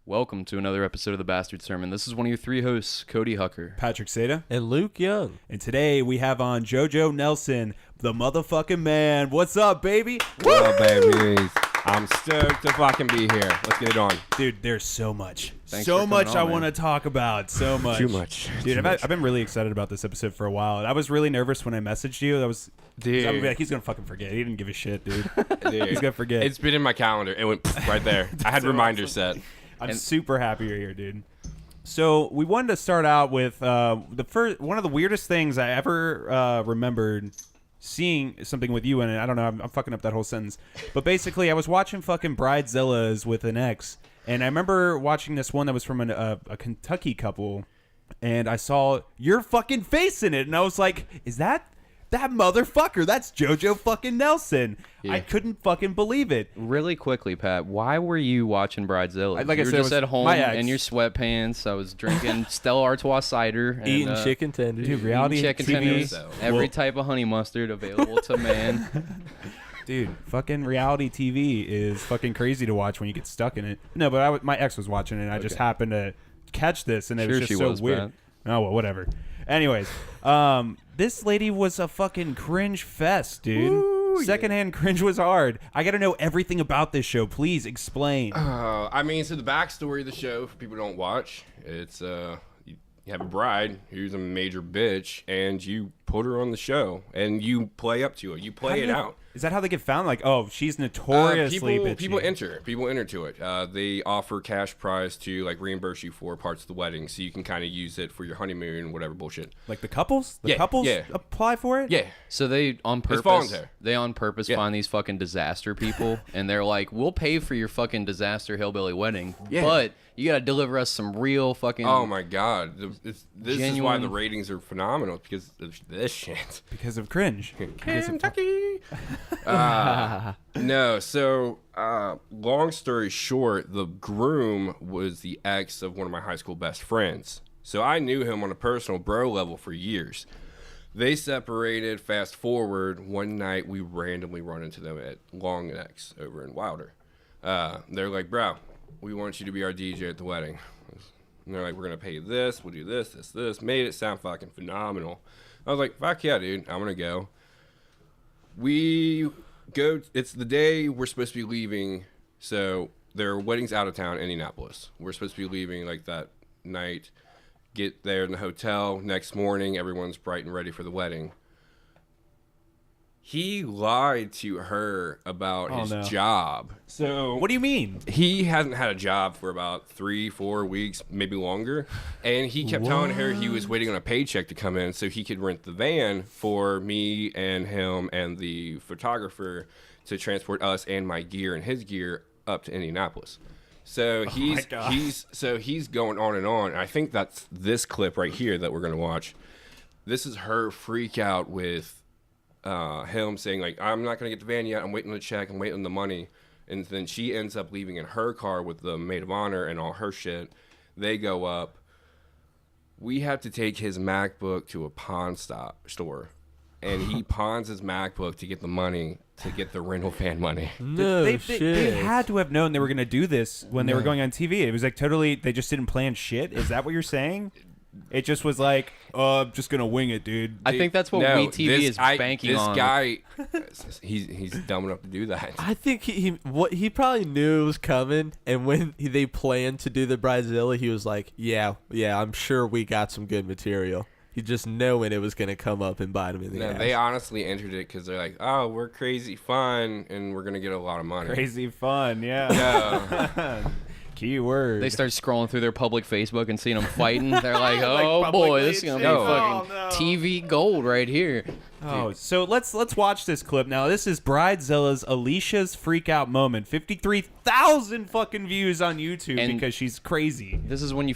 Welcome to another episode of The Bastard Sermon. This is one of your three hosts, Cody Hucker, Patrick Seta, and Luke Young. And today we have on JoJo Nelson, the motherfucking man. What's up, baby? What up, babies? I'm stoked to fucking be here. Let's get it on. Dude, there's so much. Thanks so for much coming on, I want to talk about. So much. Too much. Dude, I've been really excited about this episode for a while. I was really nervous when I messaged you. Dude. I would be like, he's going to fucking forget. He didn't give a shit, dude. Dude. He's going to forget. It's been in my calendar. It went right there. I had so reminders awesome. set. I'm super happy you're here, dude. So we wanted to start out with one of the weirdest things I ever remembered seeing something with you in it. I don't know. I'm fucking up that whole sentence. But basically, I was watching fucking Bride-Zillas with an ex, and I remember watching this one that was from a Kentucky couple, and I saw your fucking face in it, and I was like, is that motherfucker? That's JoJo fucking Nelson. Yeah. I couldn't fucking believe it. Really quickly, Pat, why were you watching Bride-Zilla? Like you I were said, just it was at home my ex. in your sweatpants. I was drinking Stella Artois cider. And, Eating chicken tenders. Dude, reality eating chicken TV. tenders. Every type of honey mustard available to man. Dude, fucking reality TV is fucking crazy to watch when you get stuck in it. No, but my ex was watching it, and I just happened to catch this, and it was just so weird. Pat. Oh, well, whatever. Anyways, this lady was a fucking cringe fest, dude. Ooh, Secondhand cringe was hard. I got to know everything about this show. Please explain. I mean, so the backstory of the show, for people who don't watch, it's you have a bride who's a major bitch, and you put her on the show, and you play up to it. You play it out. Is that how they get found? Like, oh, she's notoriously bitchy. People enter to it. They offer cash prize to like reimburse you for parts of the wedding, so you can kind of use it for your honeymoon and whatever bullshit. Like the couples? Yeah, Couples yeah. apply for it? Yeah. So they on purpose, voluntary. They find these fucking disaster people, and they're like, "We'll pay for your fucking disaster hillbilly wedding, but you gotta deliver us some real fucking." Oh my god, this is why the ratings are phenomenal, because of this shit. Because of cringe. Kentucky. No, so long story short, the groom was the ex of one of my high school best friends. So I knew him on a personal bro level for years. They separated. Fast forward, one night we randomly run into them at Long X over in Wilder. They're like, bro, we want you to be our DJ at the wedding. And they're like, we're going to pay you this, we'll do this. Made it sound fucking phenomenal. I was like, fuck yeah, dude, I'm going to go. We go, it's the day we're supposed to be leaving. So their wedding's out of town, Indianapolis. We're supposed to be leaving like that night. Get there in the hotel. Next morning, everyone's bright and ready for the wedding. He lied to her about his job. So What do you mean? he hasn't had a job for about 3-4 weeks, maybe longer. And he kept telling her he was waiting on a paycheck to come in so he could rent the van for me and him and the photographer to transport us and my gear and his gear up to Indianapolis. So he's going on and on. And I think that's this clip right here that we're going to watch. This is her freak out with him saying, like, I'm not going to get the van yet. I'm waiting on the check. I'm waiting on the money. And then she ends up leaving in her car with the maid of honor and all her shit. They go up. We have to take his MacBook to a pawn store. And he pawns his MacBook to get the money, to get the rental van money. No They shit. had to have known they were going to do this when they were going on TV. It was like totally, they just didn't plan shit. Is that what you're saying? It just was like, I'm just going to wing it, dude. I think that's what WeTV is banking on. This guy, he's dumb enough to do that. I think he probably knew it was coming, and when they planned to do the Bride-Zilla, he was like, yeah, I'm sure we got some good material. He just knowing it was going to come up and bite him in the ass. They honestly entered it because they're like, oh, we're crazy fun, and we're going to get a lot of money. Crazy fun, yeah. Key word. They start scrolling through their public Facebook and seeing them fighting. They're like, oh Like boy, this is gonna be publicly fucking TV gold right here. Oh, so let's watch this clip now. This is Bride-Zilla's Alicia's freak out moment. 53,000 fucking views on YouTube And because she's crazy. This is when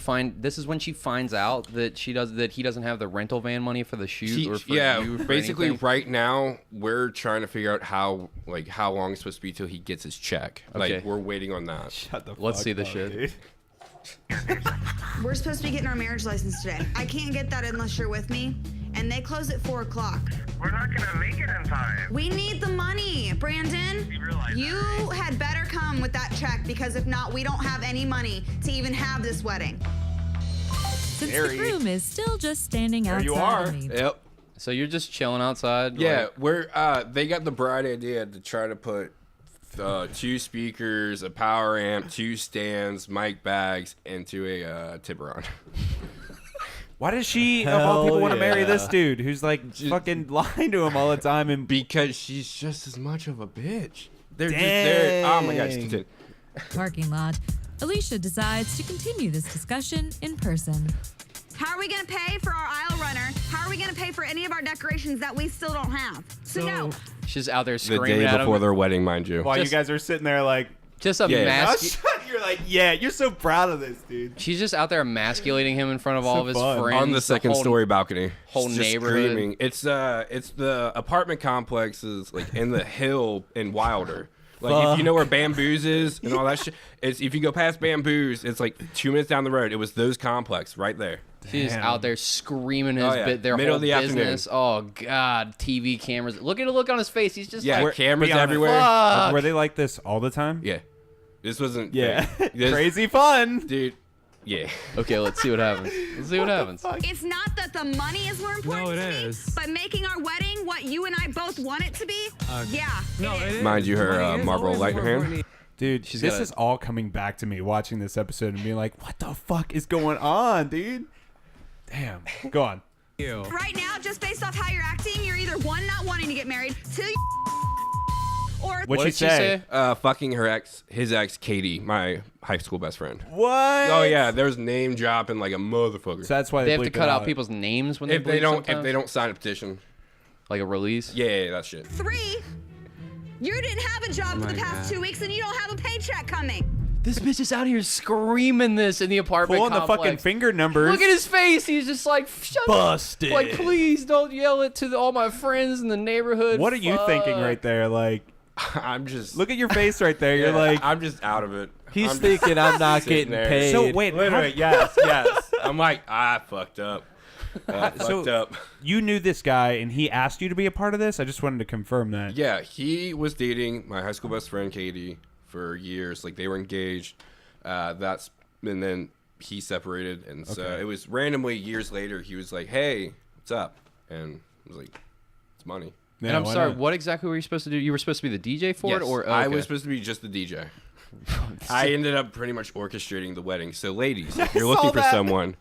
she finds out that he doesn't have the rental van money for the shoot or for you for basically anything. right now we're trying to figure out how long it's supposed to be till he gets his check. Okay. Like we're waiting on that. Shut the Let's fuck see the up, shit. dude. We're supposed to be getting our marriage license today. I can't get that unless you're with me. And and they close at 4 o'clock. We're not gonna make it in time. We need the money, Brandon. You had better come with that check, because if not, we don't have any money to even have this wedding. Since the groom is still just standing outside. you are. on the- Yep. So you're just chilling outside? Yeah, like- they got the bright idea to try to put 2 speakers, a power amp, 2 stands, mic bags into a Tiburon. Why does she, of all Hell people, want to marry yeah. this dude who's like fucking lying to him all the time? And Because she's just as much of a bitch. They're just Dang. there. Oh my gosh. Continue. Parking lot. Alicia decides to continue this discussion in person. How are we going to pay for our aisle runner? How are we going to pay for any of our decorations that we still don't have? So no. She's out there The screaming day at before him. their wedding, mind you. while Just- you guys are sitting there like, Just a Yeah. you're like, yeah, you're so proud of this, dude. She's just out there emasculating him in front of all of his fun. friends. On the second whole- story balcony. whole She's just neighborhood. Screaming. It's the apartment complexes like in the hill in Wilder. Like if you know where Bamboos is and all that shit. It's if you go past Bamboos, it's like 2 minutes down the road. It was those complex right there. She's Damn. out there screaming his Oh, yeah. bit, their Middle whole of the afternoon. business. Oh God, TV cameras. Look at the look on his face. He's just Yeah, like, cameras be honest. everywhere. fuck. Were they like this all the time? Yeah. This wasn't Yeah. This, Crazy fun. dude. Yeah. Okay, let's see what happens. Let's see what happens. It's not that the money is more important No, it to me, is. but making our wedding what you and I both want it to be, yeah, No, it it is. is. Mind you, her Money is Marlboro always light in her more hand. important. Dude, She's this got is all coming back to me watching this episode and being like, what the fuck is going on, dude? Damn. Go on. You. Right now, just based off how you're acting, you're either 1, not wanting to get married, 2, or What'd What she did she say? say? Fucking his ex, Katie, my high school best friend. What? Oh yeah, there's name dropping like a motherfucker. So that's why They have to bleep it cut out people's names when if they they bleep don't, sometimes? if they don't sign a petition, like a release. yeah, that shit. 3, you didn't have a job for the past 2 weeks and you don't have a paycheck coming. This bitch is out here screaming this in the apartment Pulling the complex. fucking finger numbers. Look at his face. He's just like, shut Busted. up. Like, please don't yell it to all my friends in the neighborhood. What are you thinking right there? Like, I'm just look at your face right there. You're yeah, like, I'm just out of it. He's I'm just thinking I'm not sitting getting there. paid. so wait, Literally, yes, yes. I'm like, I fucked up. So- Fucked up. you knew this guy and he asked you to be a part of this? I just wanted to confirm that. Yeah, he was dating my high school best friend Katie for years. Like they were engaged. And then he separated, and so Okay. it was randomly years later. He was like, "Hey, what's up?" And I was like, "It's money." Yeah, And I'm why sorry, not? what exactly were you supposed to do? You were supposed to be the DJ for it? Yes, Or I okay. was supposed to be just the DJ. I ended up pretty much orchestrating the wedding. So, ladies, if you're looking for someone,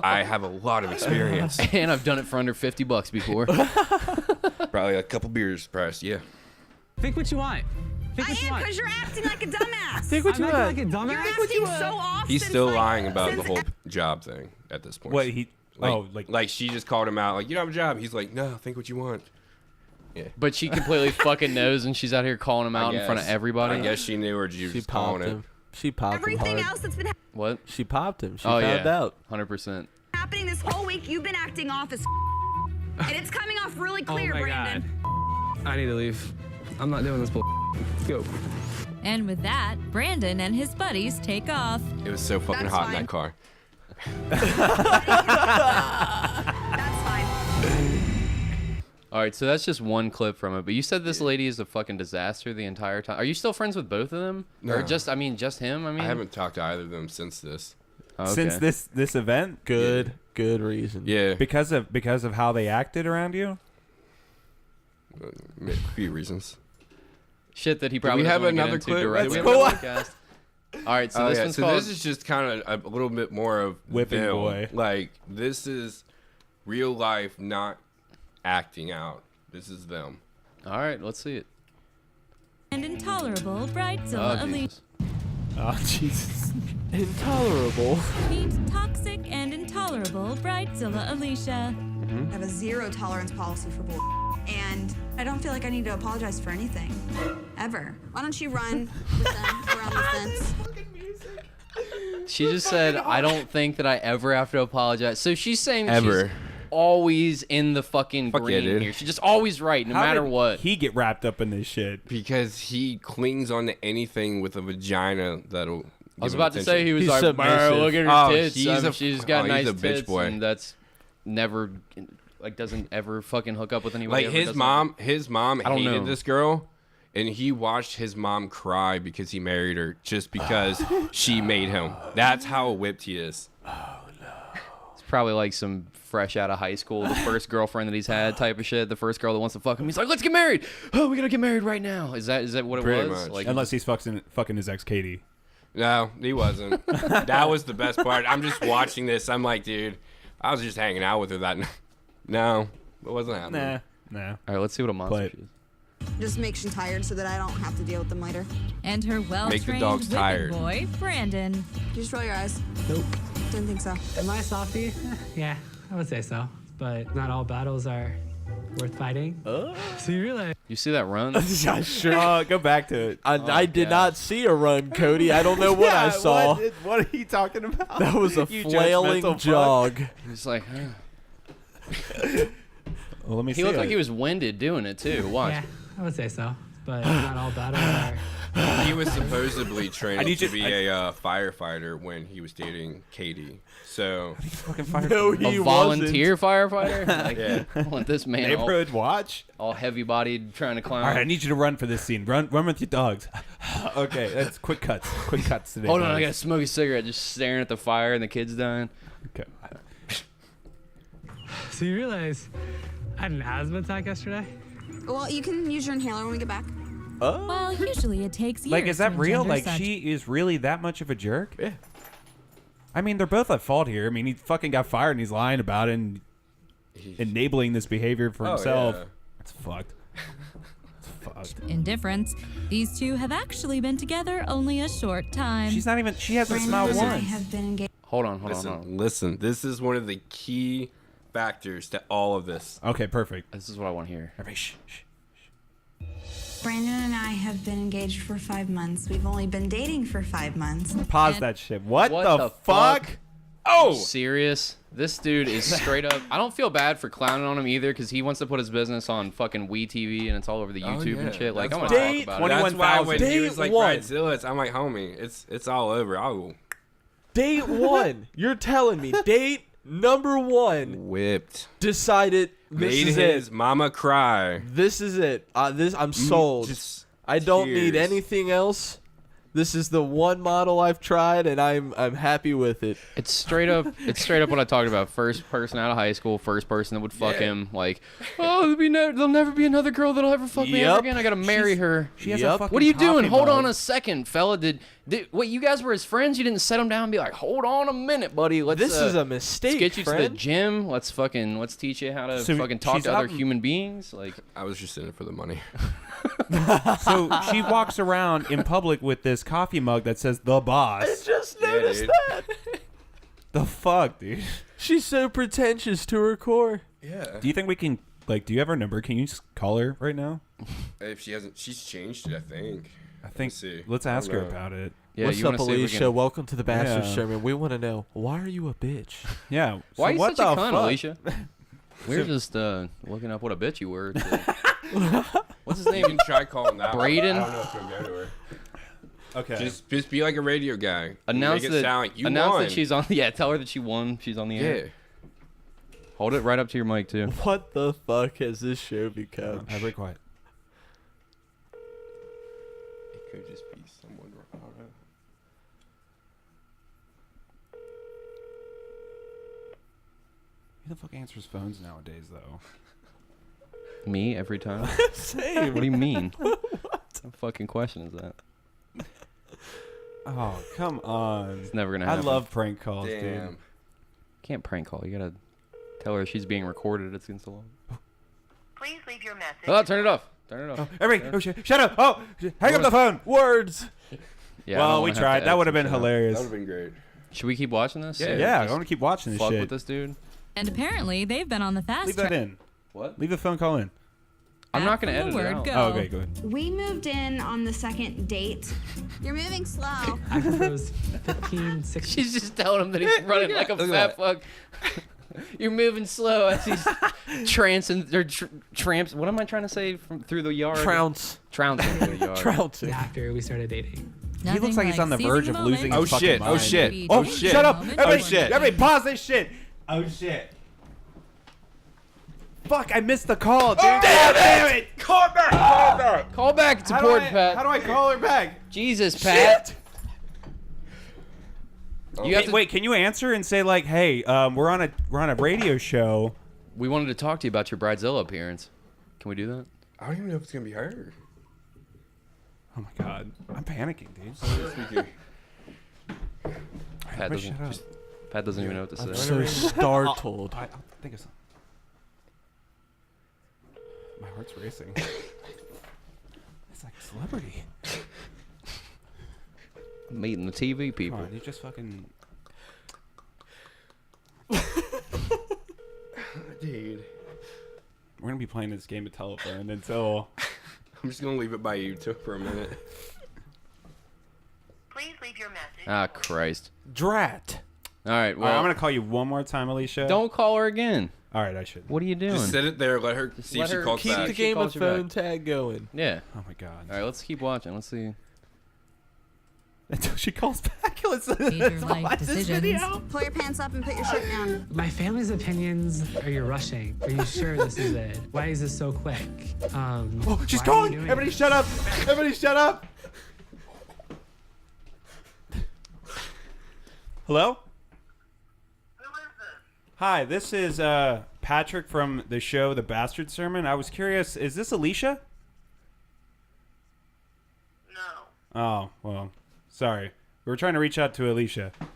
I have a lot of experience. And I've done it for under $50 before. Probably a couple beers price. Yeah. Think what you want. Think I what you am, want. because you're acting like a dumbass. Think what I'm you acting want. like a dumbass. You're acting so off. He's since, still like, lying about the since- whole job thing at this point. What he? Like she just called him out. Like, you don't have a job. He's like, no, think what you want. But she completely fucking knows, and she's out here calling him out in front of everybody. I guess she knew, or she was She just calling popped it. him. She popped him Everything hard. else that's been What? She popped him. She Oh, found yeah. out. 100%. happening this whole week, you've been acting off as and it's coming off really Oh clear, my Brandon. god. I need to leave. I'm not doing this bull. Let's go. And with that, Brandon and his buddies take off. It was so fucking That's hot in fine. that car. That's fine. All right, so that's just one clip from it. But you said this lady is a fucking disaster the entire time. Are you still friends with both of them? Or No. just him? I mean, I haven't talked to either of them since this. Oh, okay. Since this event, Good reason. Yeah, because of how they acted around you. a few reasons. Shit that he probably we doesn't have wanna get another into clip? directly Do we on have the another- podcast. All right, so Oh, this yeah. one's So called. this is just kind of a little bit more of Whipping film. boy. Like this is real life, not acting out. This is them. All right, let's see it. And intolerable Bride-Zilla Oh, Alicia. Jesus. Oh Jesus! Intolerable. Meet toxic and intolerable Bride-Zilla Alicia. I have a zero tolerance policy for bull, and I don't feel like I need to apologize for anything, ever. Why don't you run with them around the fence? She just said, "I don't think that I ever have to apologize." So she's saying that Ever. she's always in the fucking Fuck yeah, green dude. here. She's just always right, no How matter did what. he get wrapped up in this shit. Because he clings on to anything with a vagina that'll. I was about to say he was He's like, "Man, submissive. look at her Oh, tits. he's I mean, a- she's got oh, nice he's a bitch tits," boy. and that's never like doesn't ever fucking hook up with anybody. Like ever does his mom I don't hated know. this girl, and he watched his mom cry because he married her just because she made him. That's how whipped he is. It's probably like some fresh out of high school, the first girlfriend that he's had type of shit. The first girl that wants to fuck him. He's like, let's get married. Oh, we gotta get married right now. Is that what it Pretty was? much. Like, Unless he's fucking his ex Katie. No, he wasn't. That was the best part. I'm just watching this. I'm like, dude, I was just hanging out with her that night. No, it wasn't happening. Nah. all right, let's see what a monster But- she is. Just makes you tired so that I don't have to deal with them later. And her well-trained dogs whipping tired. boy, Brandon. Did you just roll your eyes? Nope. Didn't think so. Am I softy? Yeah, I would say so. But not all battles are worth fighting. So you realize You see that run? Yeah, sure. Go back to it. I did not see a run, Cody. I don't know what I saw. What are you talking about? That was a You flailing judgmental fuck. jog. He's like, Well, let me see. he looked it. like he was winded doing it too. Watch. yeah, I would say so. But not all battles are. He was supposedly I training need to you- be a firefighter when he was dating Katie. So fucking fire. No, A he volunteer firefighter? Like, Yeah. I want this man Neighborhood watch. all heavy-bodied trying to climb. All right, I need you to run for this scene. Run with your dogs. Okay, that's quick cuts. Quick cuts today. Hold on, I guys. gotta smoke a cigarette, just staring at the fire and the kids dying. Okay. So you realize I had an asthma attack yesterday? Well, you can use your inhaler when we get back. Well, usually it takes years Like, is that to real? engender Like, such she is really that much of a jerk? Yeah. I mean, they're both at fault here. I mean, he fucking got fired and he's lying about it and enabling this behavior for himself. yeah. It's fucked. It's fucked. indifference. These two have actually been together only a short time. She's not even. She hasn't Brandon smiled and I once. have been engaged. Hold on, hold on. Listen. This is one of the key factors to all of this. Okay, perfect. This is what I want to hear. Everybody, shh. Brandon and I have been engaged for 5 months. We've only been dating for 5 months. Pause And- that shit. What What the the fuck? fuck? Oh, Serious? This dude is straight up. I don't feel bad for clowning on him either because he wants to put his business on fucking WeTV and it's all over the YouTube and shit. Like, I want to talk Date about it. that's why when he Date was like one. Bride-Zilla, I'm like, homie, it's all over. I will Date one. You're telling me date number one whipped. decided this Made is his it. mama cry. This is it. I'm sold. Just I don't need tears. anything else. This is the one model I've tried, and I'm happy with it. It's straight up. It's straight up what I talked about. First person out of high school. First person that would fuck Yeah. him. Like, oh, there'll never be another girl that'll ever fuck me ever Yep. again. I gotta marry her. She has Yep. a fucking What are you doing? coffee Hold mug. on a second, fella. Did wait? You guys were his friends. You didn't set him down and be like, hold on a minute, buddy. Let's. This is a Let's mistake, get you to the friend. gym. Let's teach you how to So fucking talk she's to other out in- human beings. Like, I was just in it for the money. So she walks around in public with this coffee mug that says "The Boss." Just noticed dude. that. The fuck, dude? She's so pretentious to her core. Yeah. Do you think we can? Like, do you have her number? Can you just call her right now? If she hasn't, she's changed it. I think. I think. see. Let's I ask don't her know. about it. yeah, What's you up, wanna see if we Alicia? can- Welcome to the Bachelor Yeah. Sermon. We want to know, why are you a bitch? Yeah. Why are you what such a the cunt, fuck? Alicia? We're just looking up what a bitch you were. What's his You name? can try calling that. Braden? I don't know if you'll go to her. Okay. Just be like a radio guy. Announce Make that. it sound like you announce won. that she's on. Yeah, tell her that she won. She's on the Yeah. air. Hold it right up to your mic too. What the fuck has this show become? Everybody quiet. It could just be someone. I don't know. Who the fuck answers phones nowadays, though? Me every time. Same. What do you mean? What fucking question is that? Oh, come on. It's never gonna I happen. love prank calls, Damn. dude. Can't prank call. You gotta tell her she's being recorded. It's against the law. Please leave your message. Oh, turn it off. Turn it off. Everybody, shut up. Oh, hang up the phone. Words. Yeah, I don't Well, we wanna have to tried. edit That would have some been shit out. hilarious. That would have been great. Should we keep watching this? Yeah, I just want to keep watching this fuck shit. with this dude. And apparently, they've been on the fast Leave that track. in. What? Leave the phone call in. I'm not gonna From edit the it word out. go. Oh, okay, go ahead. We moved in on the second date. You're moving slow. I proposed 15, 16. She's just telling him that he's running like a fat fuck. You're moving slow as he's trancing or tramps. What am I trying to say from through the yard? Trounce. Trouncing through the yard. Trouncing. After we started dating. He looks like he's on the seizing verge of moment losing Oh, his fucking shit. mind. Oh, shit. to be Oh, just shit. shut a up. moment Everybody, for shit. everybody pause this shit. Oh, shit. fuck! I missed the call, dude. Damn it! Call back! Call back! Call back. It's important, Pat. How do I call her back? Jesus, Pat. You have to, Wait, can you answer and say like, "Hey, we're on a radio show. We wanted to talk to you about your Bride-Zilla appearance. Can we do that? I don't even know if it's gonna be her. Oh my god, I'm panicking, dude. Pat doesn't even know what to say. I'm so startled. I'll think of something. My heart's racing. It's like a celebrity. Meeting the TV people. Come on, you just fucking. Dude. We're gonna be playing this game of telephone until. I'm just gonna leave it by you two for a minute. Please leave your message. Ah, Christ. Drat. All right, well, All right, I'm gonna call you one more time, Alicia. don't call her again. All right, I should. What are you doing? Just sit it there. Let her see Let if she her calls Keep back. the game calls of you back. phone tag going. Yeah. Oh my god. All right, let's keep watching. Let's see. Until she calls back. Major life decisions. Pull your pants up and put your shirt down. My family's opinions. Are you rushing? Are you sure this is it? Why is this so quick? Oh, she's why are you calling. doing Everybody this? shut up. Everybody shut up. Hello? Who is this? Hi, this is Patrick from the show The Bastard Sermon. I was curious, is this Alicia? No. Oh, well, sorry. We were trying to reach out to Alicia. Okay,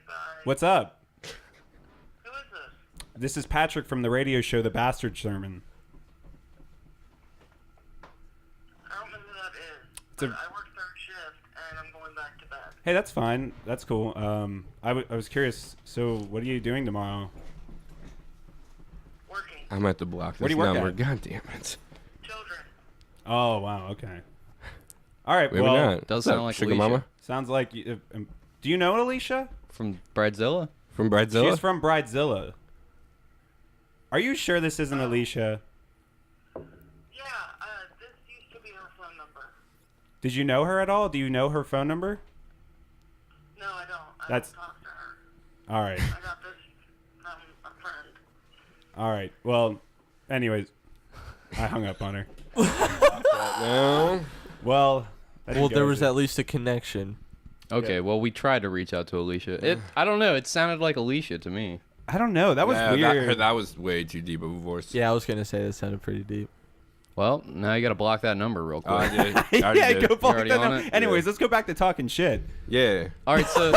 bye. What's up? Who is this? This is Patrick from the radio show The Bastard Sermon. I don't know who that is. It's a- But I work third shift and I'm going back to bed. Hey, that's fine. That's cool. I was curious, so what are you doing tomorrow? Working. I'm gonna have to block Where this do you work number. at? God damn it. Children. Oh, wow, okay. All right, Maybe well, not. Does What's up, sound like Sugar Alicia. Mama sounds like... do you know Alicia? From Bride-Zilla? from Bride-Zilla. She's from Bride-Zilla. Are you sure this isn't Alicia? Yeah, this used to be her phone number. Did you know her at all? Do you know her phone number? No, I don't. I That's- don't talk to her. All right. I got this from a friend. All right. Well, anyways, I hung up on her. No. Well, that Well, didn't there go was as at least a connection. Okay, well, we tried to reach out to Alicia. I don't know. It sounded like Alicia to me. I don't know. That was Yeah, weird. that was way too deep of a voice. Yeah, I was gonna say that sounded pretty deep. Well, now you got to block that number real quick. I did. I already yeah, did. go block already that on out. it? Anyways, let's go back to talking shit. Yeah. All right, so,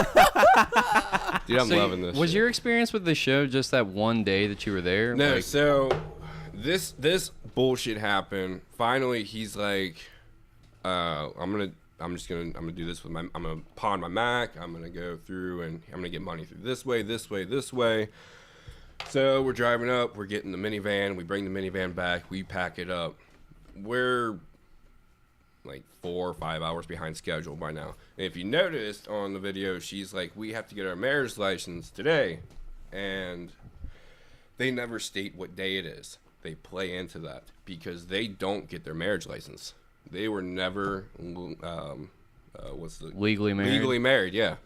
Dude, I'm so loving this. was shit. your experience with the show just that one day that you were there? No, Like, so this bullshit happened. Finally, he's like, I'm gonna do this with I'm gonna pawn my Mac. I'm gonna go through and I'm gonna get money through this way, this way, this way. So we're driving up. We're getting the minivan. We bring the minivan back. We pack it up. We're like 4 or 5 hours behind schedule by now. And if you noticed on the video, she's like, we have to get our marriage license today. And they never state what day it is. They play into that because they don't get their marriage license. They were never, legally married? Legally married, yeah.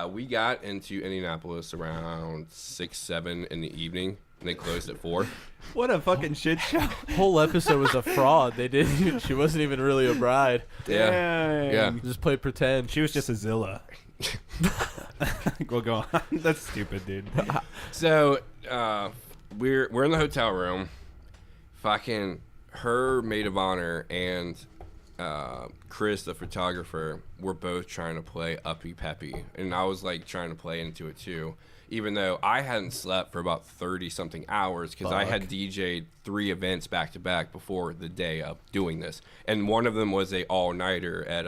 We got into Indianapolis around 6, 7 in the evening, and they closed at 4. What a fucking shit show. Whole episode was a fraud. They didn't. She wasn't even really a bride. Yeah, Dang. yeah. Just played pretend. She was just a Zilla. Well, go on. That's stupid, dude. So we're in the hotel room. Fucking her maid of honor and Chris, the photographer, were both trying to play uppy peppy, and I was like trying to play into it too. Even though I hadn't slept for about 30-something hours because I had DJ'd 3 events back to back before the day of doing this, and one of them was a all-nighter at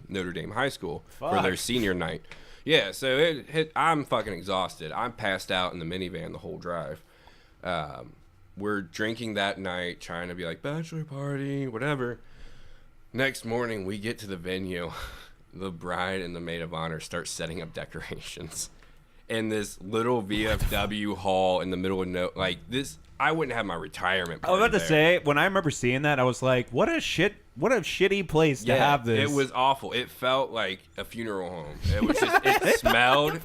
Notre Dame High School for their senior night. Yeah, so I'm fucking exhausted. I'm passed out in the minivan the whole drive. We're drinking that night, trying to be like bachelor party, whatever. Next morning, we get to the venue. The bride and the maid of honor start setting up decorations in this little VFW hall in the middle of this. I wouldn't have my retirement I party was about to there. say, when I remember seeing that, I was like, what a shitty place to have this. It was awful. It felt like a funeral home. It was just, it smelled.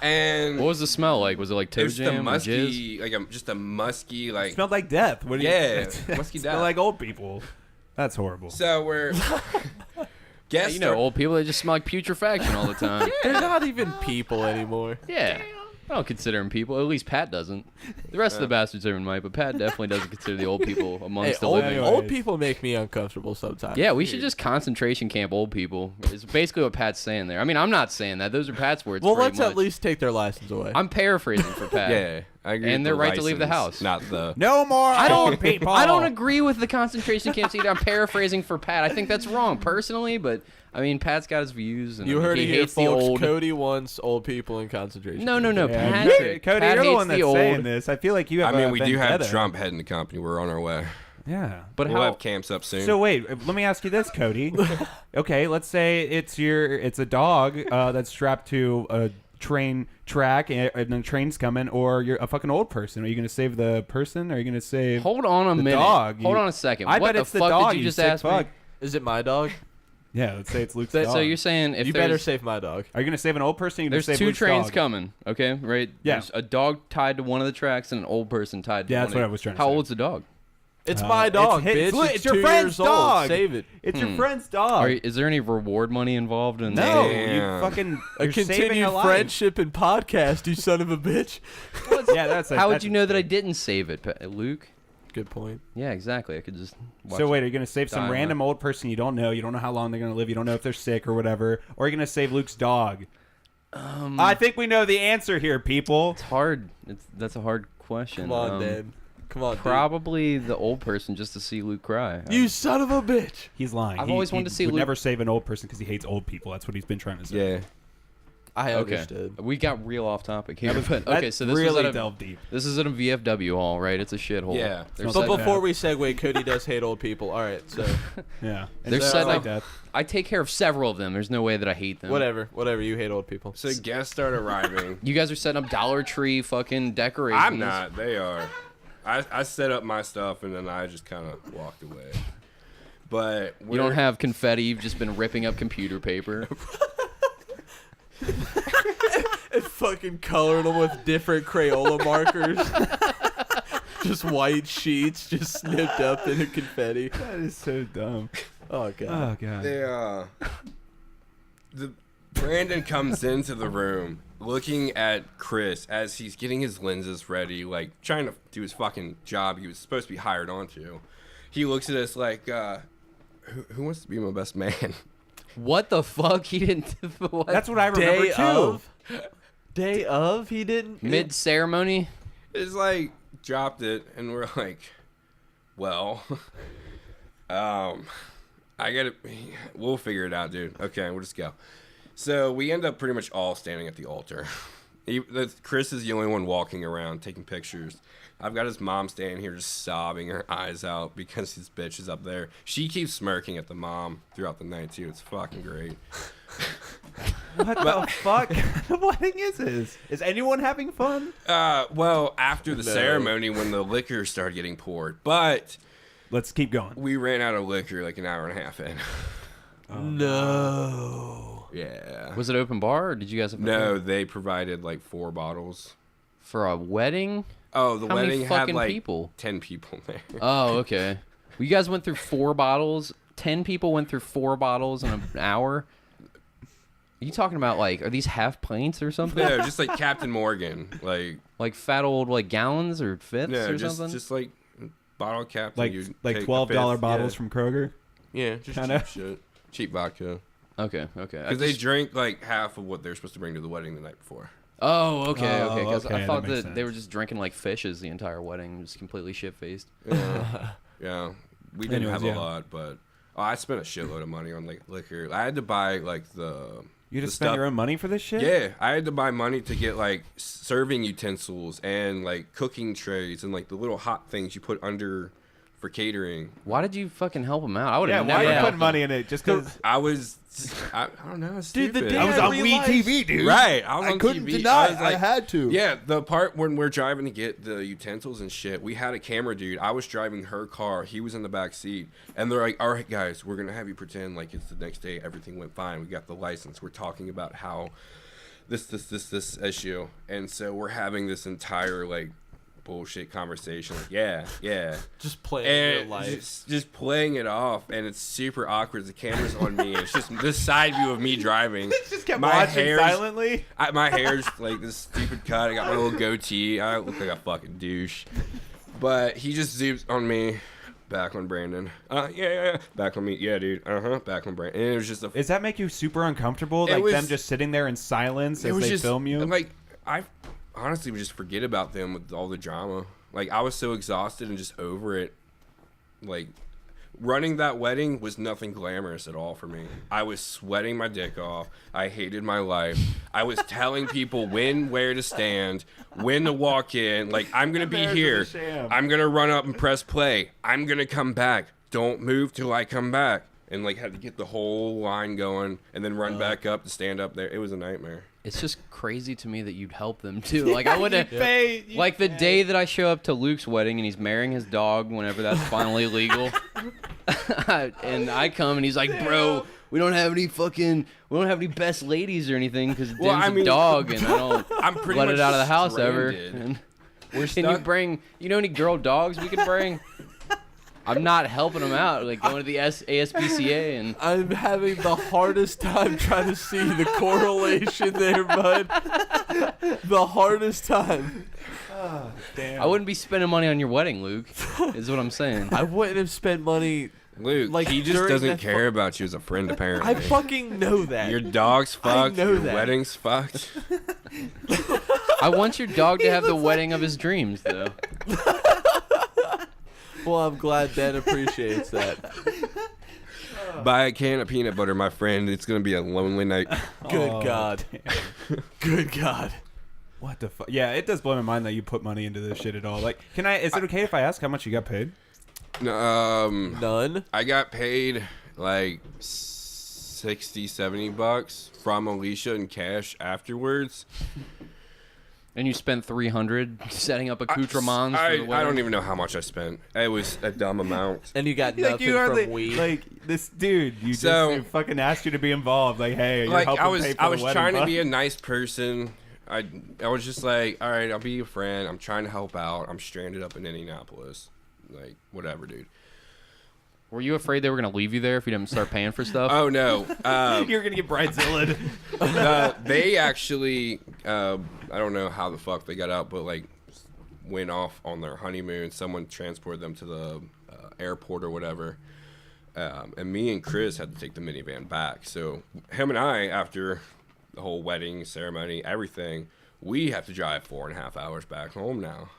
And What was the smell like? Was it like toe it was the jam or jizz? musky, just a musky, like Smelled like death. What do you? Yeah, musky Smell death. like old people. That's horrible. So we're guest You know, old people, they just smell like putrefaction all the time. They're not even people anymore. Yeah. I don't consider them people. At least Pat doesn't. The rest of the bastards even might, but Pat definitely doesn't consider the old people amongst the old, living. old people make me uncomfortable sometimes. Yeah, we should just concentration camp old people. It's basically what Pat's saying there. I mean, I'm not saying that. Those are Pat's words. Well, pretty let's much. at least take their license away. I'm paraphrasing for Pat. Yeah, I agree. And with their the right to leave the license, house. not the. No more old people. I don't agree with the concentration camps either. I'm paraphrasing for Pat. I think that's wrong personally, but I mean, Pat's got his views. And You heard he it here, hates the folks. old. Cody wants old people in concentration. No. Yeah, Pat, Cody, Pat you're the hates one that's old. saying this. I feel like you I have. mean, a we do have vendetta. Trump heading the company. We're on our way. Yeah, But We'll how? have camps up soon. So wait, let me ask you this, Cody. Okay, let's say it's a dog that's strapped to a train track and the train's coming, or you're a fucking old person. Are you gonna save the person? Or are you gonna save? Hold on a the minute. dog? Hold You- on a second. I what bet the it's the fuck dog. did you just sick ask fuck. me? Is it my dog? Yeah, let's say it's Luke's dog. So you're saying if You better there's- save my dog. Are you gonna save an old person? Or are you gonna There's save two Luke's trains dog? coming, okay? Right? Yeah. There's a dog tied to one of the tracks and an old person tied to Yeah, one that's of what the- I was trying to How say. old's the dog? It's my dog, bitch. It's your 2 friend's years old. dog. Save it. It's your friend's dog. Is there any reward money involved in No, that? you Damn. fucking A you're saving continued a life. friendship and podcast, you son of a bitch. Yeah, that's. How would you know that I didn't save it, Luke? Good point. Yeah, exactly. I could just watch So it. wait, are you gonna save some Die, random old person you don't know? You don't know how long they're gonna live. You don't know if they're sick or whatever. Or are you gonna save Luke's dog? I think we know the answer here, people. It's hard. That's a hard question. Come on, Dan. Come on, Probably the old person just to see Luke cry. dude. You son of a bitch. He's lying. I've always wanted to see would Luke- never save an old person because he hates old people. That's what he's been trying to say. yeah. I Okay. understood. We got real off topic here. But, That okay, so this really was at a, delved deep. This is at a VFW hall, right? It's a shithole. Yeah. They're Smells But like setting- before we segue, Cody does hate old people. All right, so Yeah. They're It's setting like up. death. I take care of several of them. There's no way that I hate them. whatever. You hate old people. So guests start arriving. You guys are setting up Dollar Tree fucking decorations. I'm not. They are. I set up my stuff and then I just kind of walked away. But You don't have confetti. You've just been ripping up computer paper. And fucking coloring them with different Crayola markers. Just white sheets, just snipped up into confetti. That is so dumb. Oh god. Oh god. the Brandon comes into the room looking at Chris as he's getting his lenses ready, like trying to do his fucking job he was supposed to be hired onto. He looks at us like, who wants to be my best man? What the fuck? He didn't. What? That's what I remember too. Day of, he didn't. Mid ceremony. It's like dropped it and we're like, well, I gotta, we'll figure it out, dude. Okay, we'll just go. So we end up pretty much all standing at the altar. Chris is the only one walking around taking pictures. I've got his mom standing here just sobbing her eyes out because his bitch is up there. She keeps smirking at the mom throughout the night too. It's fucking great. What the fuck? What thing is this? Is anyone having fun? Well, after the ceremony when the liquor started getting poured, but Let's keep going. we ran out of liquor like an hour and a half in. No. Yeah. Was it open bar or did you guys have No, they provided like 4 bottles. for a wedding? Oh, the How many wedding had fucking like people? 10 people there. Oh, okay. Well, you guys went through 4 bottles. 10 people went through 4 bottles in an hour. Are you talking about like are these half pints or something? No, just like Captain Morgan, Like fat old like gallons or fifths no, or just something? just like bottle caps. Like you like take a $12 fifth, bottles yeah. from Kroger. Yeah, just Kinda. cheap shit, cheap vodka. Okay. I Because they just- drink like half of what they're supposed to bring to the wedding the night before. Oh, okay. Oh, 'Cause okay, I that thought makes that they were sense. just drinking like fishes the entire wedding, just completely shit faced. Yeah, we didn't Anyways, have yeah. a lot, but I spent a shitload of money on like liquor. I had to buy like You the just spend stuff- your own money for this shit? Yeah, I had to buy money to get like serving utensils and like cooking trays and like the little hot things you put under for catering. Why did you fucking help him out? I would Yeah, have why never are you helped putting him. money in it? Just because I don't know. It's Dude, the stupid. day I was I on realized- WeTV, dude. Right, I was on couldn't TV. deny was it. I had to. Yeah, the part when we're driving to get the utensils and shit, we had a camera dude. I was driving her car. He was in the back seat. And they're like, all right, guys, we're going to have you pretend like it's the next day. Everything went fine. We got the license. We're talking about how this issue, and so we're having this entire like bullshit conversation. Like, yeah. Just playing And your life. just playing it off, and it's super awkward. The camera's on me. It's just this side view of me driving. Just kept My watching hair's- silently. My hair's like this stupid cut. I got my little goatee. I look like a fucking douche. But he just zooms on me. Back on Brandon. Yeah. Back on me. Yeah, dude. Back on Brandon. And it was just a... Does that make you super uncomfortable? Like them just sitting there in silence as they film you? Like, I honestly would just forget about them with all the drama. Like, I was so exhausted and just over it. Like, running that wedding was nothing glamorous at all for me. I was sweating my dick off. I hated my life. I was telling people where to stand, when to walk in. Like, I'm going to be here. I'm going to run up and press play. I'm going to come back. Don't move till I come back. And, like, had to get the whole line going and then run back up to stand up there. It was a nightmare. It's just crazy to me that you'd help them too. Like I would have, like the day that I show up to Luke's wedding and he's marrying his dog whenever that's finally legal, and I come and he's like, "Bro, we don't have any best ladies or anything because Dim's a dog and I don't pretty let much it out of the house ever." stranded. And We're can you bring? You know any girl dogs we could bring? I'm not helping them out, like going to the ASPCA and... I'm having the hardest time trying to see the correlation there, bud. The hardest time. Oh, damn. I wouldn't be spending money on your wedding, Luke, is what I'm saying. I wouldn't have spent money... Luke, Like, he just during doesn't that care about you as a friend, apparently. I fucking know that. Your dog's fucked. know Your that. wedding's fucked. I want your dog to have the wedding of his dreams, though. Well, I'm glad Dan appreciates that. Buy a can of peanut butter, my friend. It's going to be a lonely night. Good God. Good God. What the fuck? Yeah, it does blow my mind that you put money into this shit at all. Like, is it okay if I ask how much you got paid? None? I got paid like $60-$70 from Alicia in cash afterwards. And you spent $300 setting up accoutrements for the wedding? I don't even know how much I spent. It was a dumb amount. And you got Like, nothing you from hardly, weed? like this dude, So- just fucking asked you to be involved. Like, hey, you're Like helping I was pay for I the was wedding, trying to bud. be a nice person. I was just like, all right, I'll be your friend. I'm trying to help out. I'm stranded up in Indianapolis. Like, whatever, dude. Were you afraid they were going to leave you there if you didn't start paying for stuff? Oh, no. You're gonna get Bride-Zilla. They actually, I don't know how the fuck they got out, but like went off on their honeymoon. Someone transported them to the airport or whatever. And me and Chris had to take the minivan back. So him and I, after the whole wedding ceremony, everything, we have to drive 4.5 hours back home now.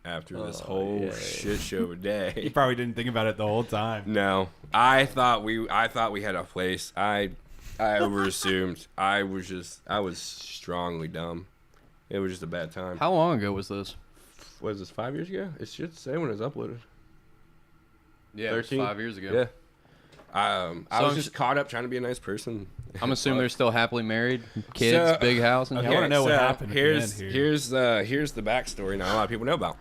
After this whole shit show You day. probably didn't think about it the whole time. No, I thought we had a place. I overassumed. I was strongly dumb. It was just a bad time. How long ago was this? Was this 5 years ago? It should say when it was uploaded. Yeah, 13? 5 years ago. Yeah. I So was just caught up trying to be a nice person. I'm assuming they're still happily married, kids, So- big house, and I wanna know what happened at the Here's end here. here's the backstory. Not a lot of people know about.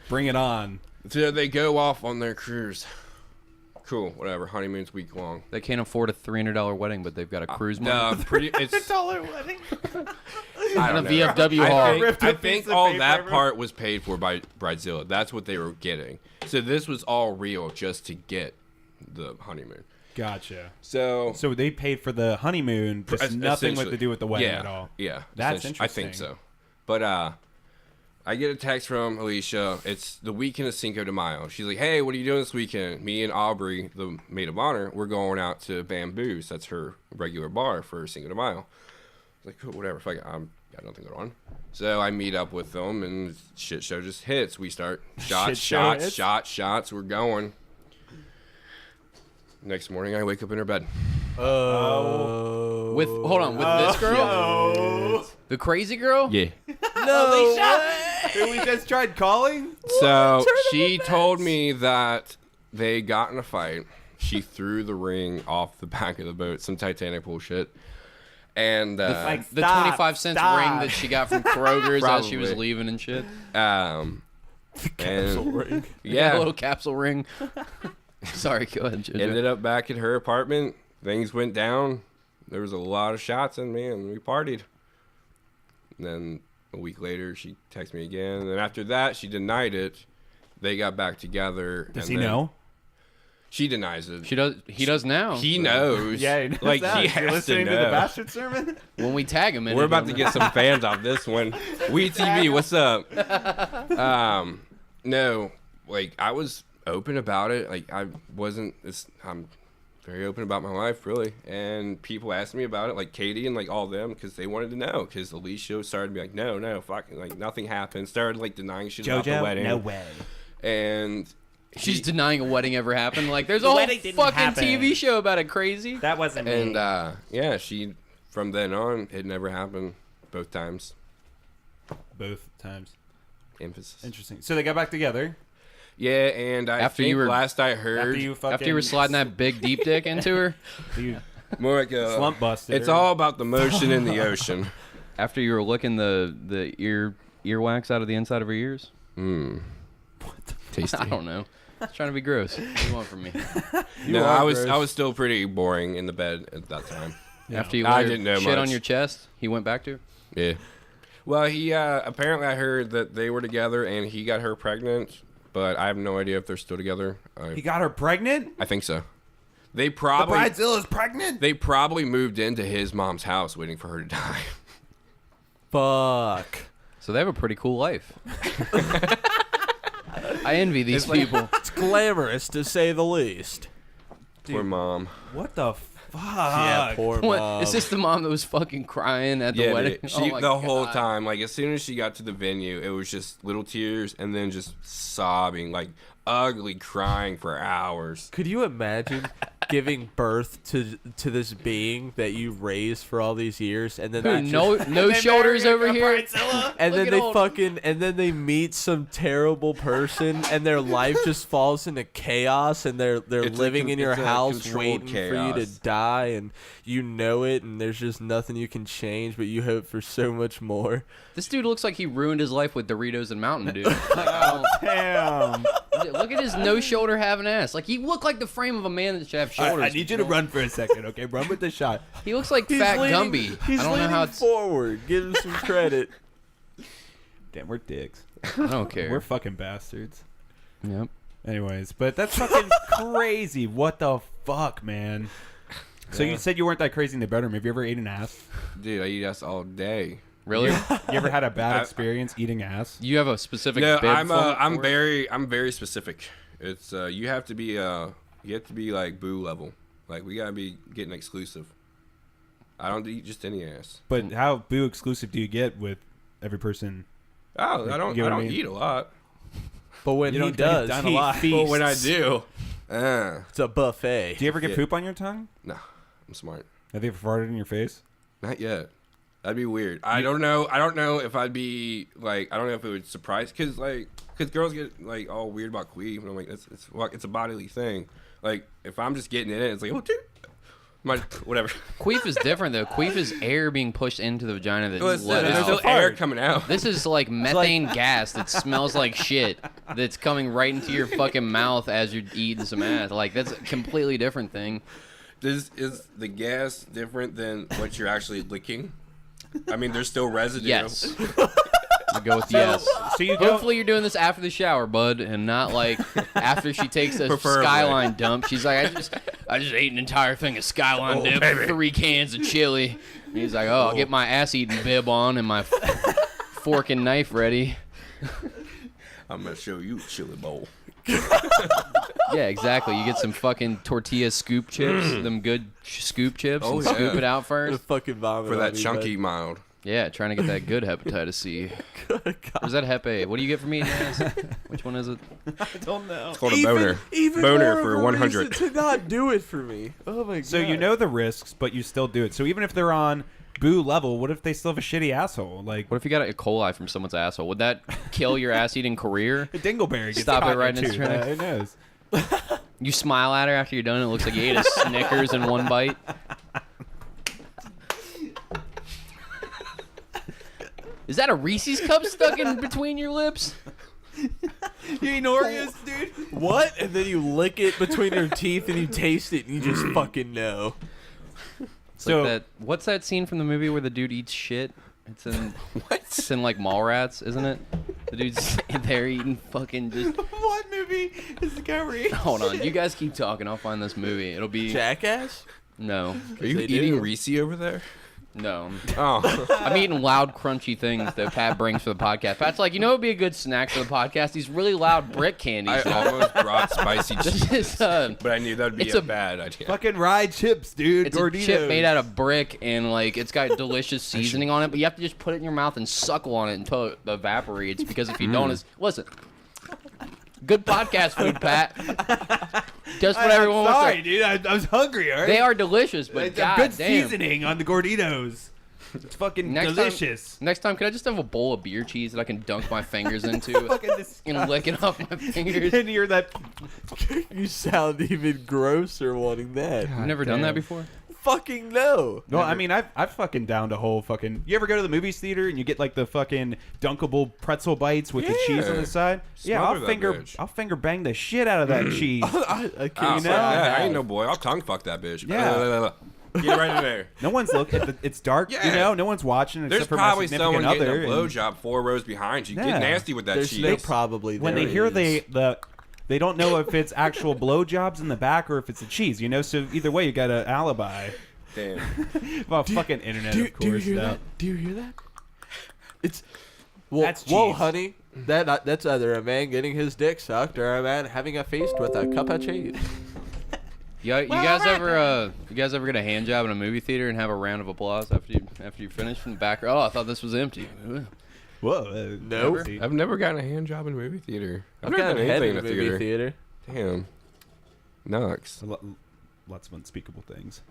Bring it on. So they go off on their cruise. Cool, whatever. Honeymoon's week long. they can't afford a $300 wedding, but they've got a cruise money. It's $1 wedding. I And a don't know. VFW hall. Ripped I a think piece of all paper that everywhere. part was paid for by Bride-Zilla. That's what they were getting. So this was all real just to get the honeymoon. Gotcha. So So they paid for the honeymoon, just nothing with to do with the wedding yeah, at all. Yeah, That's I think interesting. so. But I get a text from Alicia. It's the weekend of Cinco de Mayo. She's like, "Hey, what are you doing this weekend?" Me and Aubrey, the maid of honor, we're going out to Bamboo's. That's her regular bar for Cinco de Mayo. I was like, cool, whatever. Fuck it. I'm got nothing going on. So I meet up with them, and shit show just hits. We start Shit show hits? shots. We're going. Next morning, I wake up in her bed. With this girl, the crazy girl. Yeah. Who we just tried calling? So she told me that they got in a fight. She threw the ring off the back of the boat, some Titanic bullshit. And Like, The Stop, 25-cent stop. ring that she got from Kroger's as she was Probably. leaving and shit. Capsule ring. A yeah, little capsule ring. Sorry, go ahead, JoJo. ended up back at her apartment. Things went down. There was a lot of shots in me, and we partied. And then a week later, she texted me again. And then after that, she denied it. They got back together. Does he know? She denies it. She does. He does now. He knows. Yeah, he knows like that. he Is he has listening to to know. the bastard sermon? When we tag him in, We're it, about to he'll get know. some fans off this one. We TV, what's up? No, like I was open about it. Like I wasn't. I'm very open about my life, really. And people asked me about it, like Katie and like all them, because they wanted to know. Because Alicia started to be like, no, fuck, like nothing happened. Started like denying shit about the wedding. No way. And She's denying a wedding ever happened. Like, there's a whole wedding fucking didn't happen. TV show about it. Crazy. That wasn't me. and yeah, she from then on it never happened both times. Both times. Emphasis. Interesting. So they got back together. Yeah, and I After think you were- last I heard, After you were sliding that big deep dick into her. You more like a slump busted. It's her. all about the motion in the ocean. After you were licking the earwax out of the inside of her ears. Tasty. I don't know. I was trying to be gross. What do you want from me? No, are I was gross. still pretty boring in the bed at that time. After you I laid didn't know shit on much. your chest, he went back to her? Yeah. Well, he apparently I heard that they were together and he got her pregnant, but I have no idea if they're still together. He got her pregnant? I think so. They The probably Bride-Zilla's pregnant? they probably moved into his mom's house waiting for her to die. Fuck. So they have a pretty cool life. I envy these people. It's glamorous to say the least. Poor mom. What the fuck? Yeah, poor What, mom. is this the mom that was fucking crying at the Yeah, wedding? dude. Oh She, my the whole God. time, like as soon as she got to the venue, it was just little tears and then just sobbing, like ugly crying for hours. Could you imagine giving birth to this being that you raised for all these years, and then that No shoulders over here. and then Look at they old- fucking and then they meet some terrible person, and their life just falls into chaos, and they're It's a living in your it's a house controlled waiting for you to chaos. die, and you know it, and there's just nothing you can change, but you hope for so much more. This dude looks like he ruined his life with Doritos and Mountain Dew. Like, I Damn. don't- look at his no shoulder having ass. Like, he looked like the frame of a man that should have shoulders. I need you to run for a second, okay? Run with the shot. He looks like Fat Gumby. He's I don't know leaning how it's. forward. Give him some credit. Damn, we're dicks. I don't care. We're fucking bastards. Yep. Anyways, but that's fucking crazy. What the fuck, man? So you said you weren't that crazy in the bedroom. Have you ever eaten ass? Dude, I eat ass all day. Really? You ever had a bad experience eating ass? You have a specific No, bib I'm for it? I'm very specific. It's you have to be like boo level. Like we gotta be getting exclusive. I don't eat just any ass. But how boo exclusive do you get with every person? Oh, I don't You know what I mean? eat a lot. But when You he don't think does, it's done a he lot. feasts. But when I do, It's a buffet. Do you ever get Yeah. poop on your tongue? no, I'm smart. Have you ever farted in your face? Not yet. That'd be weird. I don't know if I'd be like. I don't know if it would surprise because girls get like all weird about queef, and I'm like, it's a bodily thing. Like if I'm just getting in it, it's like, oh, dude, whatever. Queef is different, though. Queef is air being pushed into the vagina that's Well, let there's out. still air coming out. This is like methane gas that smells like shit that's coming right into your fucking mouth as you're eating some ass. Like, that's a completely different thing. Is the gas different than what you're actually licking? I mean, there's still residue. Yes. I go with yes. So you don't. Hopefully you're doing this after the shower, bud, and not like after she takes a Preferably. Skyline dump. She's like, I just ate an entire thing of Skyline dip, 3 cans of chili. And he's like, oh, I'll get my ass eating bib on and my fork and knife ready. I'm gonna show you a chili bowl. Yeah, exactly. You get some fucking tortilla scoop chips, them good scoop chips, Oh, and yeah. scoop it out The first. fucking vomit For on that me, chunky mild. Yeah, trying to get that good hepatitis C. bud. Or is that Hep A? What do you get for me? Which one is it? I don't know. It's called a boner. Even Boner more for of a 100. reason to not do it for me. Oh my god. So you know the risks, but you still do it. So even if they're on boo level, what if they still have a shitty asshole? Like What if you got E. coli from someone's asshole? Would that kill your ass eating career? a dingleberry gets Stop caught it right in in your its tooth. tracks. Who knows? You smile at her after you're done. It looks like you ate a Snickers in one bite. Is that a Reese's cup stuck in between your lips? You eating Oreos, dude? what? And then you lick it between your teeth and you taste it and you just fucking know. It's So- like that. What's that scene from the movie where the dude eats shit? It's in what? It's in like Mallrats, isn't it? The dude's there eating fucking just. What movie is the guy eating? Hold on, you guys keep talking. I'll find this movie. It'll be Jackass? No. Are you eating Reese over there? No. Oh. I'm eating loud, crunchy things that Pat brings for the podcast. Pat's like, you know, it'd be a good snack for the podcast. These really loud brick candies. I almost brought spicy cheese, but I knew that'd be a bad idea. Fucking rye chips, dude. It's Gorditos. a chip made out of brick, and like it's got delicious seasoning on it. But you have to just put it in your mouth and suckle on it until it evaporates. Because if you don't, it's listen. Good podcast food, Pat. Just what everyone wants. Sorry, dude. I was hungry. All right? They are delicious, but it's God a good damn. seasoning on the Gorditos. It's fucking delicious. Next time, can I just have a bowl of beer cheese that I can dunk my fingers into and lick it off my fingers? And hear that? You sound even grosser wanting that. You've never done that before? Fucking no. No, I mean I've fucking downed a whole fucking. You ever go to the movies theater and you get like the fucking dunkable pretzel bites with the cheese on the side? Yeah, I'll finger bang the shit out of that cheese. I can't. I ain't no boy. I'll tongue fuck that bitch. Yeah. Get right in there. No one's looking. It's dark. Yeah. You know, no one's watching. There's except for probably my significant someone other. getting a blowjob 4 rows behind you. Yeah. Get nasty with that There's cheese. no probably when there they hear is. they don't know if it's actual blowjobs in the back or if it's a cheese. You know, so either way you got an alibi. Damn. Well, fucking internet, of course. Do you hear that? Do you hear that? It's That's whoa, cheese. honey. That's either a man getting his dick sucked or a man having a feast with a cup of cheese. You guys ever get a hand job in a movie theater and have a round of applause after you finish from the back? Oh, I thought this was empty. Whoa, no. I've never gotten a hand job in a movie theater. I've gotten a head in a movie theater. Damn. Nux. Lots of unspeakable things.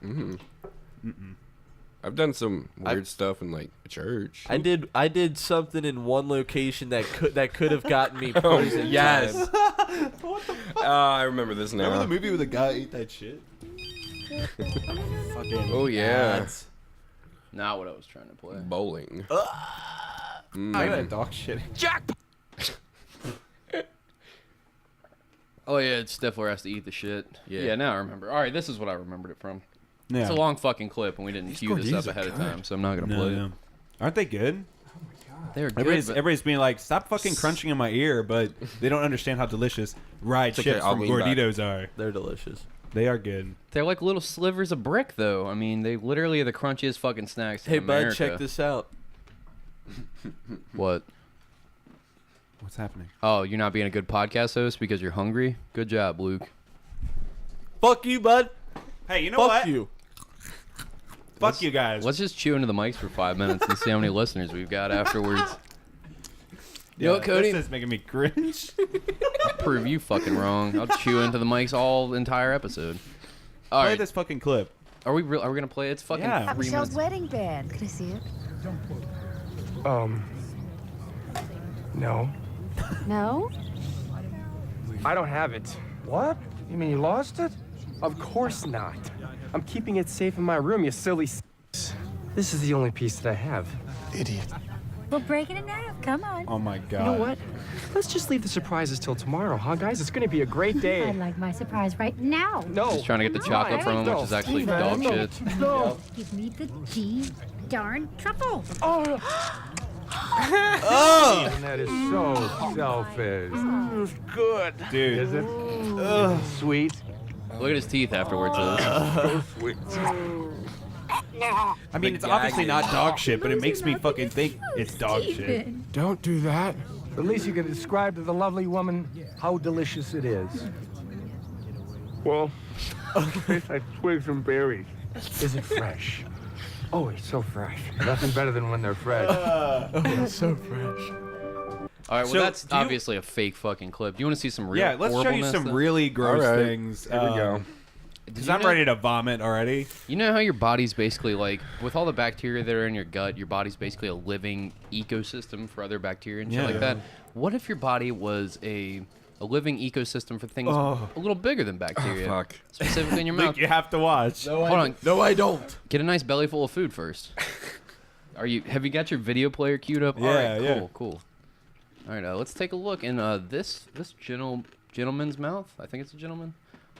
I've done some weird stuff in like a church. I did something in one location that could have gotten me Oh, poisoned. yes. What the fuck? I remember this now. Remember the movie where the guy ate that shit? Fucking Oh yeah. nuts. Not what I was trying to play. Bowling. I got dog shit. Jack. Oh yeah, it's Stifler has to eat the shit. Yeah, now I remember. All right, this is what I remembered it from. Yeah. It's a long fucking clip, and we didn't cue this up Gorditas are ahead of good. time, so I'm not gonna play it. Aren't they good? They're good. Everybody's being like, stop fucking crunching in my ear, but they don't understand how delicious rye okay, chips I'll from lean back. Gorditos are. They're delicious. They are good. They're like little slivers of brick, though. I mean, they literally are the crunchiest fucking snacks Hey, in bud, America. check this out. What? What's happening? Oh, you're not being a good podcast host because you're hungry? Good job, Luke. Fuck you, bud. Hey, you know Fuck what? you. Fuck you guys. Let's just chew into the mics for 5 minutes and see how many listeners we've got afterwards. You know what, Cody? This is making me cringe. I'll prove you fucking wrong. I'll chew into the mics all entire episode. All Play right. this fucking clip. Are we gonna play it? It's fucking Yeah. 3 Michelle's minutes. wedding band. Can I see it? No. No? I don't have it. What? You mean you lost it? Of course not. I'm keeping it safe in my room, you silly This is the only piece that I have. Idiot. We'll break it in half. Come on. Oh my god. You know what? Let's just leave the surprises till tomorrow, huh, guys? It's gonna be a great day. I'd like my surprise right now. No. Just trying to get the chocolate from him, which is actually dog shit. No. Give me the darn truffle. Oh! And that is so selfish. It's good. Dude. Is it? Sweet. Look at his teeth afterwards. though. Sweet. I mean, it's obviously not dog shit, but it makes me fucking think it's dog shit. Don't do that. At least you can describe to the lovely woman how delicious it is. Well, it tastes like twigs and berries. Is it fresh? Oh, it's so fresh. Nothing better than when they're fresh. It's so fresh. All right, well, So, that's do you- obviously a fake fucking clip. Do you want to see some real Yeah, let's show you horribleness, some though? really gross All right. things. Here we go. Because you I'm know- ready to vomit already. You know how your body's basically like, with all the bacteria that are in your gut, your body's basically a living ecosystem for other bacteria and shit Yeah. like that. What if your body was a living ecosystem for things a little bigger than bacteria? Fuck. Specifically in your mouth. Luke, you have to watch. Hold on. No, I don't. Get a nice belly full of food first. Have you got your video player queued up? All Yeah, right, yeah. cool. All right, let's take a look in this gentleman's mouth. I think it's a gentleman.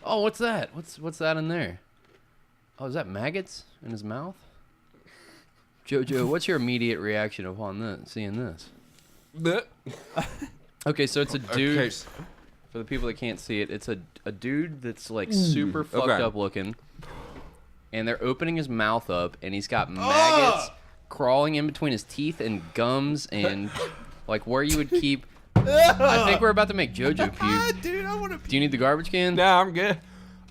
Oh, what's that? What's that in there? Oh, is that maggots in his mouth? JoJo, what's your immediate reaction upon seeing this? Okay, so it's a dude. Okay. For the people that can't see it, it's a dude that's like super fucked up looking, and they're opening his mouth up, and he's got maggots crawling in between his teeth and gums, and like where you would keep. I think we're about to make JoJo puke. Dude, I want to. Do you need the garbage can? No, I'm good.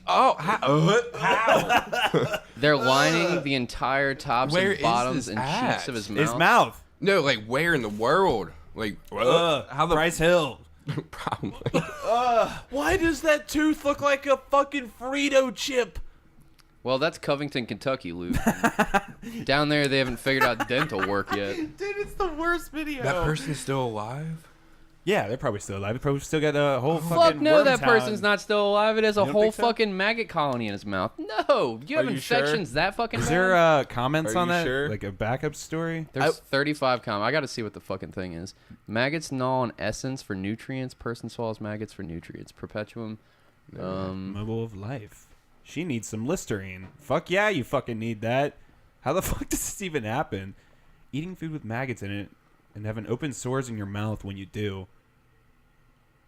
Oh, how? They're lining the entire tops Where and is bottoms this and cheeks at? of his mouth. His mouth. No, like where in the world? Like How the Bryce Hill. Probably. Why does that tooth look like a fucking Frito chip? Well, that's Covington, Kentucky, Luke. Down there, they haven't figured out dental work yet. Dude, it's the worst video. That person's still alive? Yeah, they're probably still alive. They probably still got a whole fucking Fuck no, worm that town. person's not still alive. It has a You don't whole think so? fucking maggot colony in his mouth. No, you have Are you sure? infections that fucking Is bad? there comments Are on you that? sure? Like a backup story? There's 35 comments. I got to see what the fucking thing is. Maggots gnaw on essence for nutrients. Person swallows maggots for nutrients. Perpetuum. Mobile of life. She needs some Listerine. Fuck yeah, you fucking need that. How the fuck does this even happen? Eating food with maggots in it and having open sores in your mouth when you do.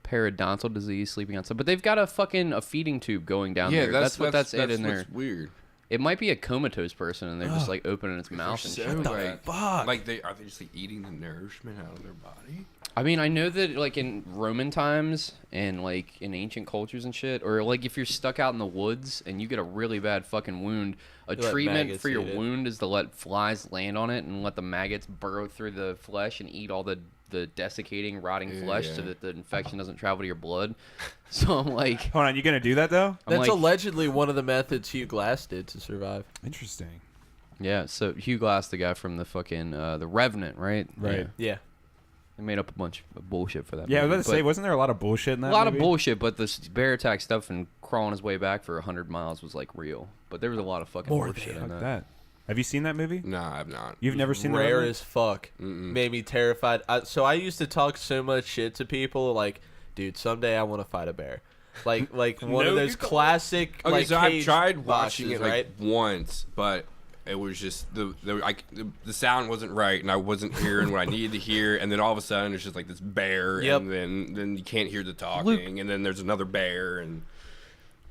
Periodontal disease, sleeping outside. But they've got a feeding tube going down there. That's it in there. Weird. It might be a comatose person, and they're just like opening its mouth and shit. Fuck. Like are they just like eating the nourishment out of their body? I mean, I know that like in Roman times and like in ancient cultures and shit, or like if you're stuck out in the woods and you get a really bad fucking wound, a treatment for your wound is to let flies land on it and let the maggots burrow through the flesh and eat all the desiccating, rotting flesh so that the infection doesn't travel to your blood. So I'm like... Hold on, you gonna do that though? That's allegedly one of the methods Hugh Glass did to survive. Interesting. Yeah, so Hugh Glass, the guy from the fucking, the Revenant, right? Right. Yeah. They made up a bunch of bullshit for that Yeah, I movie, was about to say, wasn't there a lot of bullshit in that A lot movie? of bullshit, but the bear attack stuff and crawling his way back for 100 miles was like real. But there was a lot of fucking bullshit in that. Have you seen that movie? No, I've not. You've never seen that Rare movie? as fuck. Made me terrified. So I used to talk so much shit to people like, dude, someday I want to fight a bear. Like one of those classic Okay, like so I've cage tried boxes, watching it like right? once, but it was just the sound wasn't right, and I wasn't hearing what I needed to hear, and then all of a sudden it's just like this bear, and then you can't hear the talking, and then there's another bear, and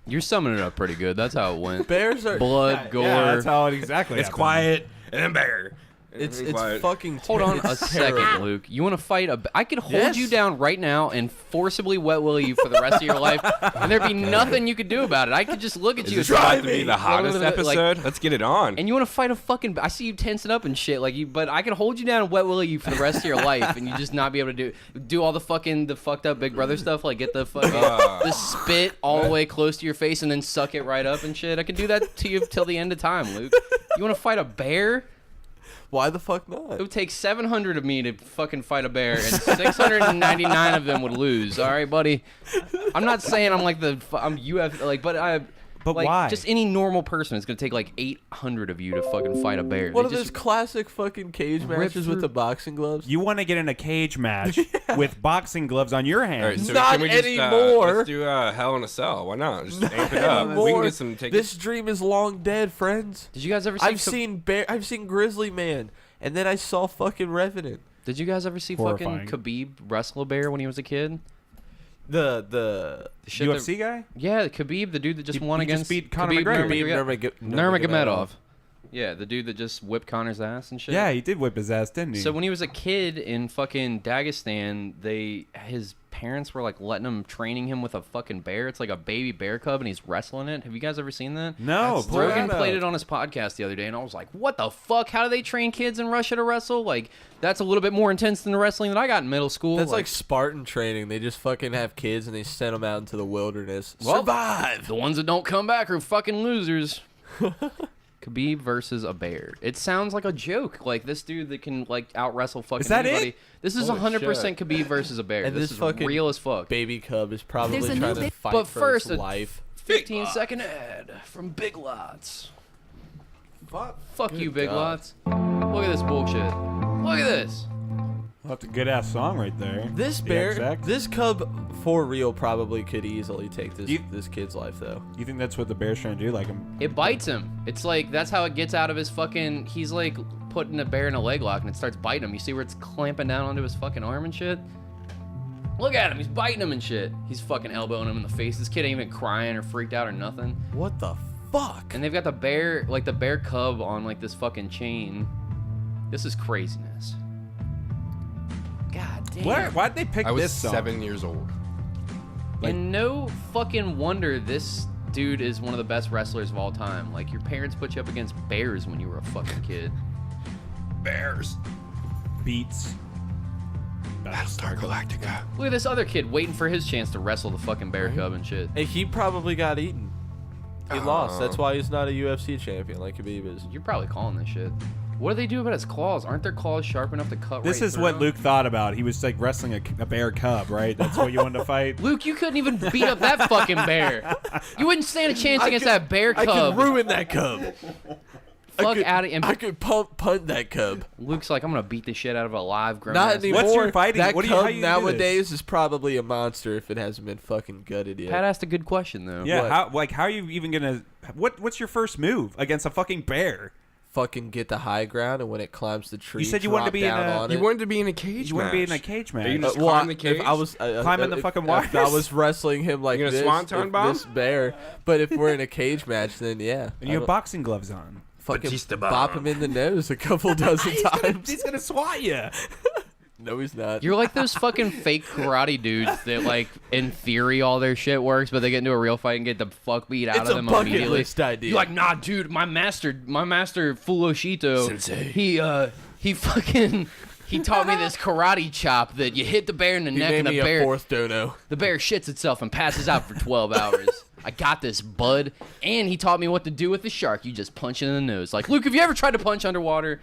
You're summing it up pretty good. That's how it went. Bears are blood, gore. Yeah, that's how it exactly it's happened. quiet, and then bear. It's quiet. fucking. Hold on a second, Luke. You want to fight I could hold you down right now and forcibly wet willy you for the rest of your life, and there'd be nothing you could do about it. I could just look at you. Is this about to be the hottest episode? Let's get it on. And you want to fight a fucking? I see you tensing up and shit like you, but I could hold you down and wet willy you for the rest of your life, and you just not be able to do all the fucked up Big Brother stuff, like get the fucking the spit all the way close to your face and then suck it right up and shit. I can do that to you till the end of time, Luke. You want to fight a bear? Why the fuck not? It would take 700 of me to fucking fight a bear, and 699 of them would lose. All right, buddy. I'm not saying I'm like I'm UF like, but like, why? Just any normal person, it's gonna take like 800 of you to fucking fight a bear. One They of those just classic fucking cage matches with the boxing gloves. You want to get in a cage match with boxing gloves on your hands. All right, so Not can we just, anymore. let's do Hell in a Cell. Why not? Just amp it up. We can get some tickets. This dream is long dead, friends. Did you guys ever see? I've seen Grizzly Man, and then I saw fucking Revenant. Did you guys ever see Horrifying. fucking Khabib wrestle a bear when he was a kid? The shit UFC guy? Yeah, Khabib, the dude that just won he just against beat Conor Khabib McGregor. Nurmagomedov. Yeah, the dude that just whipped Conor's ass and shit. Yeah, he did whip his ass, didn't he? So when he was a kid in fucking Dagestan, his parents were like training him with a fucking bear. It's like a baby bear cub, and he's wrestling it. Have you guys ever seen that? No. Rogan played it on his podcast the other day, and I was like, what the fuck? How do they train kids in Russia to wrestle? Like, that's a little bit more intense than the wrestling that I got in middle school. That's like Spartan training. They just fucking have kids and they send them out into the wilderness. Well, Survive! The ones that don't come back are fucking losers. Khabib versus a bear. It sounds like a joke. Like this dude that can like out wrestle fucking Is that anybody. it? This is 100% Khabib versus a bear. And this is fucking real as fuck. Baby cub is probably There's a trying new to fight But for first, its a life. 15-second ad from Big Lots. Fuck you, Big God. Lots. Look at this bullshit. Look at this. Well, that's a good ass song right there. This The bear, XX. this cub, for real, probably could easily take this kid's life, though. You think that's what the bear's trying to do? Like It bites him. It's like that's how it gets out of his fucking. He's like putting a bear in a leg lock and it starts biting him. You see where it's clamping down onto his fucking arm and shit? Look at him. He's biting him and shit. He's fucking elbowing him in the face. This kid ain't even crying or freaked out or nothing. What the fuck? And they've got the bear, like the bear cub on like this fucking chain. This is craziness. God damn. Why'd they pick I was this song? 7 years old. And no fucking wonder this dude is one of the best wrestlers of all time. Like, your parents put you up against bears when you were a fucking kid. Bears. Beats. Battlestar Galactica. Look at this other kid waiting for his chance to wrestle the fucking bear cub and shit. Hey, he probably got eaten. He lost. That's why he's not a UFC champion like Khabib is. You're probably calling this shit. What do they do about his claws? Aren't their claws sharp enough to cut This right is through what him? Luke thought about. He was like wrestling a bear cub, right? That's what you wanted to fight. Luke, you couldn't even beat up that fucking bear. You wouldn't stand a chance against that bear cub. I could ruin that cub. Fuck out of I could punt that cub. Luke's like, I'm gonna beat the shit out of a live grown Not ass. anymore. What's your fighting? That What do you- cub how you do this? nowadays is probably a monster if it hasn't been fucking gutted yet. Pat asked a good question though. Yeah, how are you even gonna? What's your first move against a fucking bear? Fucking get the high ground, and when it climbs the tree, You said you wanted to drop be in down a- on You it. wanted to be in a cage You match. want to be in a cage match? Are you just Well, climb the cage? if I was Climbing the fucking if I wires? was wrestling him like You gonna this, swanton if bomb? this bear. But if we're in a cage match, then yeah, And you have boxing gloves on. fucking Batista bop bomb. him in the nose a couple dozen times. He's gonna swat you. No, he's not. You're like those fucking fake karate dudes that, like, in theory, all their shit works, but they get into a real fight and get the fuck beat out It's of a them bucket immediately. list idea. You're like, nah, dude, my master Fuloshito, Sensei. he fucking, he taught me this karate chop that you hit the bear in the He neck made and me the a bear, fourth dono. the bear shits itself and passes out for 12 hours. I got this, bud. And he taught me what to do with the shark. You just punch it in the nose. Like, Luke, have you ever tried to punch underwater?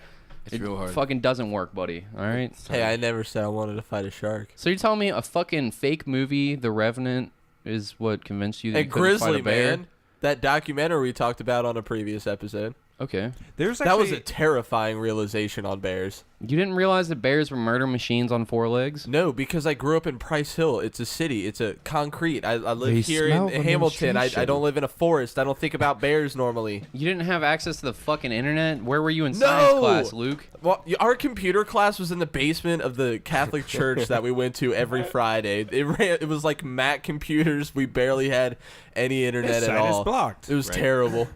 It's real hard. Fucking doesn't work, buddy. All right? Hey, I never said I wanted to fight a shark. So you're telling me a fucking fake movie, The Revenant, is what convinced you that And you couldn't fight Grizzly a bear? Man, that documentary we talked about on a previous episode. Okay. There's That was actually a terrifying realization on bears. You didn't realize that bears were murder machines on 4 legs? No, because I grew up in Price Hill. It's a city. It's a concrete. I live They here smell in the Hamilton. I menstruation. don't live in a forest. I don't think about bears normally. You didn't have access to the fucking internet? Where were you in science class, Luke? Well, our computer class was in the basement of the Catholic church that we went to every Friday. It was like Mac computers. We barely had any internet This at site is all. blocked. It was Right. terrible.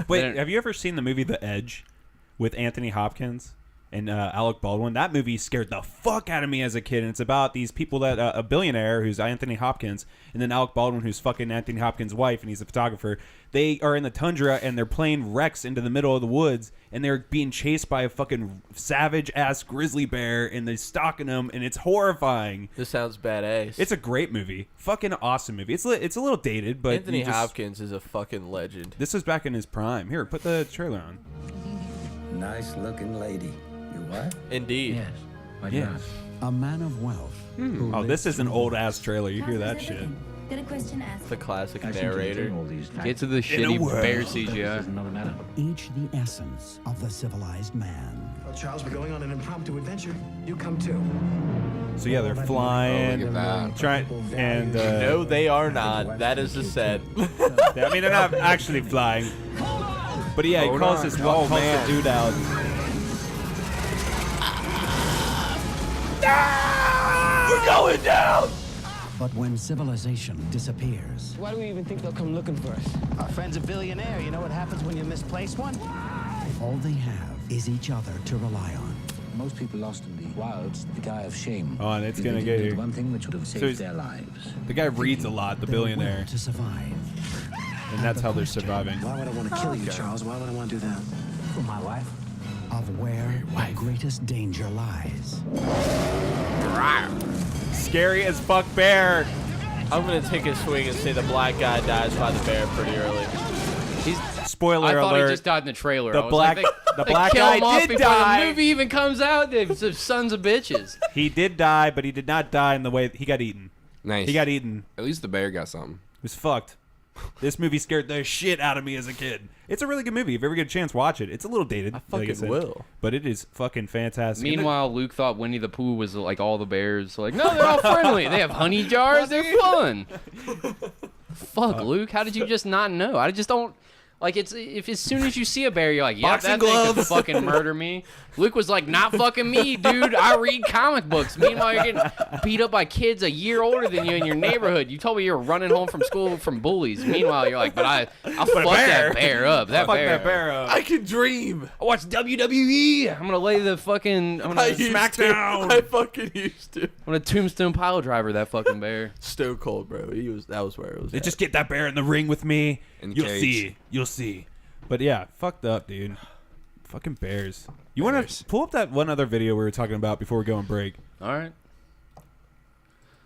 Wait, have you ever seen the movie The Edge with Anthony Hopkins and Alec Baldwin? That movie scared the fuck out of me as a kid, and it's about these people that a billionaire who's Anthony Hopkins, and then Alec Baldwin who's fucking Anthony Hopkins' wife, and he's a photographer. They are in the tundra and they're playing wrecks into the middle of the woods, and they're being chased by a fucking savage ass grizzly bear, and they're stalking them, and it's horrifying. This sounds badass. It's a great movie, fucking awesome movie. It's a little dated, but Anthony you just- Hopkins is a fucking legend. This is back in his prime. Here, put the trailer on. Nice looking lady. You what? Indeed. Yes. My Yeah. God. A man of wealth. Oh, this is an old ass trailer. You hear that shit? Got a question to ask. The classic narrator. Get to the shitty bear CGI. Each the essence of the civilized man. Well, Charles, we're going on an impromptu adventure. You come too. So yeah, they're flying, Look at that. trying, and No, they are not. That is the set. I mean, they're not actually flying. But yeah, he Hold calls on. this Oh, calls the man. dude out. We're going down! But when civilization disappears, Why do we even think they'll come looking for us? Our friend's a billionaire. You know what happens when you misplace one? all they have is each other to rely on. Most people lost in the wilds the guy of shame. Oh, and it's gonna get you. One thing which would have So saved he's- their lives. The guy reads a lot, the Their will billionaire, to survive. and that's how they're surviving. Why would I want to kill you, Charles? Why would I want to do that? For my wife. Of where the greatest danger lies. Scary as fuck bear. I'm gonna take a swing and say the black guy dies by the bear pretty early. Spoiler I thought alert. he just died in the trailer. The I was black- like, the they black kill guy him off did before die. the movie even comes out. They're some sons of bitches. He did die, but he did not die in the way he got eaten. Nice. He got eaten. At least the bear got something. He was fucked. This movie scared the shit out of me as a kid. It's a really good movie. If you ever get a chance, watch it. It's a little dated. I fucking will. But it is fucking fantastic. Meanwhile, Luke thought Winnie the Pooh was like all the bears. Like, no, they're all friendly. They have honey jars. They're fun. Fuck, Luke. How did you just not know? I just don't. Like, it's if as soon as you see a bear, you're like, yeah, that thing could fucking murder me. Luke was like, not fucking me, dude. I read comic books. Meanwhile, you're getting beat up by kids a year older than you in your neighborhood. You told me you were running home from school from bullies. Meanwhile, you're like, but I'll fuck that bear up. That bear up. I can dream. I watch WWE. I'm gonna lay the fucking. I'm gonna SmackDown. I fucking used to. I'm gonna tombstone pile driver that fucking bear. Stone Cold, bro. That was where it was. Just get that bear in the ring with me. You'll see. You'll see. But yeah, fucked up, dude. Fucking bears. You want to pull up that one other video we were talking about before we go on break? All right.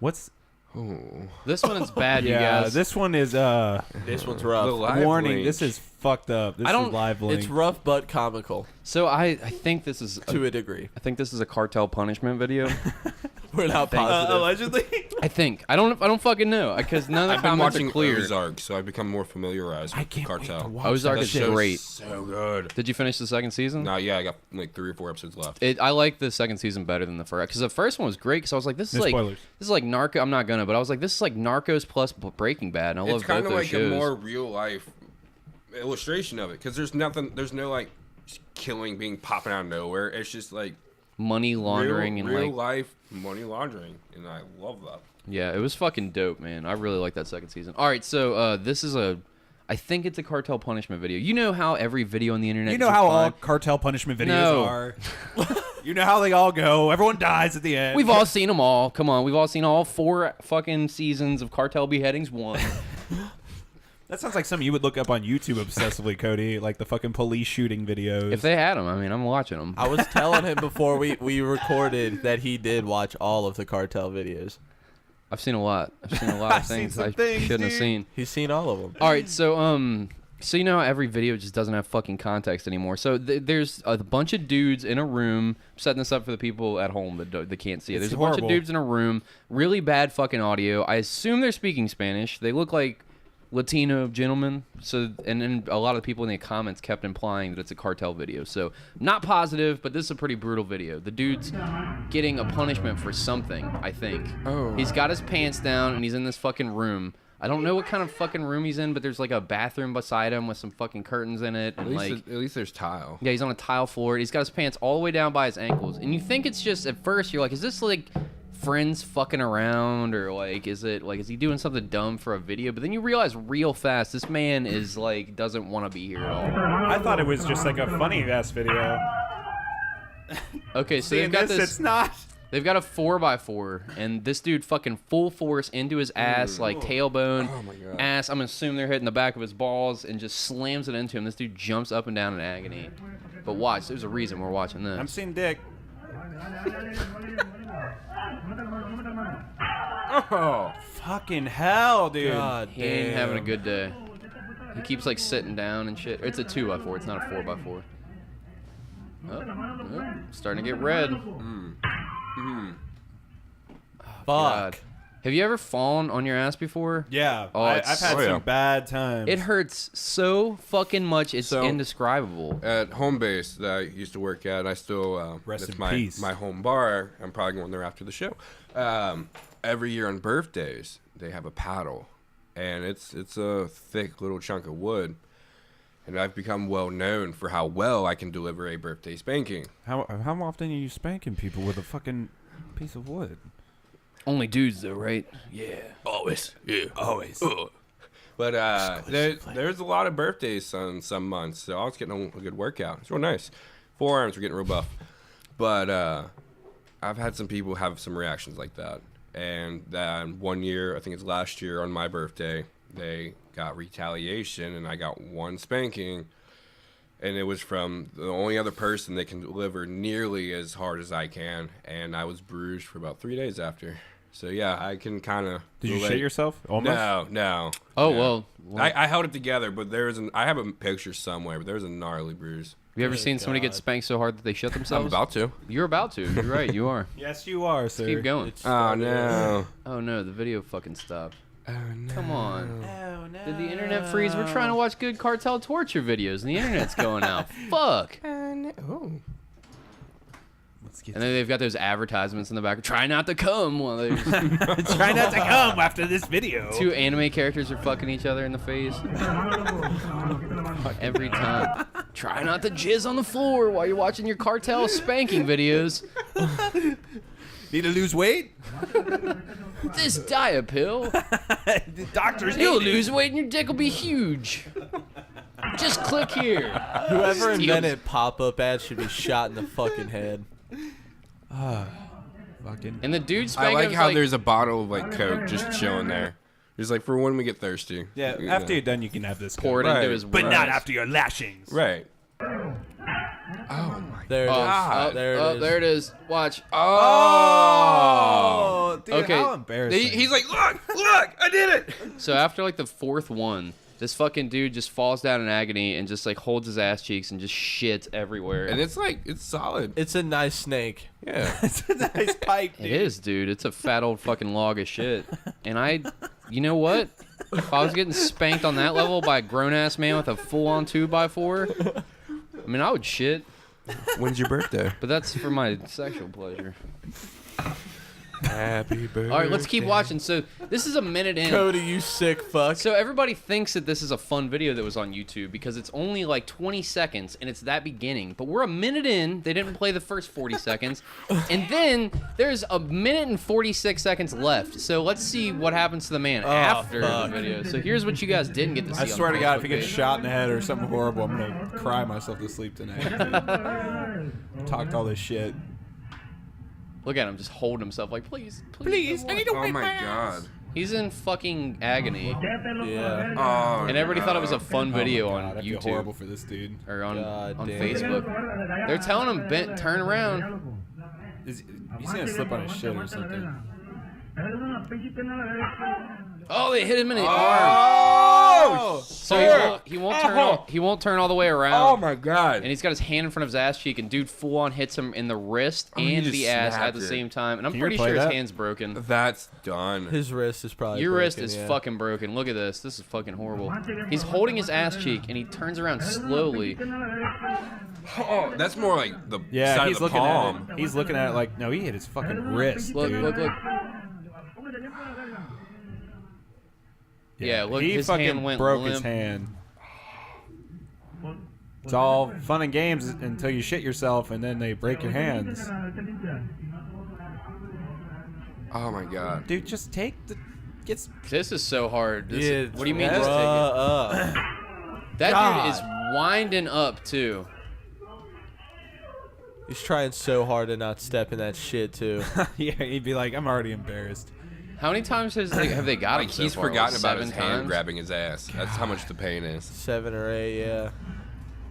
What's... Oh. This one is bad, you yeah, guys. this one is... This one's rough. Warning, this is fucked up. This is live link. It's rough but comical. So I think this is... To a degree. I think this is a cartel punishment video. We're not positive. Allegedly? I think. I don't fucking know because none of the comments are clear. Ozark, so I've become more familiarized with the cartel. Ozark is great. So good. Did you finish the second season? No, yeah, I got like 3 or 4 episodes left. I like the second season better than the first because the first one was great because I was like, this is spoilers. This is like Narco. I'm not gonna, but I was like, this is like Narcos plus Breaking Bad, and I love both those shows. It's kind of like a more real life illustration of it because there's no like killing being popping out of nowhere. It's just like money laundering and real like life money laundering, and I love that. Yeah, it was fucking dope, man. I really like that second season. All right, so this is I think it's a cartel punishment video. You know how every video on the internet. You know how all cartel punishment videos are. You know how they all go. Everyone dies at the end. We've all seen them all. Come on, we've all seen all 4 fucking seasons of Cartel Beheadings 1. That sounds like something you would look up on YouTube obsessively, Cody. Like the fucking police shooting videos. If they had them, I mean, I'm watching them. I was telling him before we recorded that he did watch all of the cartel videos. I've seen a lot. I've seen a lot of things I shouldn't have seen. He's seen all of them. All right, so so you know how every video just doesn't have fucking context anymore. So there's a bunch of dudes in a room. I'm setting this up for the people at home that can't see it. There's a bunch of dudes in a room. Really bad fucking audio. I assume they're speaking Spanish. They look like Latino gentlemen. So and then a lot of people in the comments kept implying that it's a cartel video. So not positive, but this is a pretty brutal video. The dude's getting a punishment for something, I think. Oh. He's got his pants down and he's in this fucking room. I don't know what kind of fucking room he's in, but there's like a bathroom beside him with some fucking curtains in it. And at least there's tile. Yeah, he's on a tile floor. He's got his pants all the way down by his ankles. And you think it's just, at first, you're like, is this like friends fucking around? Or like, is he doing something dumb for a video? But then you realize real fast, this man is like, doesn't want to be here at all. I thought it was just like a funny ass video. Okay, so they've got this. It's not. They've got a 4x4, and this dude fucking full force into his ass, like tailbone, ass. I'm assuming they're hitting the back of his balls, and just slams it into him. This dude jumps up and down in agony. But watch, there's a reason we're watching this. I'm seeing dick. Oh, fucking hell, dude. God he ain't having a good day. He keeps like sitting down and shit. It's a 2x4, it's not a 4x4. Oh, starting to get red. Fuck. God. Have you ever fallen on your ass before? Yeah. Oh, I've had some bad times. It hurts so fucking much. It's indescribable. At home base that I used to work at, I still Rest that's in peace. my home bar. I'm probably going there after the show. Every year on birthdays, they have a paddle, and it's a thick little chunk of wood. And I've become well known for how well I can deliver a birthday spanking. How often are you spanking people with a fucking piece of wood? Only dudes though, right? Yeah, always. Yeah, always. But there's a lot of birthdays on some months, so I was getting a good workout. It's real nice. Forearms were getting real buff. But I've had some people have some reactions like that. And then one year, I think it's last year on my birthday, they got retaliation, and I got one spanking, and it was from the only other person that can deliver nearly as hard as I can, and I was bruised for about 3 days after. So yeah, I can kind of. Did you shit yourself? Almost? No. Oh no. well. I held it together, but I have a picture somewhere, but there's a gnarly bruise. Have you ever seen somebody get spanked so hard that they shit themselves? I'm about to. You're about to. You're right. You are. Yes, you are, sir. Keep going. Oh no. Oh no, the video fucking stopped. Oh, no. Come on. Oh, no. Did the internet freeze? We're trying to watch good cartel torture videos, and the internet's going out. Fuck. Oh. And then they've got those advertisements in the back. Try not to come. While there's Try not to come after this video. 2 anime characters are fucking each other in the face. Every time. Try not to jizz on the floor while you're watching your cartel spanking videos. Need to lose weight? This diet pill. The doctors You'll lose weight and your dick will be huge. Just click here. Whoever invented pop-up ads should be shot in the fucking head. Fucking. And the dude I spanking like was how there's a bottle of like Coke just chilling there. It's like for when we get thirsty. Yeah, You after know. you're done, you can have this. pour it Coke. into his But words. not after your lashings. Right. Oh my There it is. God. There it is. There it is. Watch. Oh, dude, Okay. how embarrassing. He's like, look, I did it. So after like the 4th one, this fucking dude just falls down in agony and just like holds his ass cheeks and just shits everywhere. And it's like, it's solid. It's a nice snake. Yeah. It's a nice pipe, dude. It is, dude. It's a fat old fucking log of shit. And you know what? If I was getting spanked on that level by a grown-ass man with a full-on 2x4, I mean, I would shit. When's your birthday? But that's for my sexual pleasure. Happy birthday. All right, let's keep watching. So this is a minute in. Cody, you sick fuck. So everybody thinks that this is a fun video that was on YouTube because it's only like 20 seconds and it's that beginning. But we're a minute in. They didn't play the first 40 seconds. And then there's a minute and 46 seconds left. So let's see what happens to the man after the video. So here's what you guys didn't get to see. I swear to God, if he Facebook gets page. shot in the head or something horrible, I'm gonna cry myself to sleep tonight. Talked all this shit. Look at him just holding himself like, please, please. I need to Oh my God. He's in fucking agony. Yeah. Oh. And everybody thought it was a fun video God, on I feel YouTube horrible for this dude. or on God damn. Facebook. They're telling him, "Bent, turn around." He's gonna slip on his shit or something. Oh, they hit him in the arm. Oh! So he won't turn. He won't turn all the way around. Oh my God. And he's got his hand in front of his ass cheek, and dude full on hits him in the wrist he and just the ass at snapped the it. same time. And I'm Can you pretty replay sure his that? hand's broken. That's done. His wrist is probably Your wrist broken, is yeah. fucking broken. Look at this. This is fucking horrible. He's holding his ass cheek, and he turns around slowly. Oh, that's more like the Yeah, side he's of the looking palm. at it. He's looking at it like, no, he hit his fucking wrist, Look, dude. look, look. Yeah, look, he his fucking hand went broke limp. his hand. It's all fun and games until you shit yourself and then they break your hands. Oh my God. Dude, just take the. This is so hard. This Yeah, what do you mean? Just take it? That God. dude is winding up too. He's trying so hard to not step in that shit too. Yeah, he'd be like, I'm already embarrassed. How many times have they got him? Like so he's far? forgotten Like about his 7 hand times? grabbing his ass. That's how much the pain is. 7 or 8, yeah.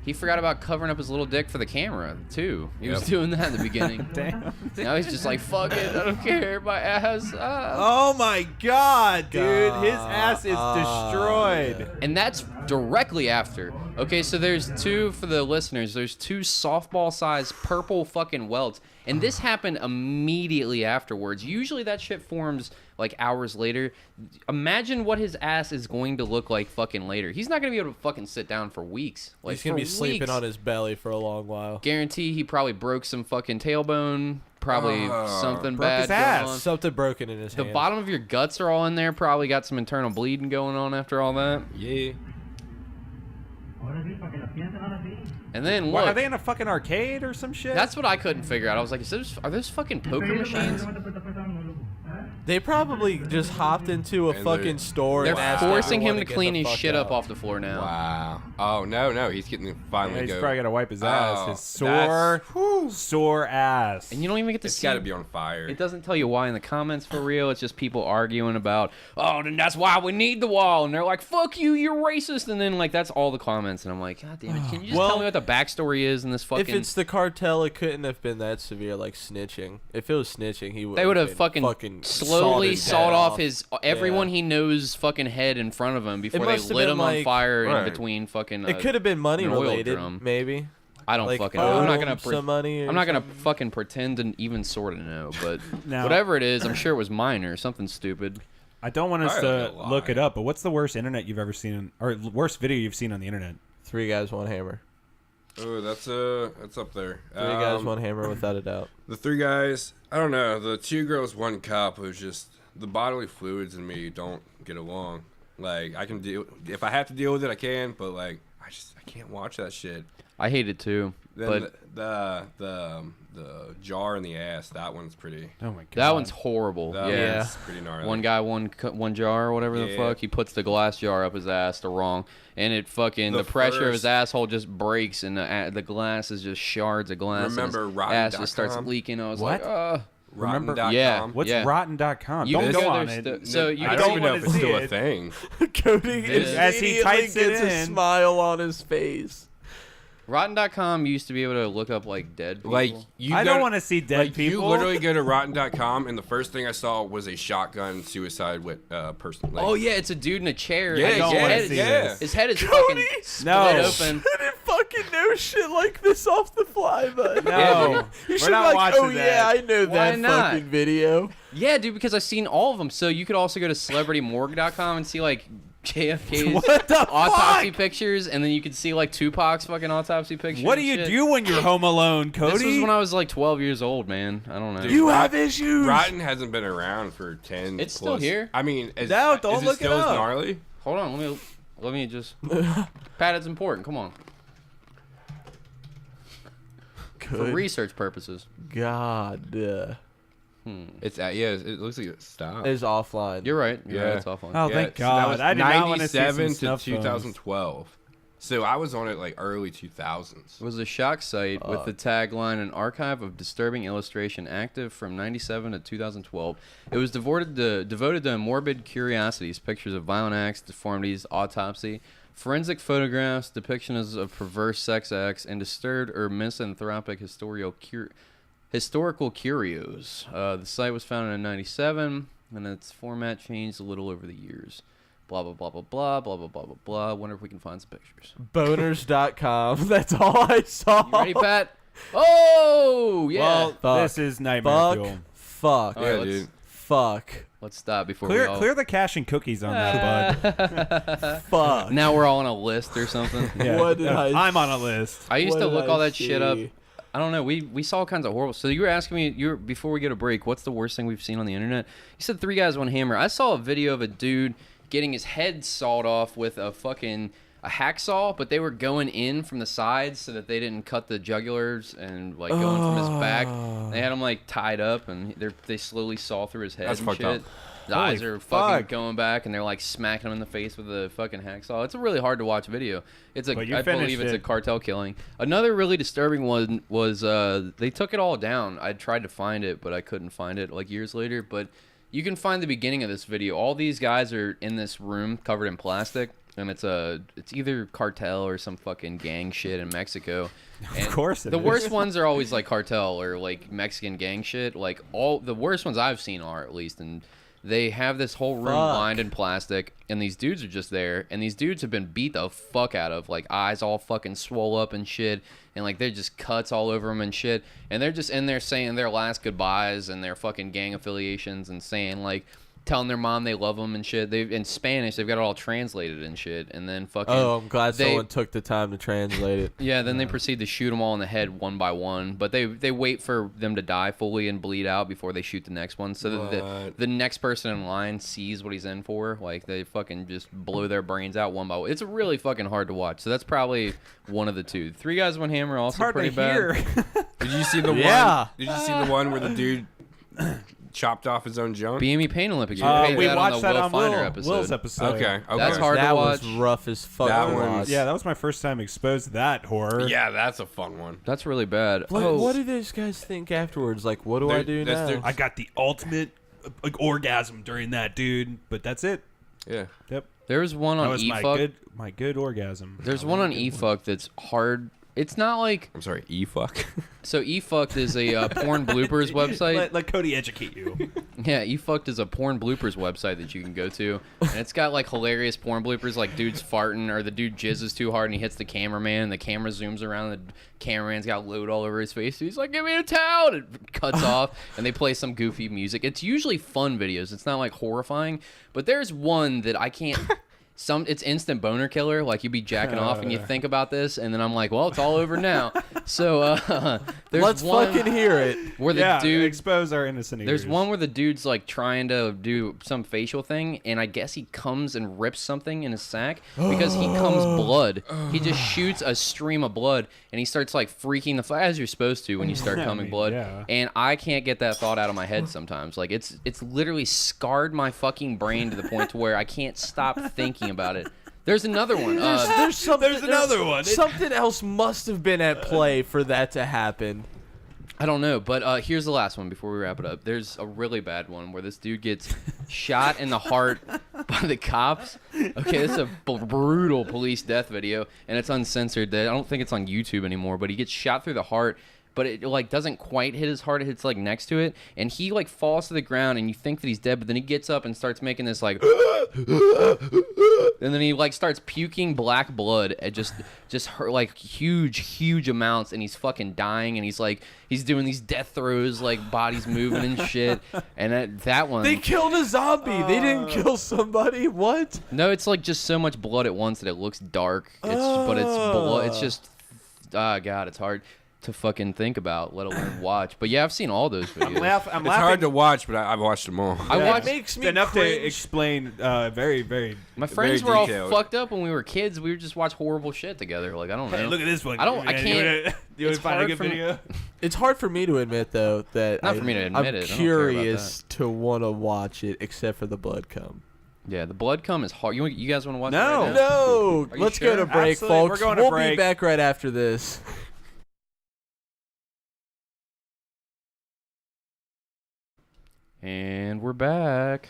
He forgot about covering up his little dick for the camera too. He was Yep. doing that in the beginning. Damn. Now he's just like, fuck it, I don't care, my ass. Oh my God, dude. His ass is destroyed. Yeah. And that's directly after. Okay, so there's two, for the listeners, there's 2 softball-sized purple fucking welts. And this happened immediately afterwards. Usually that shit forms like hours later. Imagine what his ass is going to look like fucking later. He's not going to be able to fucking sit down for weeks. Like, He's going to be for sleeping weeks. on his belly for a long while. Guarantee he probably broke some fucking tailbone. Probably something Broke bad his going ass. on. Something broken in his The hand. bottom of your guts are all in there. Probably got some internal bleeding going on after all that. Yeah. And then What, look. are they in a fucking arcade or some shit? That's what I couldn't figure out. I was like, are those fucking poker machines? They probably just hopped into a And fucking store They're and asked forcing him everyone to get clean the his fuck shit out. up off the floor now. Wow. Oh no, he's getting to finally Yeah, he's go. probably got to wipe his ass. Oh, His sore ass. And you don't even get to It's see. got to be on fire. It doesn't tell you why in the comments for real. It's just people arguing about, oh, then that's why we need the wall. And they're like, fuck you, you're racist. And then like that's all the comments. And I'm like, God damn it, can you just tell me what the backstory is in this fucking? If it's the cartel, it couldn't have been that severe, like snitching. If it was snitching, he would. They would have been fucking slowly sawed sawed off off his everyone he knows fucking head in front of him before they must have lit been him on like- fire in Right. between fucking. It could have been money an oil related, drum. maybe. I don't like, fucking know. I'm not gonna. some money. Or I'm not gonna something. fucking pretend to even sort of know, but Now- whatever it is, I'm sure it was minor, something stupid. I don't want us I to don't know look why. it up, but what's the worst internet you've ever seen, or worst video you've seen on the internet? 3 Guys, 1 Hammer. Oh, that's up there. 3 Guys, 1 Hammer, without a doubt. The 3 guys, I don't know. The 2 girls, 1 cup was just the bodily fluids in me don't get along. Like I can deal if I have to deal with it, I can. But like I can't watch that shit. I hate it too. Then But the jar in the ass, that one's pretty. Oh my god, that one's horrible. That Yeah, one's pretty gnarly. one guy, one jar or whatever the Yeah. fuck. He puts the glass jar up his ass the wrong, and it fucking the pressure of his first- asshole just breaks, and the glass is just shards of glass. Remember and his Rotten.com? ass just starts leaking. I was What? like, Remember? Rotten.com? Yeah. What's Rotten.com? You Don't can go go on there it. so you I can don't see- even know if it's see still a it. thing. Cody As he immediately types it gets a in. smile on his face. Rotten.com used to be able to look up like dead people. Like I don't want to see dead people. You literally go to Rotten.com, and the first thing I saw was a shotgun suicide with person. Like, oh yeah, it's a dude in a chair. Yeah, His don't head wanna is- see this. His head is Cody! fucking split No. open. I didn't fucking know shit like this off the fly, bud. No, You we're should not like, watching oh that. yeah, I know Why that not? fucking video. Yeah, dude, because I've seen all of them. So you could also go to CelebrityMorgue.com and see like JFK's What the autopsy fuck? pictures, and then you could see like Tupac's fucking autopsy pictures. What do and you shit. do when you're home alone, Cody? This was when I was like 12 years old, man. I don't know. Dude, You have issues. Rotten hasn't been around for 10. It's still plus. here. I mean, No, don't is it look still it as up. gnarly? Hold on, let me just. Pat, it's important. Come on, for Good research purposes. God. It's it looks like it stopped. It's offline. You're right. Yeah. It's offline. Oh, Yeah, thank so that God! was I did not want to see some 97 to snuff phones. 2012. So I was on it like early 2000s. It was a shock site with the tagline "An archive of disturbing illustration active from '97 to 2012." It was devoted to morbid curiosities, pictures of violent acts, deformities, autopsy, forensic photographs, depictions of perverse sex acts, and disturbed or misanthropic historical curios. The site was founded in '97, and its format changed a little over the years. Blah, blah, blah, blah, blah, blah, blah, blah, blah, blah. Wonder if we can find some pictures. Boners.com. That's all I saw. You ready, Pat? Oh, yeah. Well, Fuck. this is nightmare Fuck. fuel. Fuck. All right, Yeah, let's, dude. Fuck. let's stop before we Clear, all... clear the cache and cookies on that, bud. Fuck. Now we're all on a list or something. Yeah. What did I I'm on a list. I used What to did look I all that shit up. see? I don't know. We saw all kinds of horrible... So you were asking me, before we get a break, what's the worst thing we've seen on the internet? You said 3 Guys, 1 Hammer. I saw a video of a dude getting his head sawed off with a hacksaw, but they were going in from the sides so that they didn't cut the jugulars and like going from his back. They had him like tied up, and they slowly saw through his head That's and fucked shit. up. The Holy eyes are fucking fuck. going back, and they're like smacking him in the face with a fucking hacksaw. It's a really hard to watch video. It's a, But you I believe finished it's a it. cartel killing. Another really disturbing one was they took it all down. I tried to find it, but I couldn't find it like years later. But you can find the beginning of this video. All these guys are in this room covered in plastic, and it's either cartel or some fucking gang shit in Mexico. And Of course it the is. worst ones are always like cartel or like Mexican gang shit. Like all the worst ones I've seen are, at least, and they have this whole room lined in plastic, and these dudes are just there, and these dudes have been beat the fuck out of, like eyes all fucking swole up and shit, and like they're just cuts all over them and shit, and they're just in there saying their last goodbyes and their fucking gang affiliations and saying like, telling their mom they love them and shit. They in Spanish, they've got it all translated and shit, and then fucking. Oh, I'm glad someone took the time to translate it. Yeah, then they proceed to shoot them all in the head one by one, but they wait for them to die fully and bleed out before they shoot the next one, so that the next person in line sees what he's in for. Like they fucking just blow their brains out one by one. It's really fucking hard to watch. So that's probably one of the two. 3 Guys, 1 Hammer also Hard pretty to bad. hear. Did you see the Yeah. one? Did you see the one where the dude chopped off his own junk? BME Pain Olympics. We that watched on the that Will on Finder episode. Will's episode. Okay. That's hard That to was watch. rough as fuck. That to one watch. was- Yeah, that was my first time exposed to that horror. Yeah, that's a fun one. That's really bad. What do those guys think afterwards? Like, what do I do that's now? their- I got the ultimate orgasm during that, dude. But that's it. Yeah. Yep. There's one That on was eFuck. my good orgasm. There's one on eFuck that's hard It's not like... I'm sorry, eFuck? So eFucked is a porn bloopers website. Let Cody educate you. Yeah, eFucked is a porn bloopers website that you can go to. And it's got like hilarious porn bloopers, like dude's farting or the dude jizzes too hard and he hits the cameraman and the camera zooms around and the cameraman's got load all over his face. He's like, give me a towel! And it cuts off and they play some goofy music. It's usually fun videos. It's not like horrifying. But there's one that I can't... It's instant boner killer. Like you be jacking off and you think about this, and then I'm like, well, it's all over now. So there's Let's one fucking hear it. Where the dude expose our innocent ears. There's one where the dude's like trying to do some facial thing, and I guess he comes and rips something in his sack because he comes blood. He just shoots a stream of blood, and he starts like freaking as you're supposed to when you start coming blood. Yeah. And I can't get that thought out of my head sometimes. Like it's literally scarred my fucking brain to the point to where I can't stop thinking about it. There's another one. There's another one. Something else must have been at play for that to happen. I don't know, but here's the last one before we wrap it up. There's a really bad one where this dude gets shot in the heart by the cops. Okay, this is a brutal police death video, and it's uncensored. I don't think it's on YouTube anymore, but he gets shot through the heart, but it like doesn't quite hit his heart. It hits like next to it, and he like falls to the ground, and you think that he's dead, but then he gets up and starts making this like, and then he like starts puking black blood at just hurt, like huge amounts, and he's fucking dying, and he's doing these death throes, like bodies moving and shit, and that one. They killed a zombie. They didn't kill somebody. What? No, it's like just so much blood at once that it looks dark. But it's blood. It's just, God, it's hard to fucking think about, let alone watch. But yeah, I've seen all those videos. It's hard to watch, but I've watched them all. I watched. It makes me enough cringe. to explain. Very, very. My friends very were all detailed. fucked up when we were kids. We would just watch horrible shit together. Like I don't know. Hey, look at this one. I can't. You want it's to find a hard good for me- video? It's hard for me to admit, though, that Not for me to admit I'm it. I don't care about curious to want to watch it, except for the blood cum. Yeah, the blood cum is hard. You guys want to watch it No. right now? No, Are you let's sure? go to break, Absolutely. folks. We're going to we'll break. be back right after this. And we're back.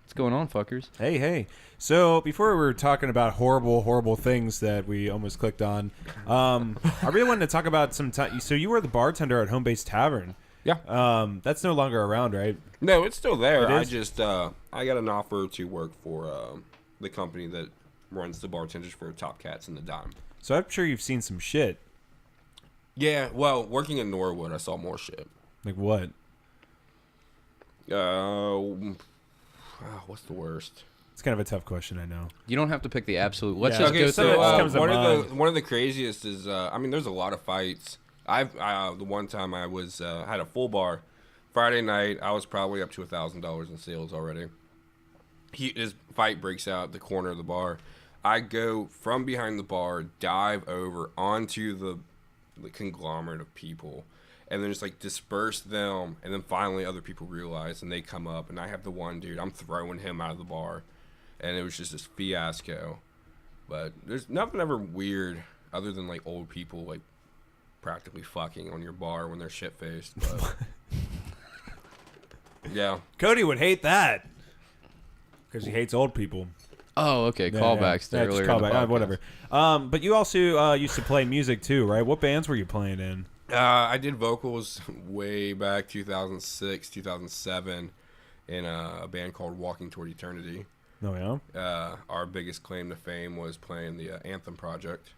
What's going on, fuckers? Hey. So before we were talking about horrible things that we almost clicked on, I really wanted to talk about some time. So you were the bartender at Home Base Tavern. Yeah. That's no longer around, right? No, it's still there. It I is? just I got an offer to work for the company that runs the bartenders for Top Cats and the Dime. So I'm sure you've seen some shit. Yeah, well, working in Norwood, I saw more shit. Like what? What's the worst? It's kind of a tough question, I know. You don't have to pick the absolute. Let's Yeah. just Okay, go so through. that comes to one of the craziest is I mean, there's a lot of fights. The one time I was had a full bar Friday night. I was probably up to $1,000 in sales already. His fight breaks out at the corner of the bar. I go from behind the bar, dive over onto the conglomerate of people, and then just like disperse them, and then finally other people realize, and they come up, and I have the one dude, I'm throwing him out of the bar, and it was just this fiasco. But there's nothing ever weird other than like old people like practically fucking on your bar when they're shit-faced. But yeah. Cody would hate that because he hates old people. Oh, okay. Callbacks to Yeah, earlier. just in the callback. podcast. Whatever. But you also used to play music too, right? What bands were you playing in? I did vocals way back 2006, 2007 in a band called Walking Toward Eternity. Oh, yeah? Our biggest claim to fame was playing the Anthem Project.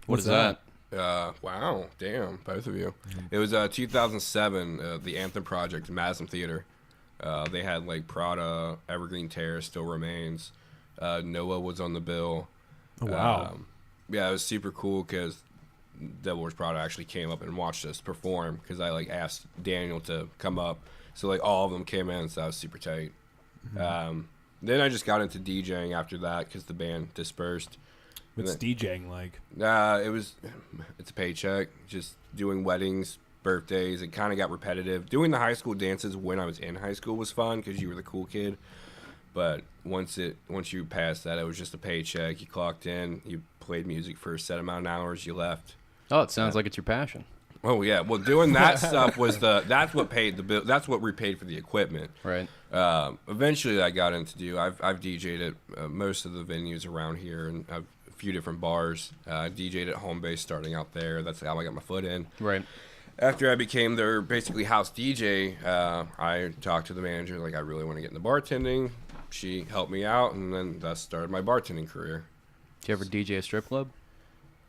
What is that? Wow, damn, both of you. It was 2007, the Anthem Project in Madison Theater. They had like Prada, Evergreen Terrace, Still Remains. Noah was on the bill. Oh, wow. Yeah, it was super cool because Devil Wears Prada actually came up and watched us perform because I like asked Daniel to come up. So like all of them came in, so that was super tight. Mm-hmm. Then I just got into DJing after that because the band dispersed. What's DJing like? It's a paycheck. Just doing weddings, birthdays. It kind of got repetitive. Doing the high school dances when I was in high school was fun because you were the cool kid. But once you passed that, it was just a paycheck. You clocked in, you played music for a set amount of hours, you left. Oh, it sounds like it's your passion. Oh yeah, well, doing that stuff was that's what paid the bill. That's what repaid for the equipment. Right. Eventually, I got into I've DJ'd at most of the venues around here, and a few different bars. DJ'd at Home Base starting out there. That's how I got my foot in. Right. After I became their basically house DJ, I talked to the manager, like, I really want to get into bartending. She helped me out, and then that started my bartending career. Did you ever DJ a strip club?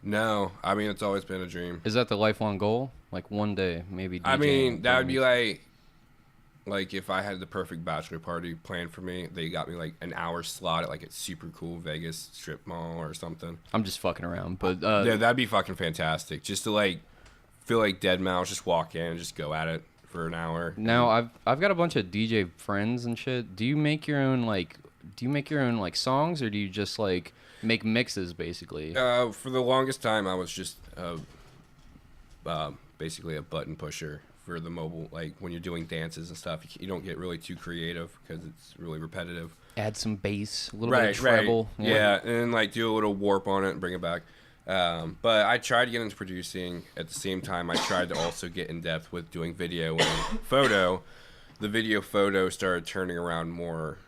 No. I mean, it's always been a dream. Is that the lifelong goal? Like, one day, maybe DJing? I mean, that would be like if I had the perfect bachelor party planned for me, they got me, like, an hour slot at, like, a super cool Vegas strip mall or something. I'm just fucking around, but... yeah, that'd be fucking fantastic. Just to, like, feel like Dead Mouse, just walk in and just go at it for an hour. Now, I've got a bunch of DJ friends and shit. Do you make your own, like, songs, or do you just, like, make mixes, basically? For the longest time, I was just basically a button pusher for the mobile, like, when you're doing dances and stuff. You don't get really too creative because it's really repetitive. Add some bass, a little bit of treble. Right. Yeah, and then, like, do a little warp on it and bring it back. But I tried to get into producing. At the same time, I tried to also get in depth with doing video and photo. The video photo started turning around more.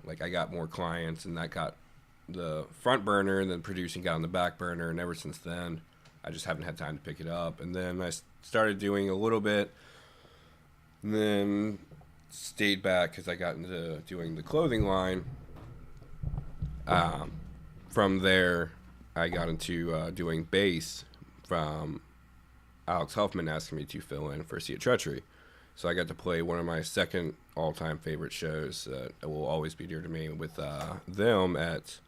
Like, I got more clients, and that got the front burner, and then producing got on the back burner. And ever since then, I just haven't had time to pick it up. And then I started doing a little bit, and then stayed back because I got into doing the clothing line. From there, I got into doing bass from Alex Huffman asking me to fill in for Sea Treachery. So I got to play one of my second all-time favorite shows that will always be dear to me with them at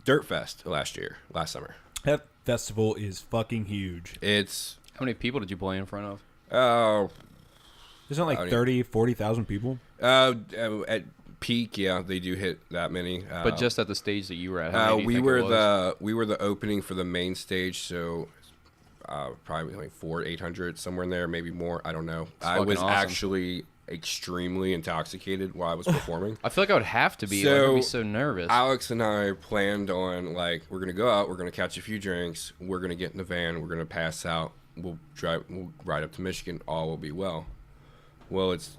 Dirt Fest last summer. That festival is fucking huge. How many people did you play in front of? Isn't it like 30, 40,000 people? At peak, yeah, they do hit that many. But just at the stage that you were at, how many do you we think it was? we were the opening for the main stage, so probably like 800 somewhere in there, maybe more. I don't know. I was awesome. Actually extremely intoxicated while I was performing. I feel like I would have to be. I'd be so nervous. Alex and I planned on, like, we're gonna go out, we're gonna catch a few drinks, we're gonna get in the van, we're gonna pass out, we'll ride up to Michigan, all will be well. Well, it's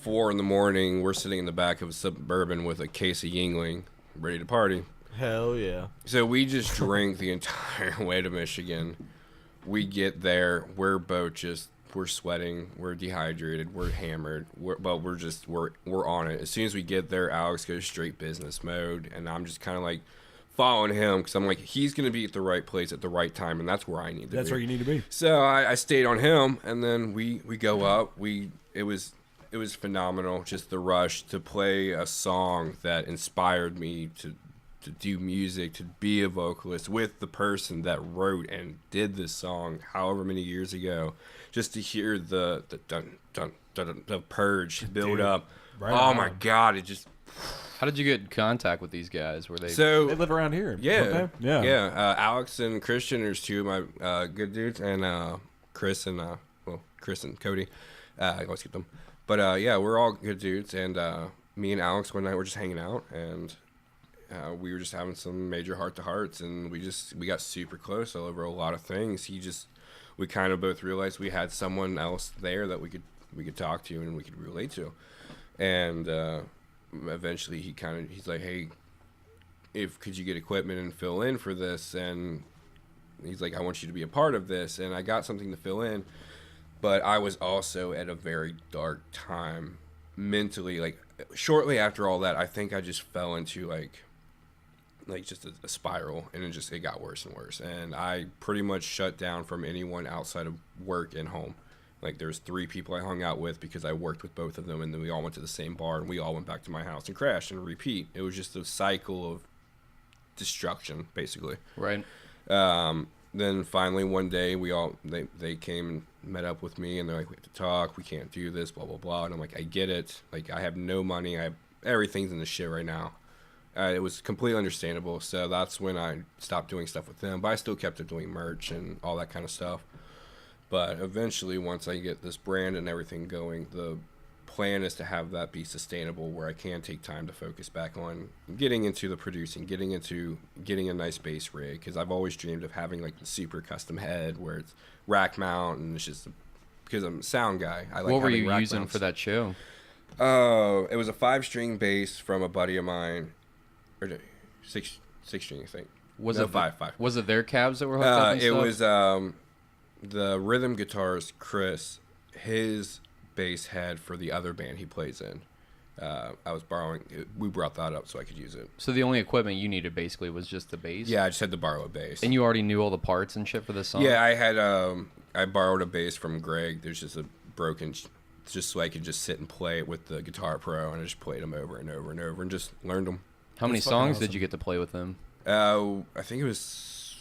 4 a.m, we're sitting in the back of a Suburban with a case of Yingling, ready to party. Hell yeah. So we just drank the entire way to Michigan. We get there, we're sweating, we're dehydrated, we're hammered, we're on it. As soon as we get there, Alex goes straight business mode, and I'm just kind of like following him because I'm like, he's gonna be at the right place at the right time, and that's where I need to be. That's where you need to be. So I stayed on him, and then we go up. It was phenomenal, just the rush to play a song that inspired me to do music, to be a vocalist with the person that wrote and did this song however many years ago. Just to hear the dun dun dun, the purge build up. Right on. My God, it just. How did you get in contact with these guys? Were they? So they live around here. Yeah, yeah. Alex and Christian, there's two of my good dudes, and Chris and Cody. I always get them, but yeah, we're all good dudes, and me and Alex one night were just hanging out, and we were just having some major heart-to-hearts, and we got super close over a lot of things. We kind of both realized we had someone else there that we could talk to and we could relate to, and eventually he's like, hey, could you get equipment and fill in for this? And he's like, I want you to be a part of this, and I got something to fill in, but I was also at a very dark time mentally. Like, shortly after all that, I think I just fell into like just a spiral, and it got worse and worse, and I pretty much shut down from anyone outside of work and home. Like, there's 3 people I hung out with because I worked with both of them, and then we all went to the same bar, and we all went back to my house and crashed and repeat. It was just a cycle of destruction, basically. Right. Then finally one day they came and met up with me, and they're like, we have to talk, we can't do this, blah blah blah. And I'm like, I get it, like, I have no money, everything's in the shit right now. It was completely understandable. So that's when I stopped doing stuff with them, but I still kept doing merch and all that kind of stuff. But eventually, once I get this brand and everything going, the plan is to have that be sustainable, where I can take time to focus back on getting into the producing, getting a nice bass rig, because I've always dreamed of having like the super custom head where it's rack mount, and it's just because I'm a sound guy. I like. What were you rack using mounts. for that show? It was a 5-string bass from a buddy of mine, or 6-string, I think. Was no, it five. Was it their cabs that were hooked up and It stuff? was the rhythm guitarist Chris. His bass head for the other band he plays in. I was borrowing. We brought that up so I could use it. So the only equipment you needed basically was just the bass. Yeah, I just had to borrow a bass. And you already knew all the parts and shit for this song. Yeah, I had. I borrowed a bass from Greg. There's just a broken, just so I could just sit and play it with the Guitar Pro, and I just played them over and over and over, and just learned them. How many songs did you get to play with them? I think it was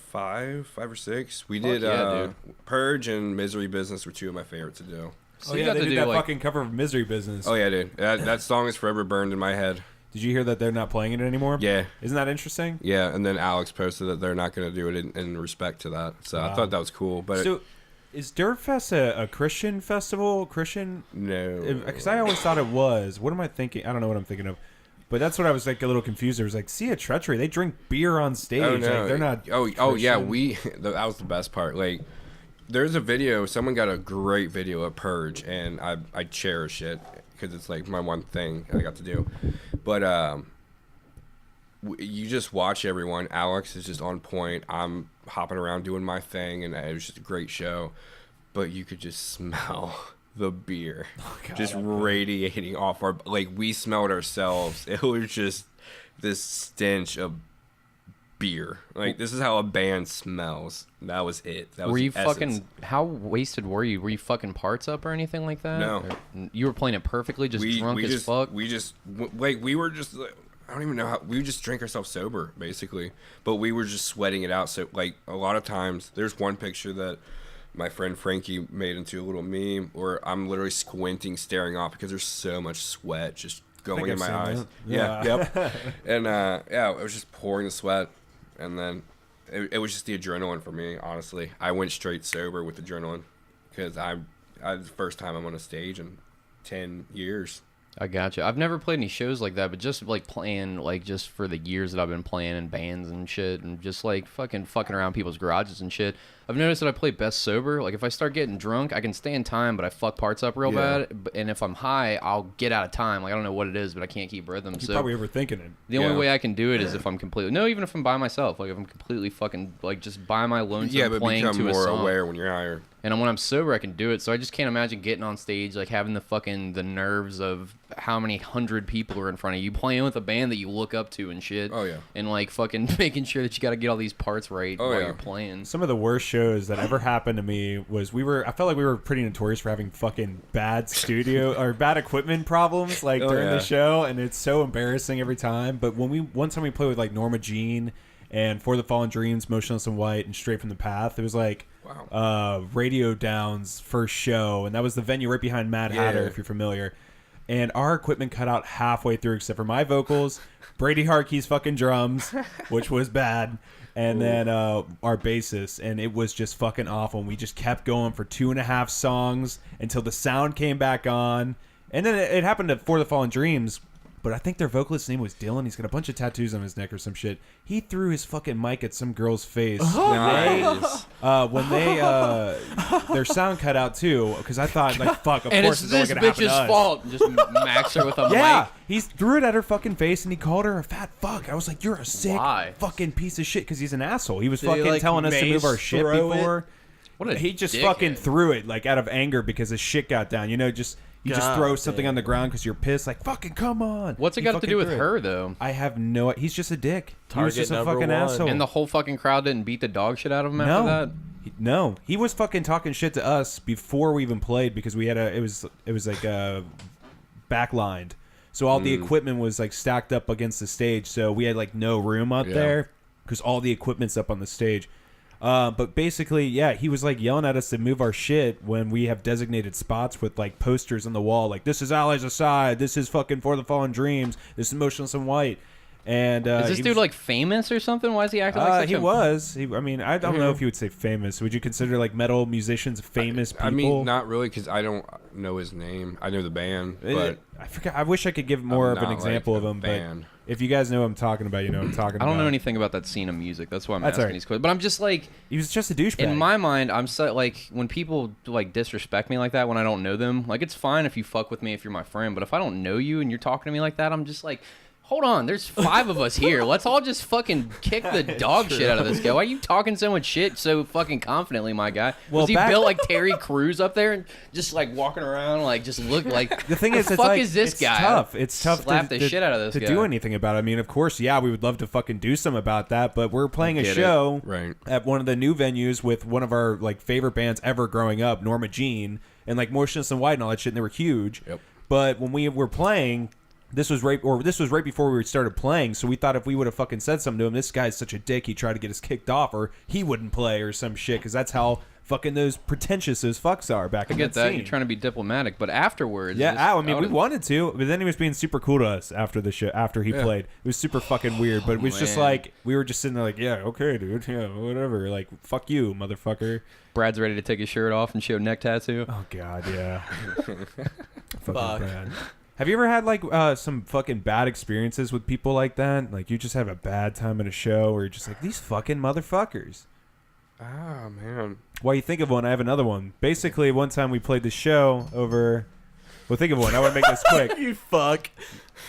five or six. We did yeah, Purge and Misery Business were two of my favorites to do. So yeah, they did that fucking cover of Misery Business. Oh yeah, dude. That song is forever burned in my head. Did you hear that they're not playing it anymore? Yeah. Isn't that interesting? Yeah, and then Alex posted that they're not going to do it in respect to that. So I thought that was cool. But so, is Dirtfest a Christian festival? Christian? No. Because I always thought it was. What am I thinking? I don't know what I'm thinking of. But that's what I was like a little confused. It was like, see a treachery. They drink beer on stage. Oh no, Like, they're not. Oh yeah, that was the best part. Like, there's a video. Someone got a great video of Purge, and I cherish it because it's like my one thing I got to do. But you just watch everyone. Alex is just on point. I'm hopping around doing my thing, and it was just a great show. But you could just smell the beer just radiating off our, like, we smelled ourselves. It was just this stench of beer. Like, this is how a band smells. That was it. That was were you the essence. fucking, how wasted were you? Were you fucking parts up or anything like that? No. Or you were playing it perfectly, just drunk as fuck? We were just, I don't even know how, we would just drink ourselves sober, basically. But we were just sweating it out. So, like, a lot of times, there's one picture that my friend Frankie made into a little meme where I'm literally squinting, staring off because there's so much sweat just going in my eyes. Yeah. Yep. And it was just pouring the sweat, and then it was just the adrenaline for me. Honestly, I went straight sober with adrenaline because I the first time I'm on a stage in 10 years. I gotcha. I've never played any shows like that, but just like playing, like just for the years that I've been playing in bands and shit, and just like fucking around people's garages and shit. I've noticed that I play best sober. Like if I start getting drunk, I can stay in time, but I fuck parts up real bad. And if I'm high, I'll get out of time. Like I don't know what it is, but I can't keep rhythm. You're probably overthinking it. The only way I can do it is if I'm even if I'm by myself. Like if I'm completely fucking like just by my lonesome but playing become to more a song. aware when you're higher. And when I'm sober, I can do it. So I just can't imagine getting on stage, like having the nerves of how many 100 people are in front of you, playing with a band that you look up to and shit. Oh, yeah. And like fucking making sure that you got to get all these parts right while you're playing. Some of the worst shows that ever happened to me was I felt like we were pretty notorious for having fucking bad studio or bad equipment problems like during the show, and it's so embarrassing every time. But one time we played with like Norma Jean and For the Fallen Dreams, Motionless in White, and Straight from the Path. It was like Radio Down's first show, and that was the venue right behind Mad Hatter, if you're familiar. And our equipment cut out halfway through, except for my vocals, Brady Harkey's fucking drums, which was bad, and then our bassist, and it was just fucking awful. And we just kept going for 2.5 songs until the sound came back on, and then it happened to For the Fallen Dreams. But I think their vocalist's name was Dylan. He's got a bunch of tattoos on his neck or some shit. He threw his fucking mic at some girl's face when their sound cut out too. Because I thought, like, fuck, of course it's only gonna happen to us. Fault. Just max her with a Yeah, mic. he threw it at her fucking face and he called her a fat fuck. I was like, you're a sick fucking piece of shit, because he's an asshole. He was fucking telling us to move our shit before. He just fucking threw it like out of anger because his shit got down. You know, you just throw something on the ground because you're pissed. Like, fucking come on. What's it got to do with her, though? I have no... He's just a dick. He was just a fucking #1. asshole. And the whole fucking crowd didn't beat the dog shit out of him after that? No. He was fucking talking shit to us before we even played because we had it was like backlined. So all the equipment was like stacked up against the stage. So we had like no room up there because all the equipment's up on the stage. But basically, he was like yelling at us to move our shit when we have designated spots with like posters on the wall, like "This is Allies Aside," "This is fucking For the Fallen Dreams," "This is Motionless in White." And is this dude like famous or something? Why is he acting like such I mean, I don't know if you would say famous. Would you consider like metal musicians famous people? I mean, not really, because I don't know his name. I know the band, but I forgot. I wish I could give more of an example of him. But if you guys know what I'm talking about, you know what I'm talking about. I don't know anything about that scene of music. That's why I'm asking these questions. But I'm just like, he was just a douchebag. In my mind, I'm so like, when people like disrespect me like that when I don't know them, like it's fine if you fuck with me if you're my friend, but if I don't know you and you're talking to me like that, I'm just like, Hold on, there's 5 of us here. Let's all just fucking kick the dog shit out of this guy. Why are you talking so much shit so fucking confidently, my guy? Well, Was he built like Terry Crews up there and just like walking around like just look like the thing is, the it's fuck like, is this guy? Tough. It's tough Slap to the shit out of this to guy. do anything about it. I mean, of course, yeah, we would love to fucking do something about that, but we're playing a show at one of the new venues with one of our like favorite bands ever growing up, Norma Jean, and like Motionless in White and all that shit, and they were huge. Yep. But when we were playing, this was right before we started playing, so we thought if we would have fucking said something to him, this guy's such a dick, he tried to get us kicked off, or he wouldn't play, or some shit, because that's how fucking those pretentious those fucks are back in I get that. scene. You're trying to be diplomatic, but afterwards, Yeah, I mean, we wanted to, but then he was being super cool to us after the show, after he played. It was super fucking weird, but it was just like, we were just sitting there like, yeah, okay, dude, yeah, whatever, like, fuck you, motherfucker. Brad's ready to take his shirt off and show neck tattoo. Oh, God, yeah. Fucking Brad. Have you ever had, like, some fucking bad experiences with people like that? Like, you just have a bad time at a show where you're just like, these fucking motherfuckers. Oh, man. While you think of one, I have another one. Basically, one time we played the show over... Well, think of one. I want to make this quick. You fuck.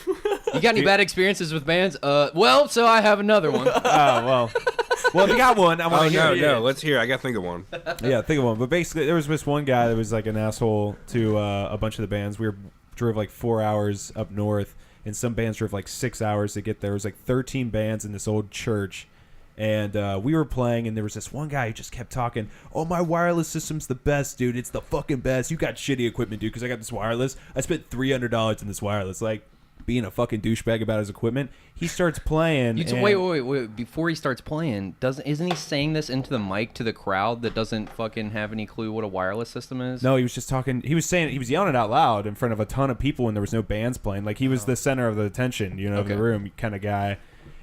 You got any bad experiences with bands? Well, so I have another one. Oh, well. Well, if you got one, I want to hear it. No, let's hear. I got to think of one. Yeah, think of one. But basically, there was this one guy that was like an asshole to a bunch of the bands. We drove like 4 hours up north, and some bands drove like 6 hours to get there. It was like 13 bands in this old church. And we were playing, and there was this one guy who just kept talking, oh, my wireless system's the best, dude. It's the fucking best. You got shitty equipment, dude, because I got this wireless. I spent $300 in this wireless. Like, being a fucking douchebag about his equipment. He starts playing. Wait. Before he starts playing, isn't he saying this into the mic to the crowd that doesn't fucking have any clue what a wireless system is? No, he was just talking. He was yelling it out loud in front of a ton of people when there was no bands playing. Like, he was the center of the attention, of the room kind of guy.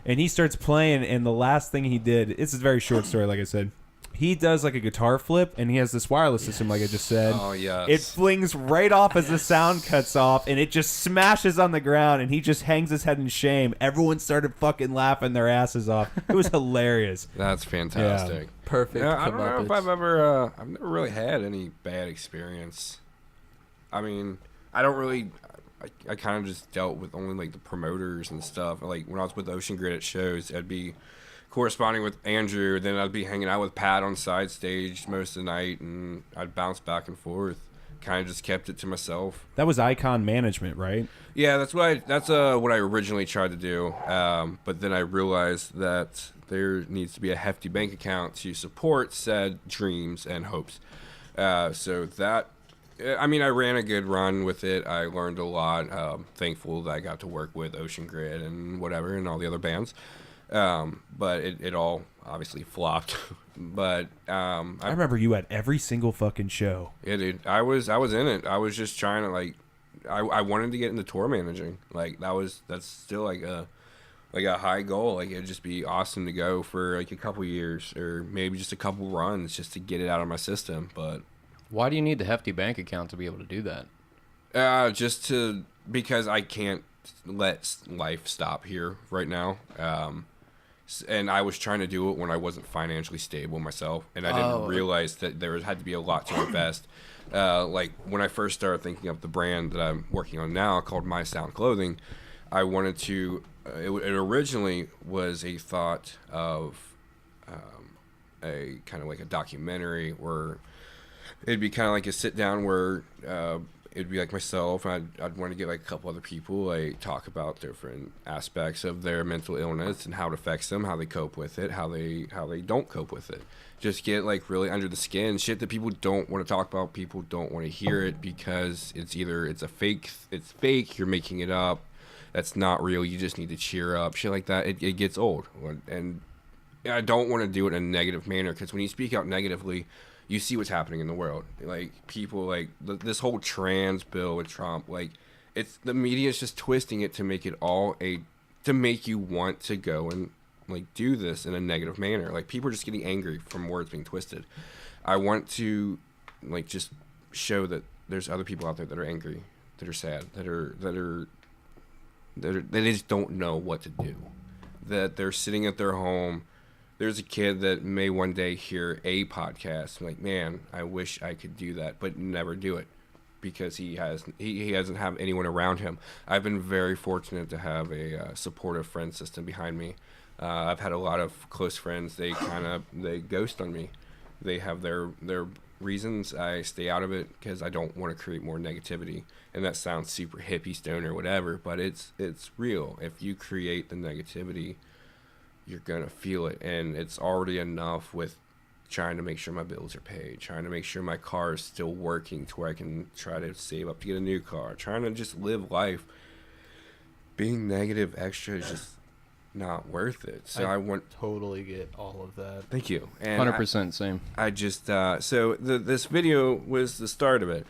And he starts playing, and the last thing he did, it's a very short story, like I said. He does like a guitar flip, and he has this wireless system, like I just said. Oh, yes. It flings right off as the sound cuts off, and it just smashes on the ground, and he just hangs his head in shame. Everyone started fucking laughing their asses off. It was hilarious. That's fantastic. Yeah. Perfect. Yeah, I don't know if I've never really had any bad experience. I mean, I don't really... I kind of just dealt with only like the promoters and stuff. Like when I was with Ocean Grid at shows, I'd be corresponding with Andrew, then I'd be hanging out with Pat on side stage most of the night, and I'd bounce back and forth. Kind of just kept it to myself. That was Icon Management, right? Yeah, that's what I originally tried to do. But then I realized that there needs to be a hefty bank account to support said dreams and hopes. So that. I mean, I ran a good run with it. I learned a lot. Thankful that I got to work with Ocean Grid and whatever and all the other bands. But it all obviously flopped. But I remember you at every single fucking show. Yeah, dude. I was in it. I was just trying to like, I wanted to get into tour managing. Like that's still like a high goal. Like it'd just be awesome to go for like a couple years or maybe just a couple runs just to get it out of my system. But why do you need the hefty bank account to be able to do that? Because I can't let life stop here right now. And I was trying to do it when I wasn't financially stable myself, and I didn't realize that there had to be a lot to invest. Like when I first started thinking of the brand that I'm working on now called My Sound Clothing, I wanted to. It originally was a thought of a kind of like a documentary where it'd be kind of like a sit down where it'd be like myself, and I'd want to get like a couple other people, like talk about different aspects of their mental illness and how it affects them, how they cope with it, how they don't cope with it. Just get like really under the skin, shit that people don't want to talk about, people don't want to hear it because it's fake, you're making it up, that's not real, you just need to cheer up, shit like that. It gets old, and I don't want to do it in a negative manner because when you speak out negatively, you see what's happening in the world. Like people like this whole trans bill with Trump. Like the media is just twisting it to make it to make you want to go and like do this in a negative manner. Like people are just getting angry from words being twisted. I want to like just show that there's other people out there that are angry, that are sad, that they just don't know what to do. That they're sitting at their home. There's a kid that may one day hear a podcast like, man, I wish I could do that, but never do it. because he doesn't have anyone around him. I've been very fortunate to have a supportive friend system behind me. I've had a lot of close friends. They ghost on me. They have their reasons. I stay out of it because I don't want to create more negativity. And that sounds super hippie, stoner, whatever, but it's real. If you create the negativity, you're gonna feel it, and it's already enough with trying to make sure my bills are paid, trying to make sure my car is still working to where I can try to save up to get a new car, trying to just live life. Being negative extra is just not worth it. So I want totally get all of that. Thank you. And 100% same. I just so this video was the start of it,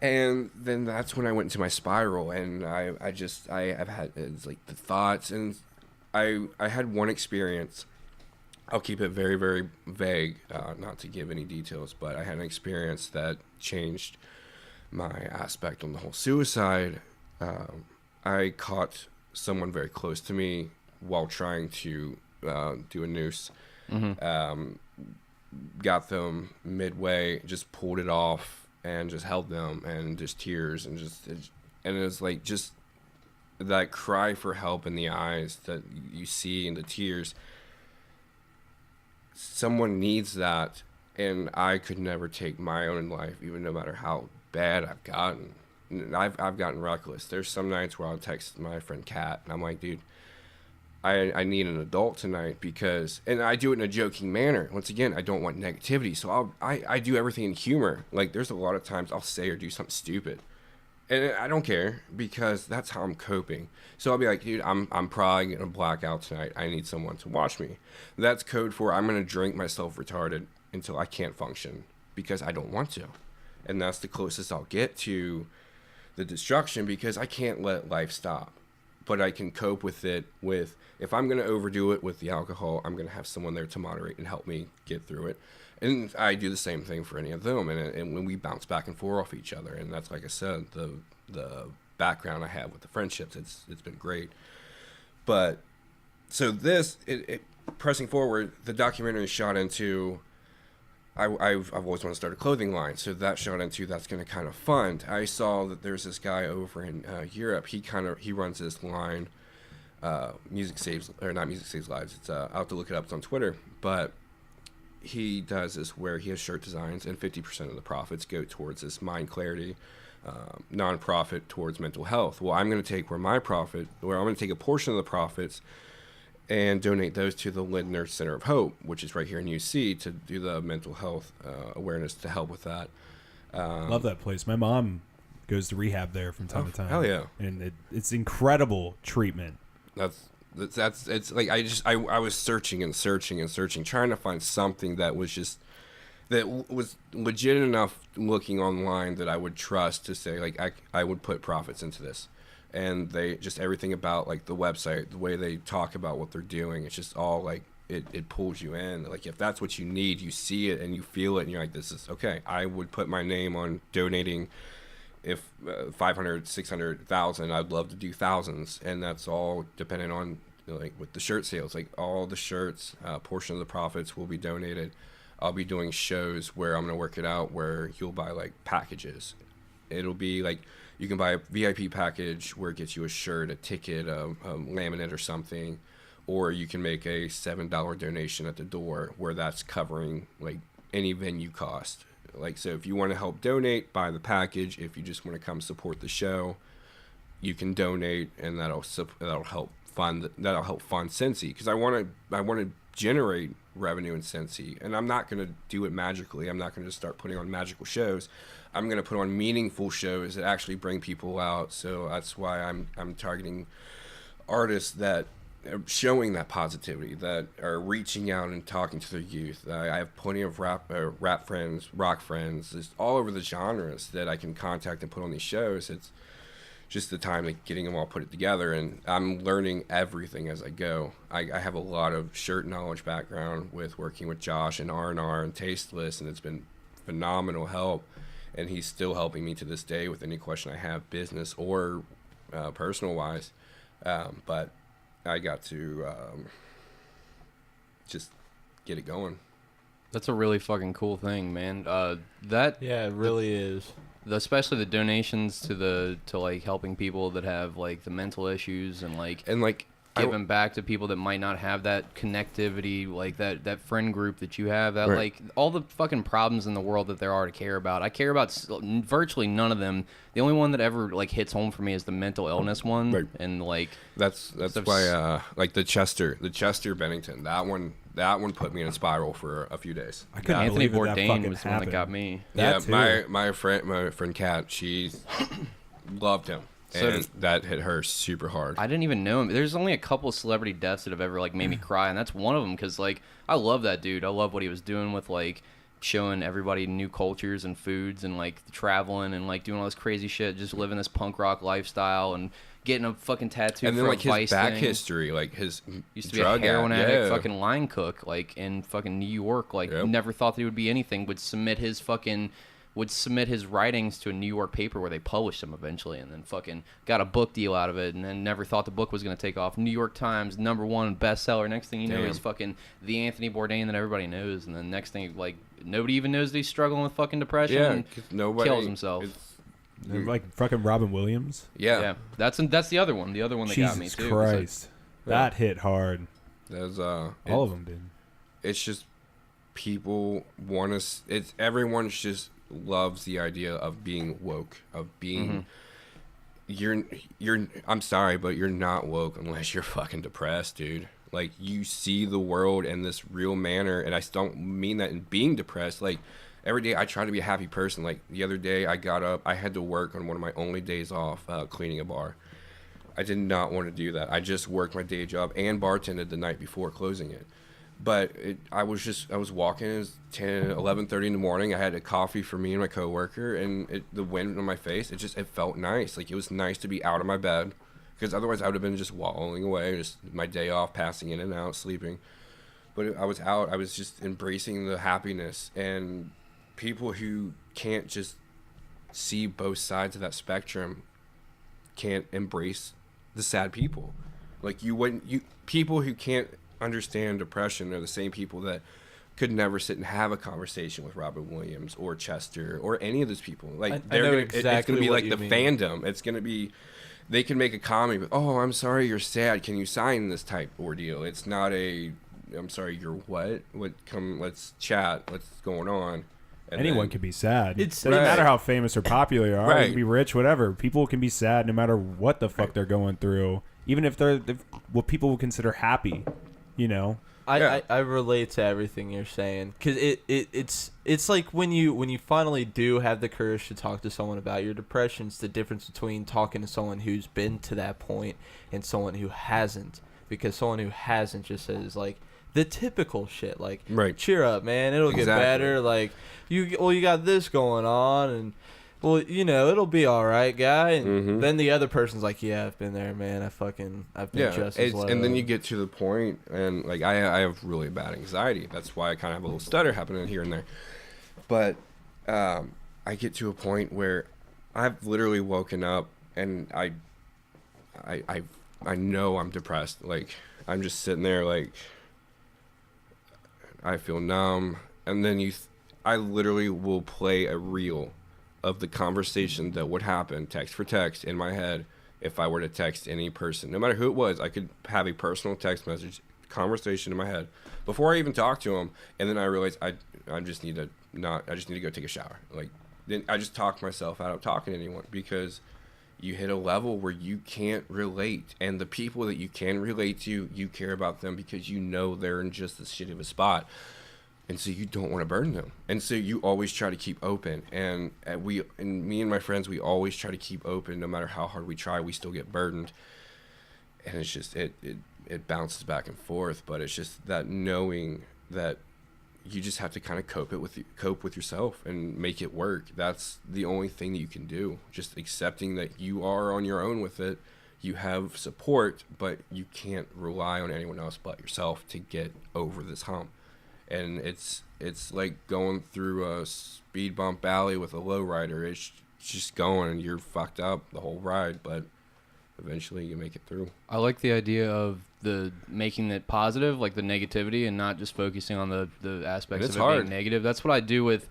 and then that's when I went into my spiral, and I've had it's like the thoughts, and I had one experience. I'll keep it very, very vague, not to give any details, but I had an experience that changed my aspect on the whole suicide. I caught someone very close to me while trying to do a noose. Got them midway, just pulled it off, and just held them, and just tears, and it was like just that cry for help in the eyes that you see in the tears. Someone needs that, and I could never take my own life, even no matter how bad I've gotten. I've gotten reckless. There's some nights where I'll text my friend Kat, and I'm like, dude, I need an adult tonight, because, and I do it in a joking manner. Once again, I don't want negativity, so I do everything in humor. Like, there's a lot of times I'll say or do something stupid, and I don't care, because that's how I'm coping. So I'll be like, dude, I'm probably gonna black out tonight. I need someone to watch me. That's code for I'm gonna drink myself retarded until I can't function, because I don't want to. And that's the closest I'll get to the destruction, because I can't let life stop. But I can cope with it with, if I'm gonna overdo it with the alcohol, I'm gonna have someone there to moderate and help me get through it. And I do the same thing for any of them, and when we bounce back and forth off each other. And that's, like I said, the background I have with the friendships, it's been great. But so this, pressing forward, the documentary shot into, I've always wanted to start a clothing line, so that shot into that's going to kind of fund. I saw that there's this guy over in Europe. He runs this line, Music Saves Lives. It's I'll have to look it up. It's on Twitter, but he does this where he has shirt designs, and 50% of the profits go towards this mind clarity nonprofit towards mental health. Well, I'm going to take I'm going to take a portion of the profits and donate those to the Lindner Center of Hope, which is right here in UC, to do the mental health awareness to help with that. Love that place. My mom goes to rehab there from time to time. Hell yeah. And it's incredible treatment. It's like I was searching, trying to find something that was legit enough looking online that I would trust to say, like, I would put profits into this. And they just, everything about, like, the website, the way they talk about what they're doing, it's just all like it pulls you in. Like, if that's what you need, you see it and you feel it, and you're like, this is okay. I would put my name on donating. If 500, 600,000, I'd love to do thousands, and that's all dependent on, like, with the shirt sales. Like, all the shirts, portion of the profits will be donated. I'll be doing shows where I'm gonna work it out where you'll buy, like, packages. It'll be like, you can buy a VIP package where it gets you a shirt, a ticket, a laminate or something, or you can make a $7 donation at the door where that's covering, like, any venue cost. Like, so if you want to help donate, buy the package. If you just want to come support the show, you can donate, and that'll help fund Cincy, because I want to generate revenue in Cincy, and I'm not going to do it magically. I'm not going to just start putting on magical shows. I'm going to put on meaningful shows that actually bring people out. So that's why I'm targeting artists that are showing that positivity, that are reaching out and talking to their youth. I have plenty of rap friends, rock friends, just all over the genres that I can contact and put on these shows. It's just the time of getting them all put it together, and I'm learning everything as I go. I have a lot of shirt knowledge background with working with Josh and R&R and Tasteless, and it's been phenomenal help. And he's still helping me to this day with any question I have, business or personal wise. But I got to just get it going. That's a really fucking cool thing, man. Yeah, it really is. especially the donations to like helping people that have like the mental issues and like giving back to people that might not have that connectivity, like that friend group that you have, that like all the fucking problems in the world that there are to care about. I care about virtually none of them. The only one that ever like hits home for me is the mental illness one, and like that's why like the Chester Bennington, that one put me in a spiral for a few days. I couldn't Anthony believe that Bourdain was happened. the one that got me. My friend Kat, she loved him. And that hit her super hard. I didn't even know him. There's only a couple of celebrity deaths that have ever like made me cry, and that's one of them because like I love that dude. I love what he was doing with like showing everybody new cultures and foods and like traveling and like doing all this crazy shit, just living this punk rock lifestyle and getting a fucking tattoo. And then for like a Vice his back thing. history, like his used to be drug a heroin addict, yeah. fucking line cook, like in fucking New York. Like never thought that he would be anything. Would submit his writings to a New York paper where they published him eventually, and then fucking got a book deal out of it, and then never thought the book was going to take off. New York Times #1 bestseller. Next thing you know, he's fucking the Anthony Bourdain that everybody knows, and then next thing, like, nobody even knows that he's struggling with fucking depression and kills himself. Like fucking Robin Williams. Yeah. That's the other one. The other one that got me too. Jesus Christ. That hit hard. There's all of them did. It's just people want to. It's everyone's just loves the idea of being woke, of being. You're. I'm sorry, but you're not woke unless you're fucking depressed, dude. Like, you see the world in this real manner, and I don't mean that in being depressed. Like, every day I try to be a happy person. Like, the other day I got up, I had to work on one of my only days off, cleaning a bar. I did not want to do that. I just worked my day job and bartended the night before closing it. But I was walking, it was 11:30 in the morning. I had a coffee for me and my coworker, and the wind on my face, it felt nice. Like, it was nice to be out of my bed, because otherwise I would have been just wallowing away, just my day off, passing in and out, sleeping. But I was out, I was just embracing the happiness, and people who can't just see both sides of that spectrum can't embrace the sad people. Like, people who can't understand depression are the same people that could never sit and have a conversation with Robin Williams or Chester or any of those people. Like, it's gonna be like the fandom. It's gonna be, they can make a comment, but, oh, I'm sorry you're sad, can you sign this type ordeal? It's not I'm sorry you're what? Let's chat, what's going on? And anyone can be sad. It doesn't right. matter how famous or popular you are. Right. You can be rich, whatever. People can be sad no matter what the fuck they're going through, even if they're what people would consider happy. You know, I relate to everything you're saying, because it's like when you finally do have the courage to talk to someone about your depression. It's the difference between talking to someone who's been to that point and someone who hasn't, because someone who hasn't just says like the typical shit, like, cheer up, man, it'll get better, like, you got this going on, and well, you know, it'll be all right, guy. And then the other person's like, yeah, I've been there, man. I've been just as low. And then you get to the point, and like, I have really bad anxiety. That's why I kind of have a little stutter happening here and there. But I get to a point where I've literally woken up, and I know I'm depressed. Like, I'm just sitting there, like, I feel numb. And then I literally will play a reel of the conversation that would happen text for text in my head if I were to text any person, no matter who it was. I could have a personal text message conversation in my head before I even talk to them, and then I realized I just need to go take a shower. Like, then I just talk myself out of talking to anyone, because you hit a level where you can't relate, and the people that you can relate to, you care about them because you know they're in just as shit of a spot. And so you don't want to burden them. And so you always try to keep open. And me and my friends, we always try to keep open. No matter how hard we try, we still get burdened. And it's just, it bounces back and forth. But it's just that knowing that you just have to kind of cope with yourself and make it work. That's the only thing that you can do. Just accepting that you are on your own with it. You have support, but you can't rely on anyone else but yourself to get over this hump. And it's like going through a speed bump alley with a lowrider. It's just going, and you're fucked up the whole ride, but eventually you make it through. I like the idea of making it positive, like the negativity, and not just focusing on the aspects of it being negative. That's what I do with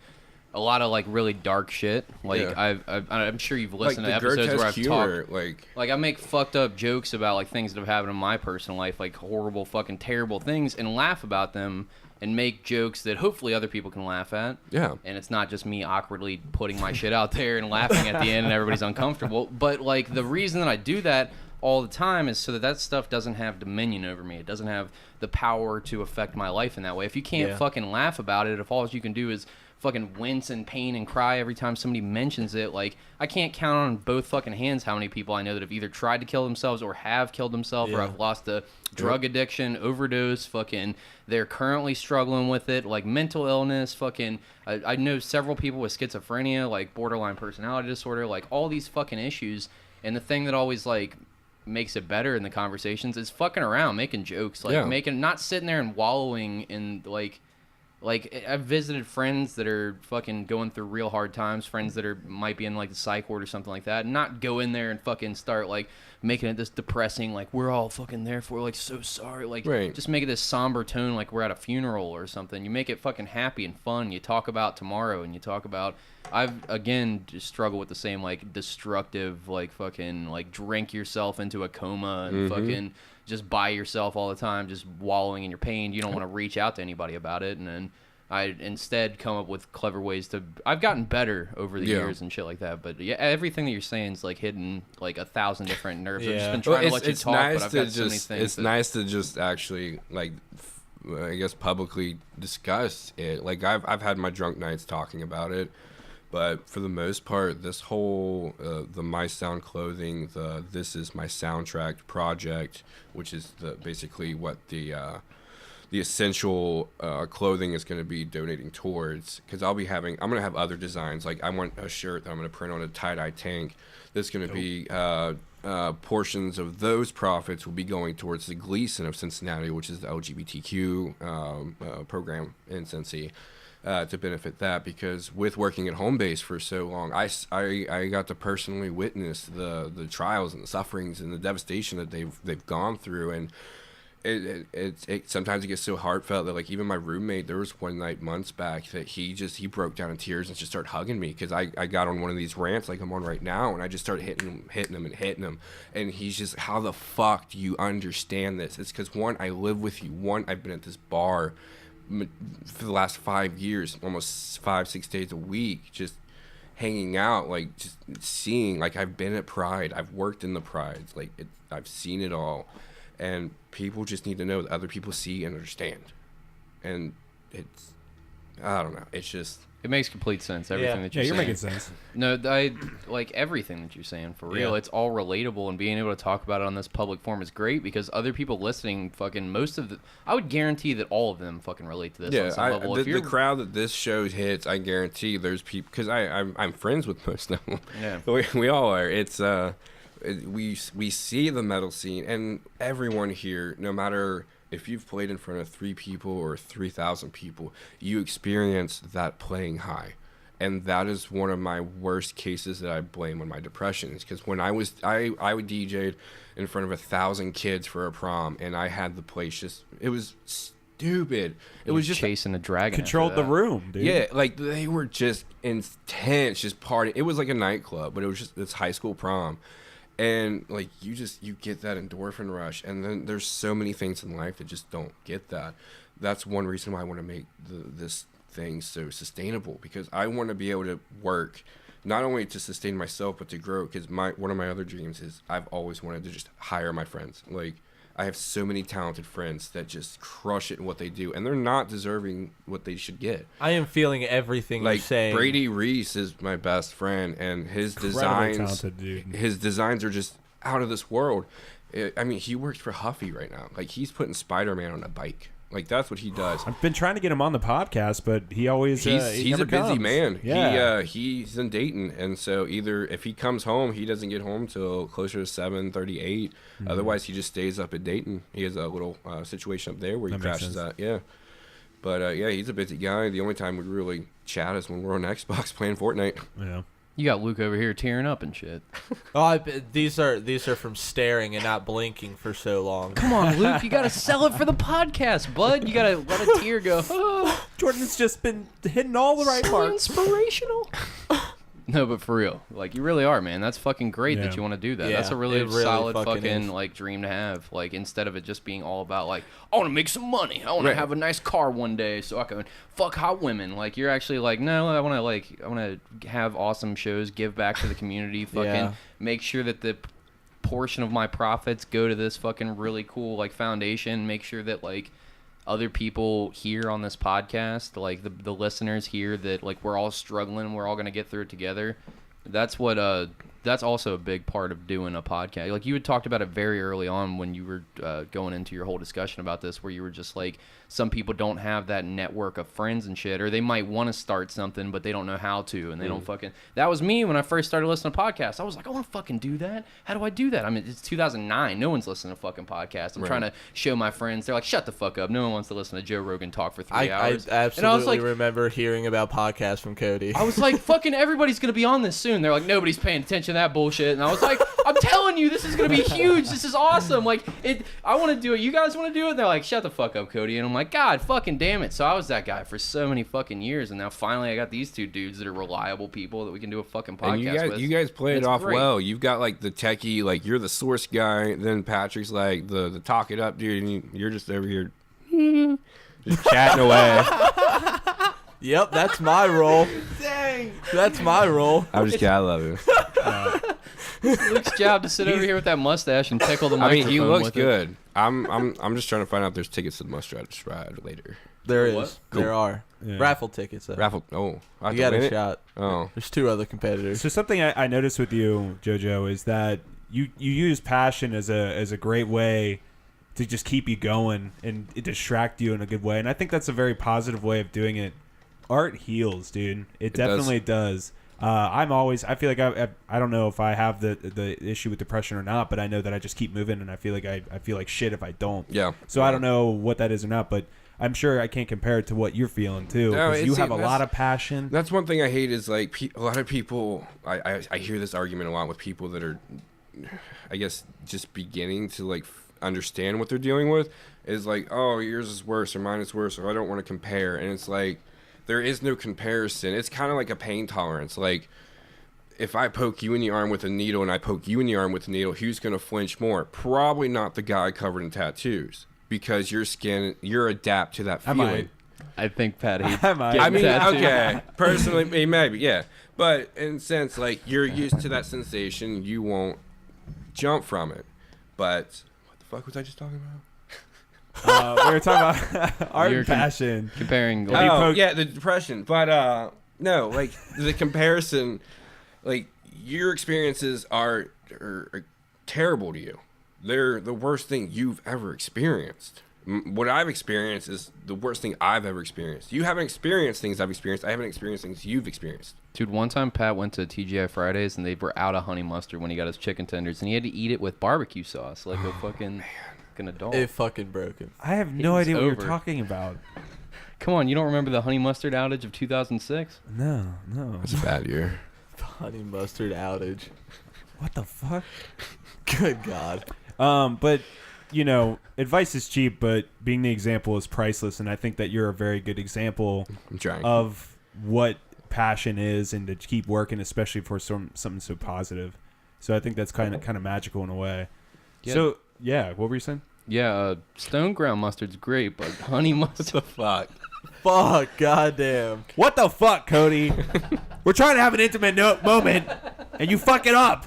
a lot of like really dark shit. Like Yeah. I'm sure you've listened Like to the episodes where I've grotesque humor, talked. Like I make fucked up jokes about like things that have happened in my personal life, like horrible, fucking terrible things, and laugh about them and make jokes that hopefully other people can laugh at. Yeah. And it's not just me awkwardly putting my shit out there and laughing at the end and everybody's uncomfortable. But like the reason that I do that all the time is so that that stuff doesn't have dominion over me. It doesn't have the power to affect my life in that way. If you can't fucking laugh about it, if all you can do is fucking wince in pain and cry every time somebody mentions it, like I can't count on both fucking hands how many people I know that have either tried to kill themselves or have killed themselves or have lost a drug addiction, overdose, fucking they're currently struggling with it, like mental illness, fucking I know several people with schizophrenia, like borderline personality disorder, like all these fucking issues. And the thing that always like makes it better in the conversations is fucking around, making jokes, like making, not sitting there and wallowing in like I've visited friends that are fucking going through real hard times, friends that are might be in like the psych ward or something like that, and not go in there and fucking start like making it this depressing, like we're all fucking there for, like so sorry, like just make it this somber tone, like we're at a funeral or something. You make it fucking happy and fun. You talk about tomorrow and you talk about, I've again just struggled with the same like destructive, like fucking like drink yourself into a coma and fucking just by yourself all the time, just wallowing in your pain. You don't want to reach out to anybody about it. And then I instead come up with clever ways to, I've gotten better over the years and shit like that. But yeah, everything that you're saying is like hitting like 1,000 different nerves. I've just been trying to let you talk, nice but I've got so many things. It's nice to just actually like, I guess publicly discuss it. Like I've had my drunk nights talking about it. But for the most part, this whole the My Sound Clothing, the This Is My Soundtrack project, which is basically what the essential clothing is going to be donating towards. Because I'm going to have other designs. Like I want a shirt that I'm going to print on a tie-dye tank. That's going to be portions of those profits will be going towards the Gleason of Cincinnati, which is the LGBTQ program in Cincy. To benefit that, because with working at home base for so long, I got to personally witness the trials and the sufferings and the devastation that they've gone through, and it sometimes it gets so heartfelt that like even my roommate, there was one night months back that he broke down in tears and just started hugging me because I got on one of these rants like I'm on right now, and I just started hitting him, and he's just, how the fuck do you understand this? It's because one, I live with you, one, I've been at this bar for the last 5 years, almost 5-6 days a week, just hanging out, like just seeing, like I've been at Pride, I've worked in the Prides, like I've seen it all, and people just need to know that other people see and understand, and it's, I don't know, it's just, it makes complete sense, everything that you're saying. You're making sense. No, I like everything that you're saying, for real. It's all relatable, and being able to talk about it on this public forum is great because other people listening, fucking I would guarantee that all of them fucking relate to this on some level. The crowd that this show hits, I guarantee there's people, because I'm friends with most of them. Yeah. we all are. It's we see the metal scene, and everyone here, no matter if you've played in front of 3 people or 3,000 people, you experience that playing high. And that is one of my worst cases that I blame on my depression. Is because when I DJ'd in front of 1,000 kids for a prom, and I had the place just, it was stupid. It was just chasing a dragon. Controlled the room, dude. Yeah, like they were just intense, just partying. It was like a nightclub, but it was just this high school prom. And like you get that endorphin rush, and then there's so many things in life that just don't get that. That's one reason why I want to make this thing so sustainable, because I want to be able to work not only to sustain myself but to grow. Because one of my other dreams is I've always wanted to just hire my friends. Like I have so many talented friends that just crush it in what they do, and they're not deserving what they should get. I am feeling everything you're saying. Brady Reese is my best friend, and his designs are just out of this world. I mean, he works for Huffy right now. Like he's putting Spider-Man on a bike. Like that's what he does. I've been trying to get him on the podcast, but he always he's a busy man. Yeah. He's in Dayton, and so either if he comes home, he doesn't get home till closer to 7:38. Otherwise, he just stays up at Dayton. He has a little situation up there where he crashes at. Yeah, but he's a busy guy. The only time we really chat is when we're on Xbox playing Fortnite. Yeah. You got Luke over here tearing up and shit. These are from staring and not blinking for so long. Come on, Luke, you gotta sell it for the podcast, bud. You gotta let a tear go. Oh, Jordan's just been hitting all the right so marks. inspirational. No, but for real, like you really are, man. That's fucking great that you want to do that. Yeah, That's a really, really solid fucking fucking is. like dream to have. Like instead of it just being all about like I want to make some money, I want to have a nice car one day so I can fuck hot women. Like you're actually like no, I want to have awesome shows, give back to the community, fucking make sure that the portion of my profits go to this fucking really cool like foundation. Make sure that like other people here on this podcast, like the listeners here, that like we're all struggling, we're all gonna get through it together. That's what that's also a big part of doing a podcast. Like you had talked about it very early on when you were going into your whole discussion about this, where you were just like, some people don't have that network of friends and shit, or they might want to start something but they don't know how to, and they don't fucking. That was me when I first started listening to podcasts. I was like, I want to fucking do that. How do I do that? I mean, it's 2009. No one's listening to fucking podcasts. I'm trying to show my friends. They're like, shut the fuck up. No one wants to listen to Joe Rogan talk for 3 hours. I absolutely and I was like, remember hearing about podcasts from Cody. I was like, fucking everybody's going to be on this soon. They're like, nobody's paying attention to that bullshit. And I was like, I'm telling you, this is going to be huge. This is awesome. Like, I want to do it. You guys want to do it? And they're like, shut the fuck up, Cody. And I'm like, God fucking damn it. So I was that guy for so many fucking years. And now finally I got these two dudes that are reliable people that we can do a fucking podcast with. You guys play it off great. well. You've got like the techie, like you're the source guy. Then Patrick's like the talk it up dude. And you're just over here just chatting away. Yep, that's my role. Dang. That's my role. I'm just kidding. I love you. Luke's job to sit over here with that mustache and tickle the microphone. I mean, he looks with good. It. I'm just trying to find out if there's tickets to the Mustache Ride later. There is. What? There Cool. are. Yeah. Raffle tickets. Though. Raffle. Oh, I have You to got win a it? shot. Oh, There's 2 other competitors. So something I noticed with you, JoJo, is that you use passion as a great way to just keep you going and distract you in a good way. And I think that's a very positive way of doing it. Art heals, dude. It definitely does. I feel like I don't know if I have the issue with depression or not, but I know that I just keep moving, and I feel like I feel like shit if I don't. Yeah. So I don't know what that is or not, but I'm sure I can't compare it to what you're feeling too, because you have a lot of passion. That's one thing I hate is like a lot of people. I hear this argument a lot with people that are, I guess, just beginning to like understand what they're dealing with. Is like, oh, yours is worse or mine is worse, or I don't want to compare, and it's like. There is no comparison. It's kind of like a pain tolerance. Like, if I poke you in the arm with a needle and I poke you in the arm with a needle, who's going to flinch more? Probably not the guy covered in tattoos, because your skin, you're adapt to that feeling. I think Patty. I mean, okay. Personally, maybe, yeah. But in a sense, like, you're used to that sensation. You won't jump from it. But what the fuck was I just talking about? We were talking about art and passion. Comparing. Yeah, the depression. But no, like the comparison, like your experiences are terrible to you. They're the worst thing you've ever experienced. What I've experienced is the worst thing I've ever experienced. You haven't experienced things I've experienced. I haven't experienced things you've experienced. Dude, one time Pat went to TGI Fridays and they were out of honey mustard when he got his chicken tenders, and he had to eat it with barbecue sauce like a fucking adult. It fucking broke him. I have no idea what you're talking about. Come on, you don't remember the honey mustard outage of 2006? No. It's a bad year. Honey mustard outage. What the fuck? Good God. But you know, advice is cheap, but being the example is priceless, and I think that you're a very good example of what passion is, and to keep working, especially for something so positive. So I think that's kind of magical in a way. Yeah. So yeah, what were you saying? Yeah, stone ground mustard's great, but honey mustard. Fuck. Fuck, goddamn. What the fuck, Cody? We're trying to have an intimate moment, and you fuck it up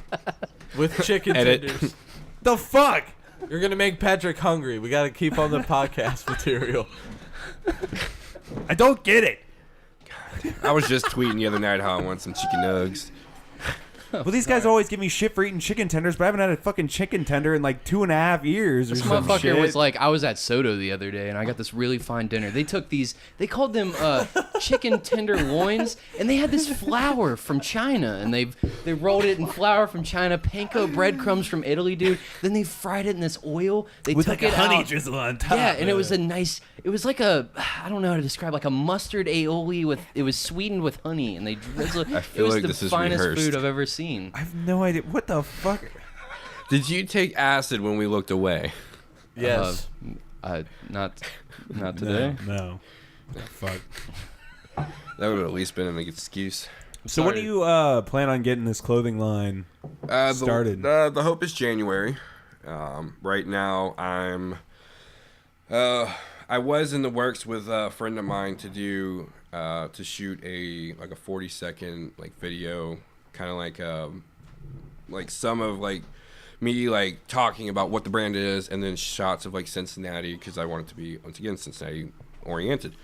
with chicken tenders. The fuck? You're gonna make Patrick hungry. We gotta keep on the podcast material. I don't get it. I was just tweeting the other night how I want some chicken nugs. Well, these guys always give me shit for eating chicken tenders, but I haven't had a fucking chicken tender in like 2.5 years or This some motherfucker shit. was like, I was at Soto the other day, and I got this really fine dinner. They took these, they called them chicken tenderloins, and they had this flour from China, and they rolled it in flour from China, panko breadcrumbs from Italy, dude. Then they fried it in this oil. They with took like a it honey out. drizzle on top. Yeah, and it was a nice, it was like a, I don't know how to describe, like a mustard aioli with, it was sweetened with honey, and they drizzled. I feel it was like the this is finest rehearsed. food I've ever seen. I have no idea. What the fuck? Did you take acid when we looked away? Yes. Not today. No. What the fuck? That would have at least been an excuse. So when do you plan on getting this clothing line started? The hope is January. Right now, I was in the works with a friend of mine to do to shoot a 40-second video, kind of like some of me talking about what the brand is, and then shots of Cincinnati, because I want it to be once again Cincinnati oriented.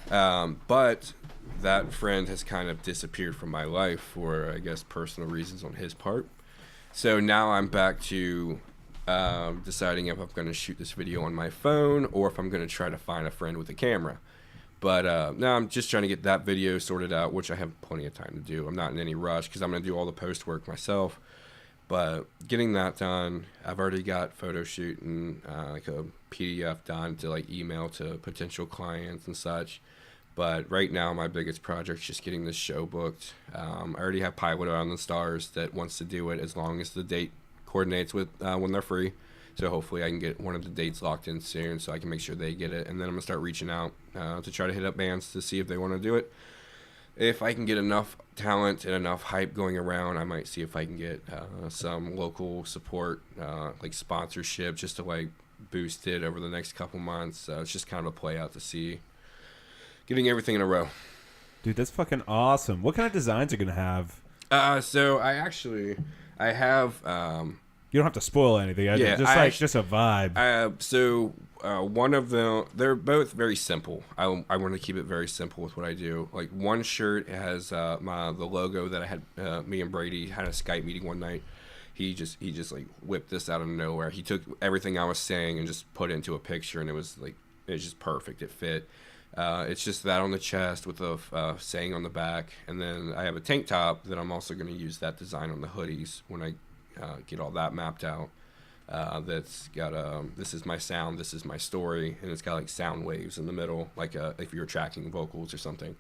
But that friend has kind of disappeared from my life for, I guess, personal reasons on his part. So now I'm back to deciding if I'm going to shoot this video on my phone or if I'm going to try to find a friend with a camera. But now I'm just trying to get that video sorted out, which I have plenty of time to do. I'm not in any rush because I'm going to do all the post work myself. But getting that done, I've already got photo shoot and a PDF done to email to potential clients and such. But right now, my biggest project is just getting this show booked. I already have Pilot on the Stars that wants to do it as long as the date coordinates with when they're free. So hopefully I can get one of the dates locked in soon so I can make sure they get it. And then I'm going to start reaching out to try to hit up bands to see if they want to do it. If I can get enough talent and enough hype going around, I might see if I can get some local support, sponsorship, just to boost it over the next couple months. It's just kind of a play out to see getting everything in a row. Dude, that's fucking awesome. What kind of designs are you going to have? So I have... you don't have to spoil anything. Yeah, just a vibe. One of them, they're both very simple. I want to keep it very simple with what I do. One shirt has the logo that I had. Me and Brady had a Skype meeting one night. He just whipped this out of nowhere. He took everything I was saying and just put it into a picture, and it was just perfect. It fit. It's just that on the chest with a saying on the back, and then I have a tank top that I'm also going to use that design on the hoodies when I get all that mapped out. That's got this is my sound, this is my story, and it's got sound waves in the middle, if you're tracking vocals or something.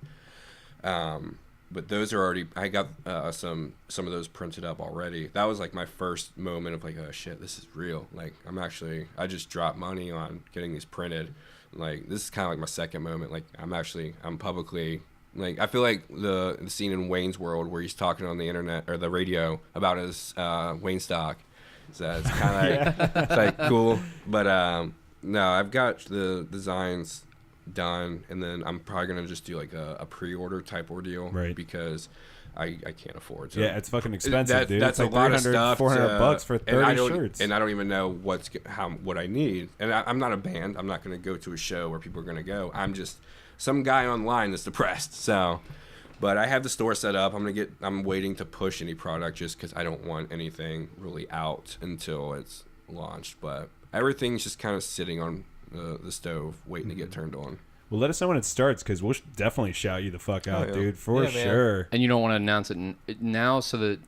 But those are already, I got some of those printed up already. That was my first moment of oh shit, this is real. I just dropped money on getting these printed. This is kind of my second moment. I'm publicly, I feel like the scene in Wayne's World where he's talking on the internet or the radio about his Wayne stock. So it's kind of cool. But no, I've got the designs done, and then I'm probably gonna just do a pre-order type ordeal, right? Because I can't afford to. Yeah, it's fucking expensive, dude. That's it's a lot of stuff. $400 for 30 shirts. And I don't even know what I need. And I'm not a band. I'm not gonna go to a show where people are gonna go. I'm just some guy online that's depressed. So, but I have the store set up. I'm waiting to push any product just because I don't want anything really out until it's launched. But everything's just kind of sitting on the stove waiting to get turned on. Well, let us know when it starts, because we'll definitely shout you the fuck out, dude, for sure. And you don't want to announce it now so that...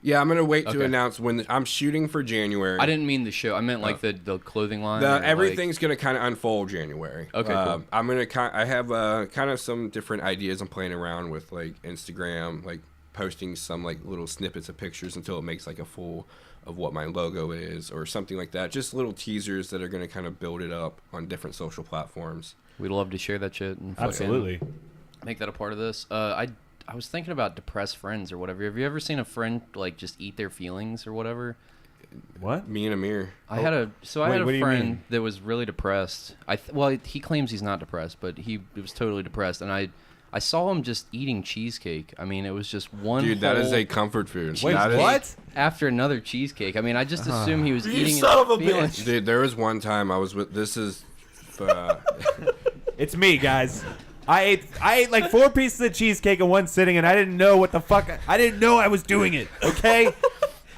yeah, I'm going to wait to announce when I'm shooting for January. I didn't mean the show. I meant the clothing line. Everything's going to kind of unfold January. Okay, cool. I have kind of some different ideas I'm playing around with, Instagram, posting some little snippets of pictures until it makes a full of what my logo is or something like that. Just little teasers that are going to kind of build it up on different social platforms. We'd love to share that shit. And absolutely. Make that a part of this. I was thinking about depressed friends or whatever. Have you ever seen a friend just eat their feelings or whatever? What? Me and Amir. I had a friend that was really depressed. He claims he's not depressed, but he was totally depressed, and I saw him just eating cheesecake. I mean, it was just one. Dude, that is a comfort food. Wait, what? After another cheesecake. I mean, I just assumed he was eating. You son of a bitch. Dude, there was one time I was with. This is. It's me, guys. I ate like 4 pieces of cheesecake in one sitting, and I didn't know what the fuck. I didn't know I was doing it. Okay.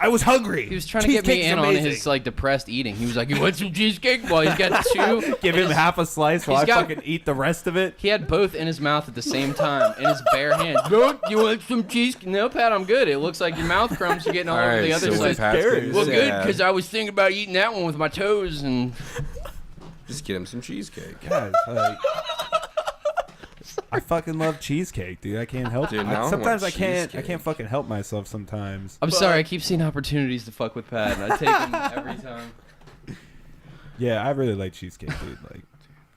I was hungry. He was trying to get me in on his like depressed eating. He was like, "You want some cheesecake?" Well, he's got 2. Give him half a slice while I fucking eat the rest of it. He had both in his mouth at the same time in his bare hands. No, you want some cheesecake? No, Pat, I'm good. It looks like your mouth crumbs are getting all over the other side. Well, good, because I was thinking about eating that one with my toes and. Just get him some cheesecake. Guys, I fucking love cheesecake, dude. I can't help it. Sometimes I can't fucking help myself sometimes. I'm sorry, I keep seeing opportunities to fuck with Pat, and I take them every time. Yeah, I really like cheesecake, dude. Like,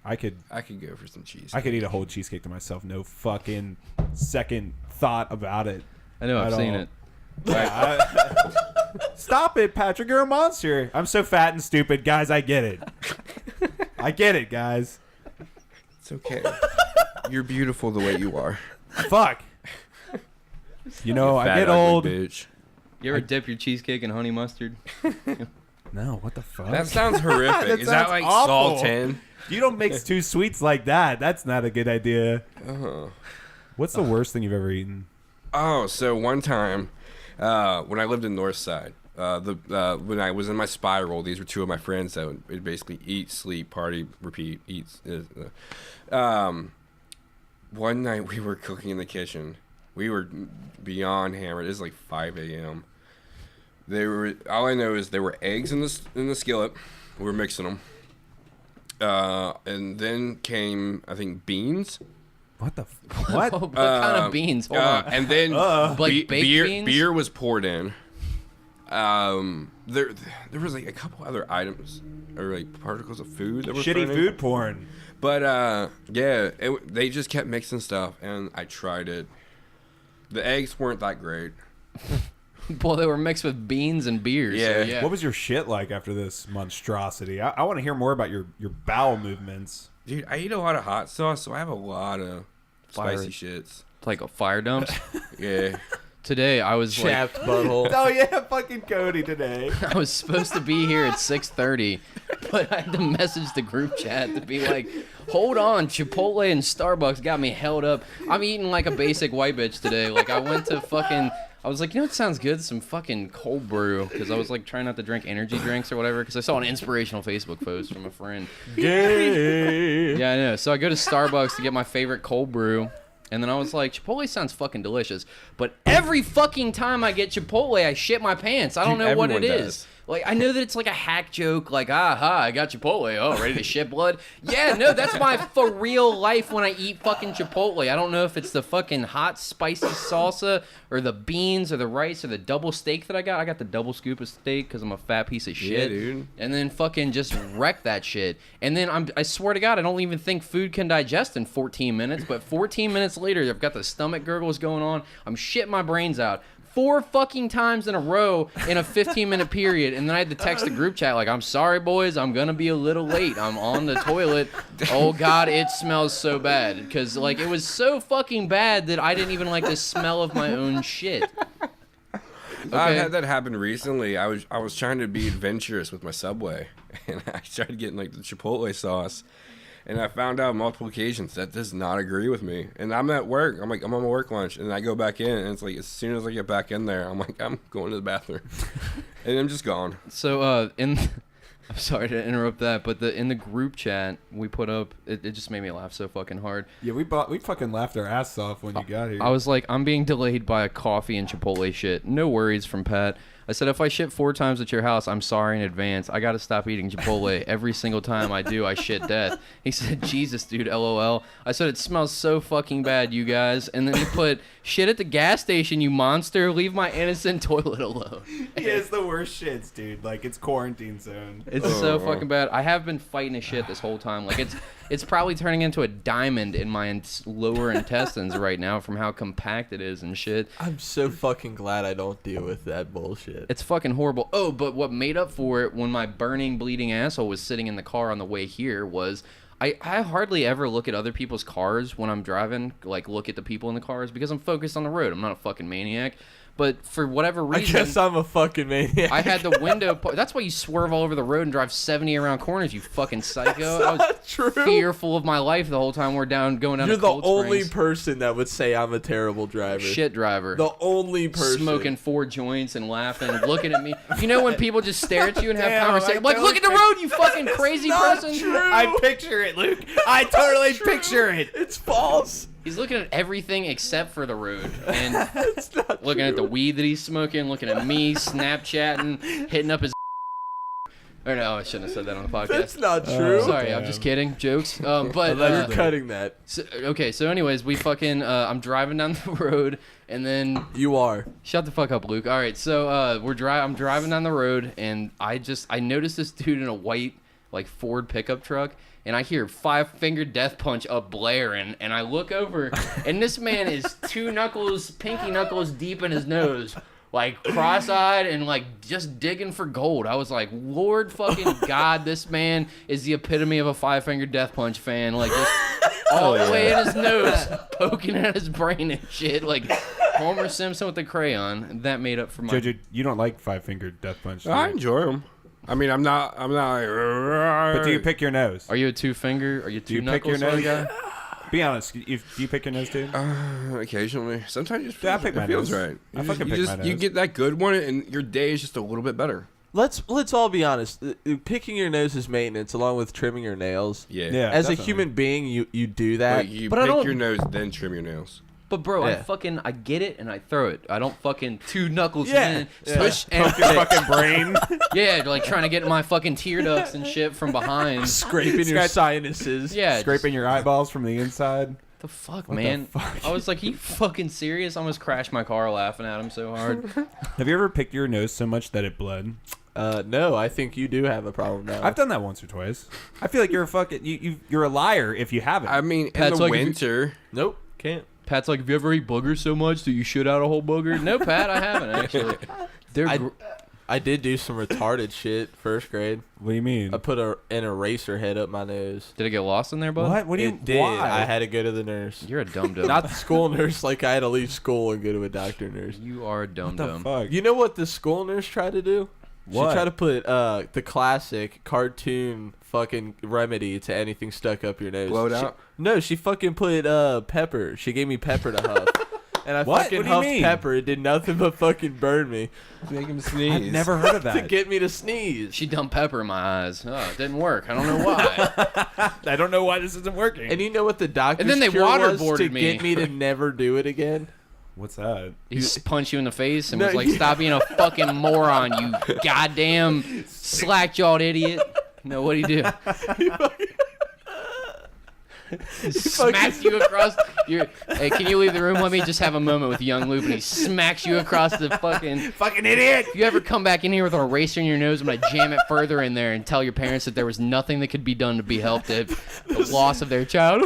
I could go for some cheesecake. I could eat a whole cheesecake to myself, no fucking second thought about it. I know, I've seen it. Stop it, Patrick. You're a monster. I'm so fat and stupid, guys. I get it. I get it, guys. It's okay. You're beautiful the way you are. Fuck. You know, I get old. Bitch. You ever dip your cheesecake in honey mustard? No, what the fuck? That sounds horrific. Is that like awful. Saltin? You don't mix 2 sweets like that. That's not a good idea. What's the worst thing you've ever eaten? Oh, so one time when I lived in Northside, when I was in my spiral, these were 2 of my friends that would basically eat, sleep, party, repeat, eat. One night we were cooking in the kitchen. We were beyond hammered. It was like 5 a.m. All I know is there were eggs in the skillet. We were mixing them. And then came, I think, beans. What the what? What kind of beans? Hold on. And then like baked beans? Beer was poured in. There was like a couple other items or like particles of food that were shitty food porn. But they just kept mixing stuff, and I tried it. The eggs weren't that great. Well, they were mixed with beans and beers. Yeah. So yeah. What was your shit like after this monstrosity? I want to hear more about your bowel movements. Dude, I eat a lot of hot sauce, so I have a lot of spicy shits. Like a fire dumps? Yeah. Today I was chapped butthole. Oh yeah, fucking Cody today. I was supposed to be here at 6:30, but I had to message the group chat to be like, hold on, Chipotle and Starbucks got me held up. I'm eating like a basic white bitch today. Like I went to I was like, you know what sounds good? Some fucking cold brew. Because I was like trying not to drink energy drinks or whatever. Because I saw an inspirational Facebook post from a friend. Gay. Yeah, I know. So I go to Starbucks to get my favorite cold brew. And then I was like, Chipotle sounds fucking delicious. But every fucking time I get Chipotle, I shit my pants. I don't know what it is. Like, I know that it's like a hack joke, like, I got Chipotle. Oh, ready to shit blood? Yeah, no, that's my for real life when I eat fucking Chipotle. I don't know if it's the fucking hot, spicy salsa or the beans or the rice or the double steak that I got. I got the double scoop of steak because I'm a fat piece of shit. Yeah, dude. And then fucking just wreck that shit. And then I swear to God, I don't even think food can digest in 14 minutes. But 14 minutes later, I've got the stomach gurgles going on. I'm shitting my brains out. 4 fucking times in a row in a 15-minute period, and then I had to text the group chat like, I'm sorry, boys, I'm gonna be a little late. I'm on the toilet. Oh, God, it smells so bad. Because, like, it was so fucking bad that I didn't even like the smell of my own shit. Okay. I've had that happen recently. I was trying to be adventurous with my Subway, and I tried getting, like, the Chipotle sauce. And I found out on multiple occasions that does not agree with me. And I'm at work. I'm like, I'm on my work lunch. And I go back in. And it's like, as soon as I get back in there, I'm like, I'm going to the bathroom. And I'm just gone. So, I'm sorry to interrupt that, but in the group chat, we put up, it just made me laugh so fucking hard. Yeah, we fucking laughed our ass off when you got here. I was like, I'm being delayed by a coffee and Chipotle shit. No worries from Pat. I said, if I shit 4 times at your house, I'm sorry in advance. I got to stop eating Chipotle. Every single time I do, I shit death. He said, Jesus, dude, LOL. I said, it smells so fucking bad, you guys. And then he put, shit at the gas station, you monster. Leave my innocent toilet alone. Yeah, it's the worst shits, dude. Like, it's quarantine zone. It's so fucking bad. I have been fighting a shit this whole time. Like, it's probably turning into a diamond in my lower intestines right now from how compact it is and shit. I'm so fucking glad I don't deal with that bullshit. It's fucking horrible. Oh, but what made up for it when my burning, bleeding asshole was sitting in the car on the way here was I hardly ever look at other people's cars when I'm driving, like look at the people in the cars because I'm focused on the road. I'm not a fucking maniac. But for whatever I reason, guess I'm a fucking maniac. I had the window. That's why you swerve all over the road and drive 70 around corners, you fucking psycho. I was true. fearful of my life the whole time we're going down You're to the Cold only Springs. person that would say I'm a terrible driver. Shit driver. The only person. Smoking 4 joints and laughing and looking at me. You know when people just stare at you and have Damn, conversations? I Like, look at the road, you fucking crazy person. True. I picture it, Luke. I totally picture it. It's false. He's looking at everything except for the road. And It's not looking true. at the weed that he's smoking, looking at me, Snapchatting, hitting up his. Or no, I shouldn't have said that on the podcast. That's not true. Sorry, I'm just kidding. Jokes. But You're cutting that. So anyways, we fucking I'm driving down the road and then You are. shut the fuck up, Luke. All right, so I'm driving down the road and I noticed this dude in a white like Ford pickup truck. And I hear 5-finger death punch up blaring, and I look over, and this man is 2 knuckles, pinky knuckles deep in his nose, like cross-eyed and like just digging for gold. I was like, Lord fucking God, this man is the epitome of a 5-finger death punch fan, like just all the way in his nose, poking at his brain and shit, like Homer Simpson with the crayon. That made up for my. JoJo, you don't like 5-finger death punch. Do I you? enjoy them. I mean, I'm not like. But do you pick your nose? Are you a 2-finger? Are you Do you 2 pick your knuckles nose? guy? Be honest. Do you pick your nose, too? Occasionally. Sometimes it just Yeah, I feels, pick my it feels nose. right. I fucking pick my You nose. get that good one, and your day is just a little bit better. Let's all be honest. Picking your nose is maintenance, along with trimming your nails. Yeah. Yeah. As definitely. a human being, you do that. Like you But I pick don't- your nose, then trim your nails. But bro, Yeah. I get it and I throw it. I don't fucking 2 knuckles Yeah. in, Yeah. push and Poke your fucking brain. yeah, like trying to get my fucking tear ducts and shit from behind. Scraping your sinuses. Yeah, Scraping your eyeballs from the inside. the fuck, What the man. fuck? I was like, you fucking serious? I almost crashed my car laughing at him so hard. Have you ever picked your nose so much that it bled? No, I think you do have a problem now. I've done that once or twice. I feel like you're a fucking you're a liar if you haven't. I mean, in Pat's the like, if you- winter. Nope, can't. Pat's like, have you ever ate boogers so much that you shit out a whole booger? No, Pat, I haven't actually. I did do some retarded shit first grade. What do you mean? I put an eraser head up my nose. Did it get lost in there, bud? What? What do you? It did. Why? I had to go to the nurse. You're a dumb dumb. Not the school nurse, like I had to leave school and go to a doctor nurse. You are a dumb What the dumb. fuck? You know what the school nurse tried to do? What? She tried to put the classic cartoon fucking remedy to anything stuck up your nose. Blow it She- out? No, she fucking put pepper. She gave me pepper to huff. And I What? fucking What do you huffed mean? pepper. It did nothing but fucking burn me. Make him sneeze. I've never heard of To that. get me to sneeze. She dumped pepper in my eyes. Oh, it didn't work. I don't know why. I don't know why this isn't working. And you know what the doctor's And then they cure was waterboarded to me. get me to never do it again? What's that? He punched you in the face and No, was like, "Stop being a fucking moron, you goddamn slack-jawed idiot." No, what'd he do? He smacks you across your. Hey, can you leave the room? Let me just have a moment with young Luke. And he smacks you across the fucking idiot. If you ever come back in here with an eraser in your nose, I'm gonna jam it further in there and tell your parents that there was nothing that could be done to be helped at the loss of their child.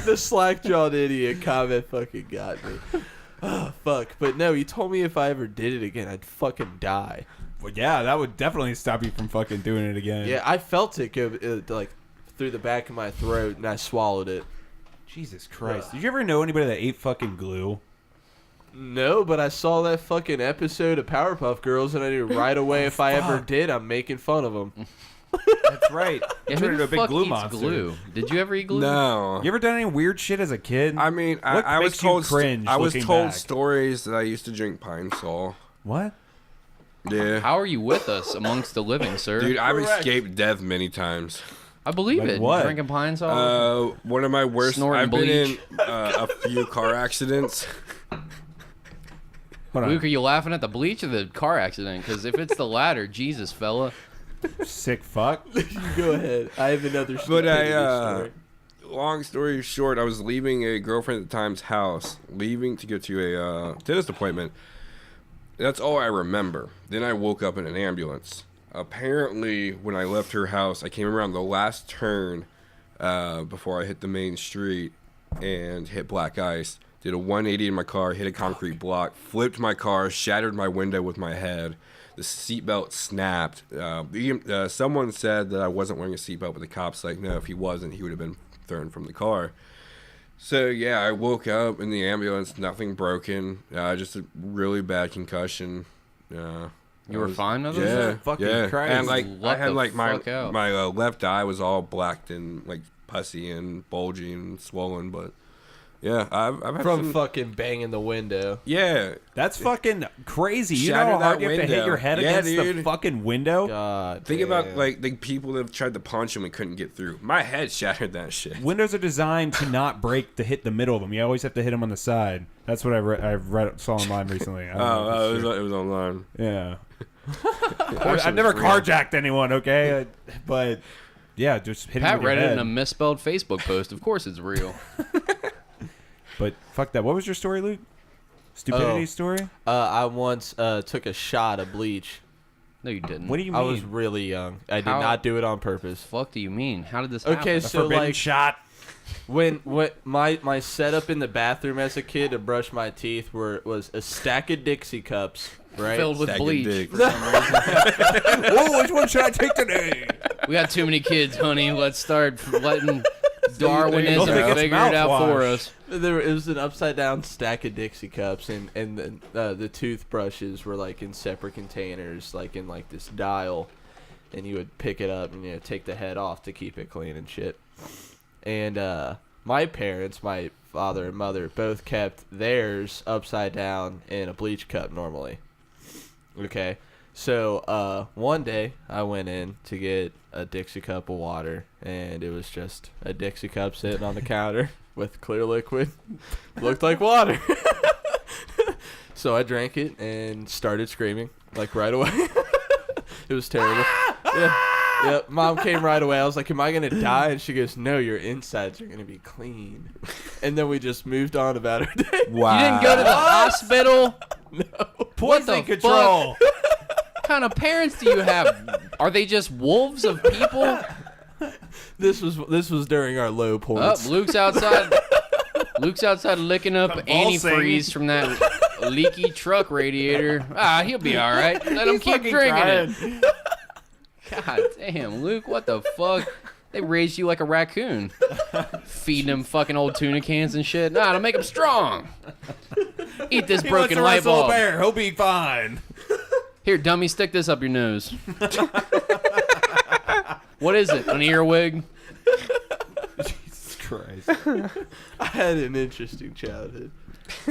The slack-jawed idiot comment fucking got me. Oh, fuck. But no, he told me if I ever did it again, I'd fucking die. Well, yeah, that would definitely stop you from fucking doing it again. Yeah, I felt it go like through the back of my throat, and I swallowed it. Jesus Christ. Did you ever know anybody that ate fucking glue? No, but I saw that fucking episode of Powerpuff Girls, and I knew right away if I ever did, I'm making fun of them. That's right. Yeah, Turned who into the a big fuck glue eats monster. glue? Did you ever eat glue? No. You ever done any weird shit as a kid? I mean, What I was makes you told cringe I was looking told back? stories that I used to drink Pine Sol. What? Yeah. How are you with us amongst the living, sir? Dude, I've escaped death many times. I believe Like it. what? You drinking pine sol? One of my worst. Snorting I've been in bleach. a few car accidents. Hold on. Luke, are you laughing at the bleach or the car accident? Because if it's the latter, Jesus, fella. Sick fuck. Go ahead. I have another But story. long story short, I was leaving a girlfriend at the time's house, leaving to go to a dentist appointment. That's all I remember. Then I woke up in an ambulance. Apparently, when I left her house, I came around the last turn before I hit the main street and hit black ice. Did a 180 in my car, hit a concrete block, flipped my car, shattered my window with my head. The seatbelt snapped. Someone said that I wasn't wearing a seatbelt, but the cop's like, no, if he wasn't, he would have been thrown from the car. So yeah, I woke up in the ambulance, nothing broken, just a really bad concussion. You were fine other yeah, than that? Fucking Christ. And like What I had the like my fuck out? left eye was all blacked and like pussy and bulgy and swollen, but yeah, I've had From some, fucking banging the window. yeah. That's fucking crazy. You know Shattered how hard that you have to hit window. your head Yeah, against the dude. fucking window? God. Think damn. about like the people that have tried to punch him and couldn't get through. My head shattered that shit. Windows are designed to not break to hit the middle of them. You always have to hit them on the side. That's what I saw online recently. I don't know if it's true. It was online. Yeah. course I've it was never real. carjacked anyone, okay? But yeah, just hitting Pat with your read it head. in a misspelled Facebook post. Of course it's real. But fuck that. What was your story, Luke? Stupidity story? I once took a shot of bleach. No, you didn't. What do you mean? I was really young. I did How- not do it on purpose. fuck do you mean? How did this Okay, happen? so forbidden like shot. when my setup in the bathroom as a kid to brush my teeth was a stack of Dixie cups, right? Filled with Stack of bleach. dicks. For some reason. Oh, which one should I take today? We got too many kids, honey. Let's start letting Don't Darwinism think it's figure it out for mouthwash. us. It was an upside down stack of Dixie cups, and the toothbrushes were like in separate containers, like in like this dial, and you would pick it up and take the head off to keep it clean and shit. And my parents, my father and mother, both kept theirs upside down in a bleach cup normally. Okay, so one day I went in to get a Dixie cup of water, and it was just a Dixie cup sitting on the counter with clear liquid. Looked like water. So I drank it and started screaming like right away. It was terrible. Yeah, Mom came right away. I was like, "Am I gonna die?" And she goes, "No, your insides are gonna be clean." And then we just moved on about our day. Wow. You didn't go to the hospital? No. Poison What the control. What kind of parents do you have? Are they just wolves of people? This was during our low Oh, points. Luke's outside. Luke's outside licking up Convulsing. antifreeze from that leaky truck radiator. He'll be all right. Let him keep fucking drinking crying. it. God damn, Luke, what the fuck? They raised you like a raccoon. Feeding him fucking old tuna cans and shit. Nah, to make him strong. Eat this He wants broken to light wrestle a bulb. bear. He'll be fine. Here, dummy, stick this up your nose. What is it? An earwig? Jesus Christ. I had an interesting childhood.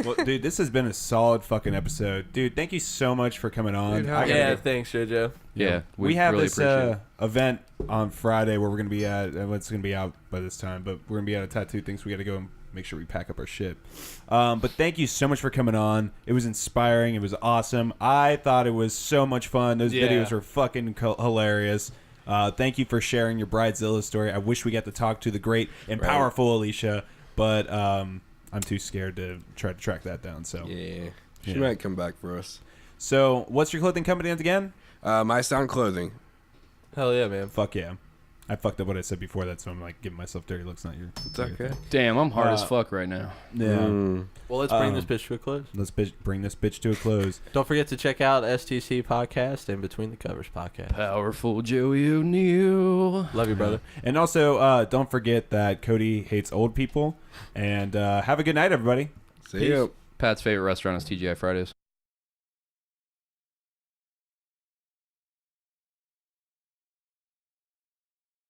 Well, dude, this has been a solid fucking episode. Dude, thank you so much for coming on. Dude, I gotta Yeah, go. thanks, JoJo. Yeah, We have really this appreciate it. event on Friday where we're going to be at, and it's going to be out by this time, but we're going to be at a tattoo thing, so we got to go and make sure we pack up our shit. But thank you so much for coming on. It was inspiring. It was awesome. I thought it was so much fun. Those Yeah. videos were fucking hilarious. Thank you for sharing your Bride-Zilla story. I wish we got to talk to the great and Right. powerful Alicia, but I'm too scared to try to track that down. So, Yeah. She Yeah. might come back for us. So what's your clothing company again? My Sound Clothing. Hell yeah, man. Fuck yeah. I fucked up what I said before that, so I'm like giving myself dirty looks, not your. It's okay. Damn, I'm hard as fuck right now. Yeah. Well, let's bring this bitch to a close. Let's bring this bitch to a close. Don't forget to check out STC Podcast and Between the Covers Podcast. Powerful Joey O'Neill. Love you, brother. And also, don't forget that Cody hates old people. And have a good night, everybody. See you. Pat's favorite restaurant is TGI Fridays.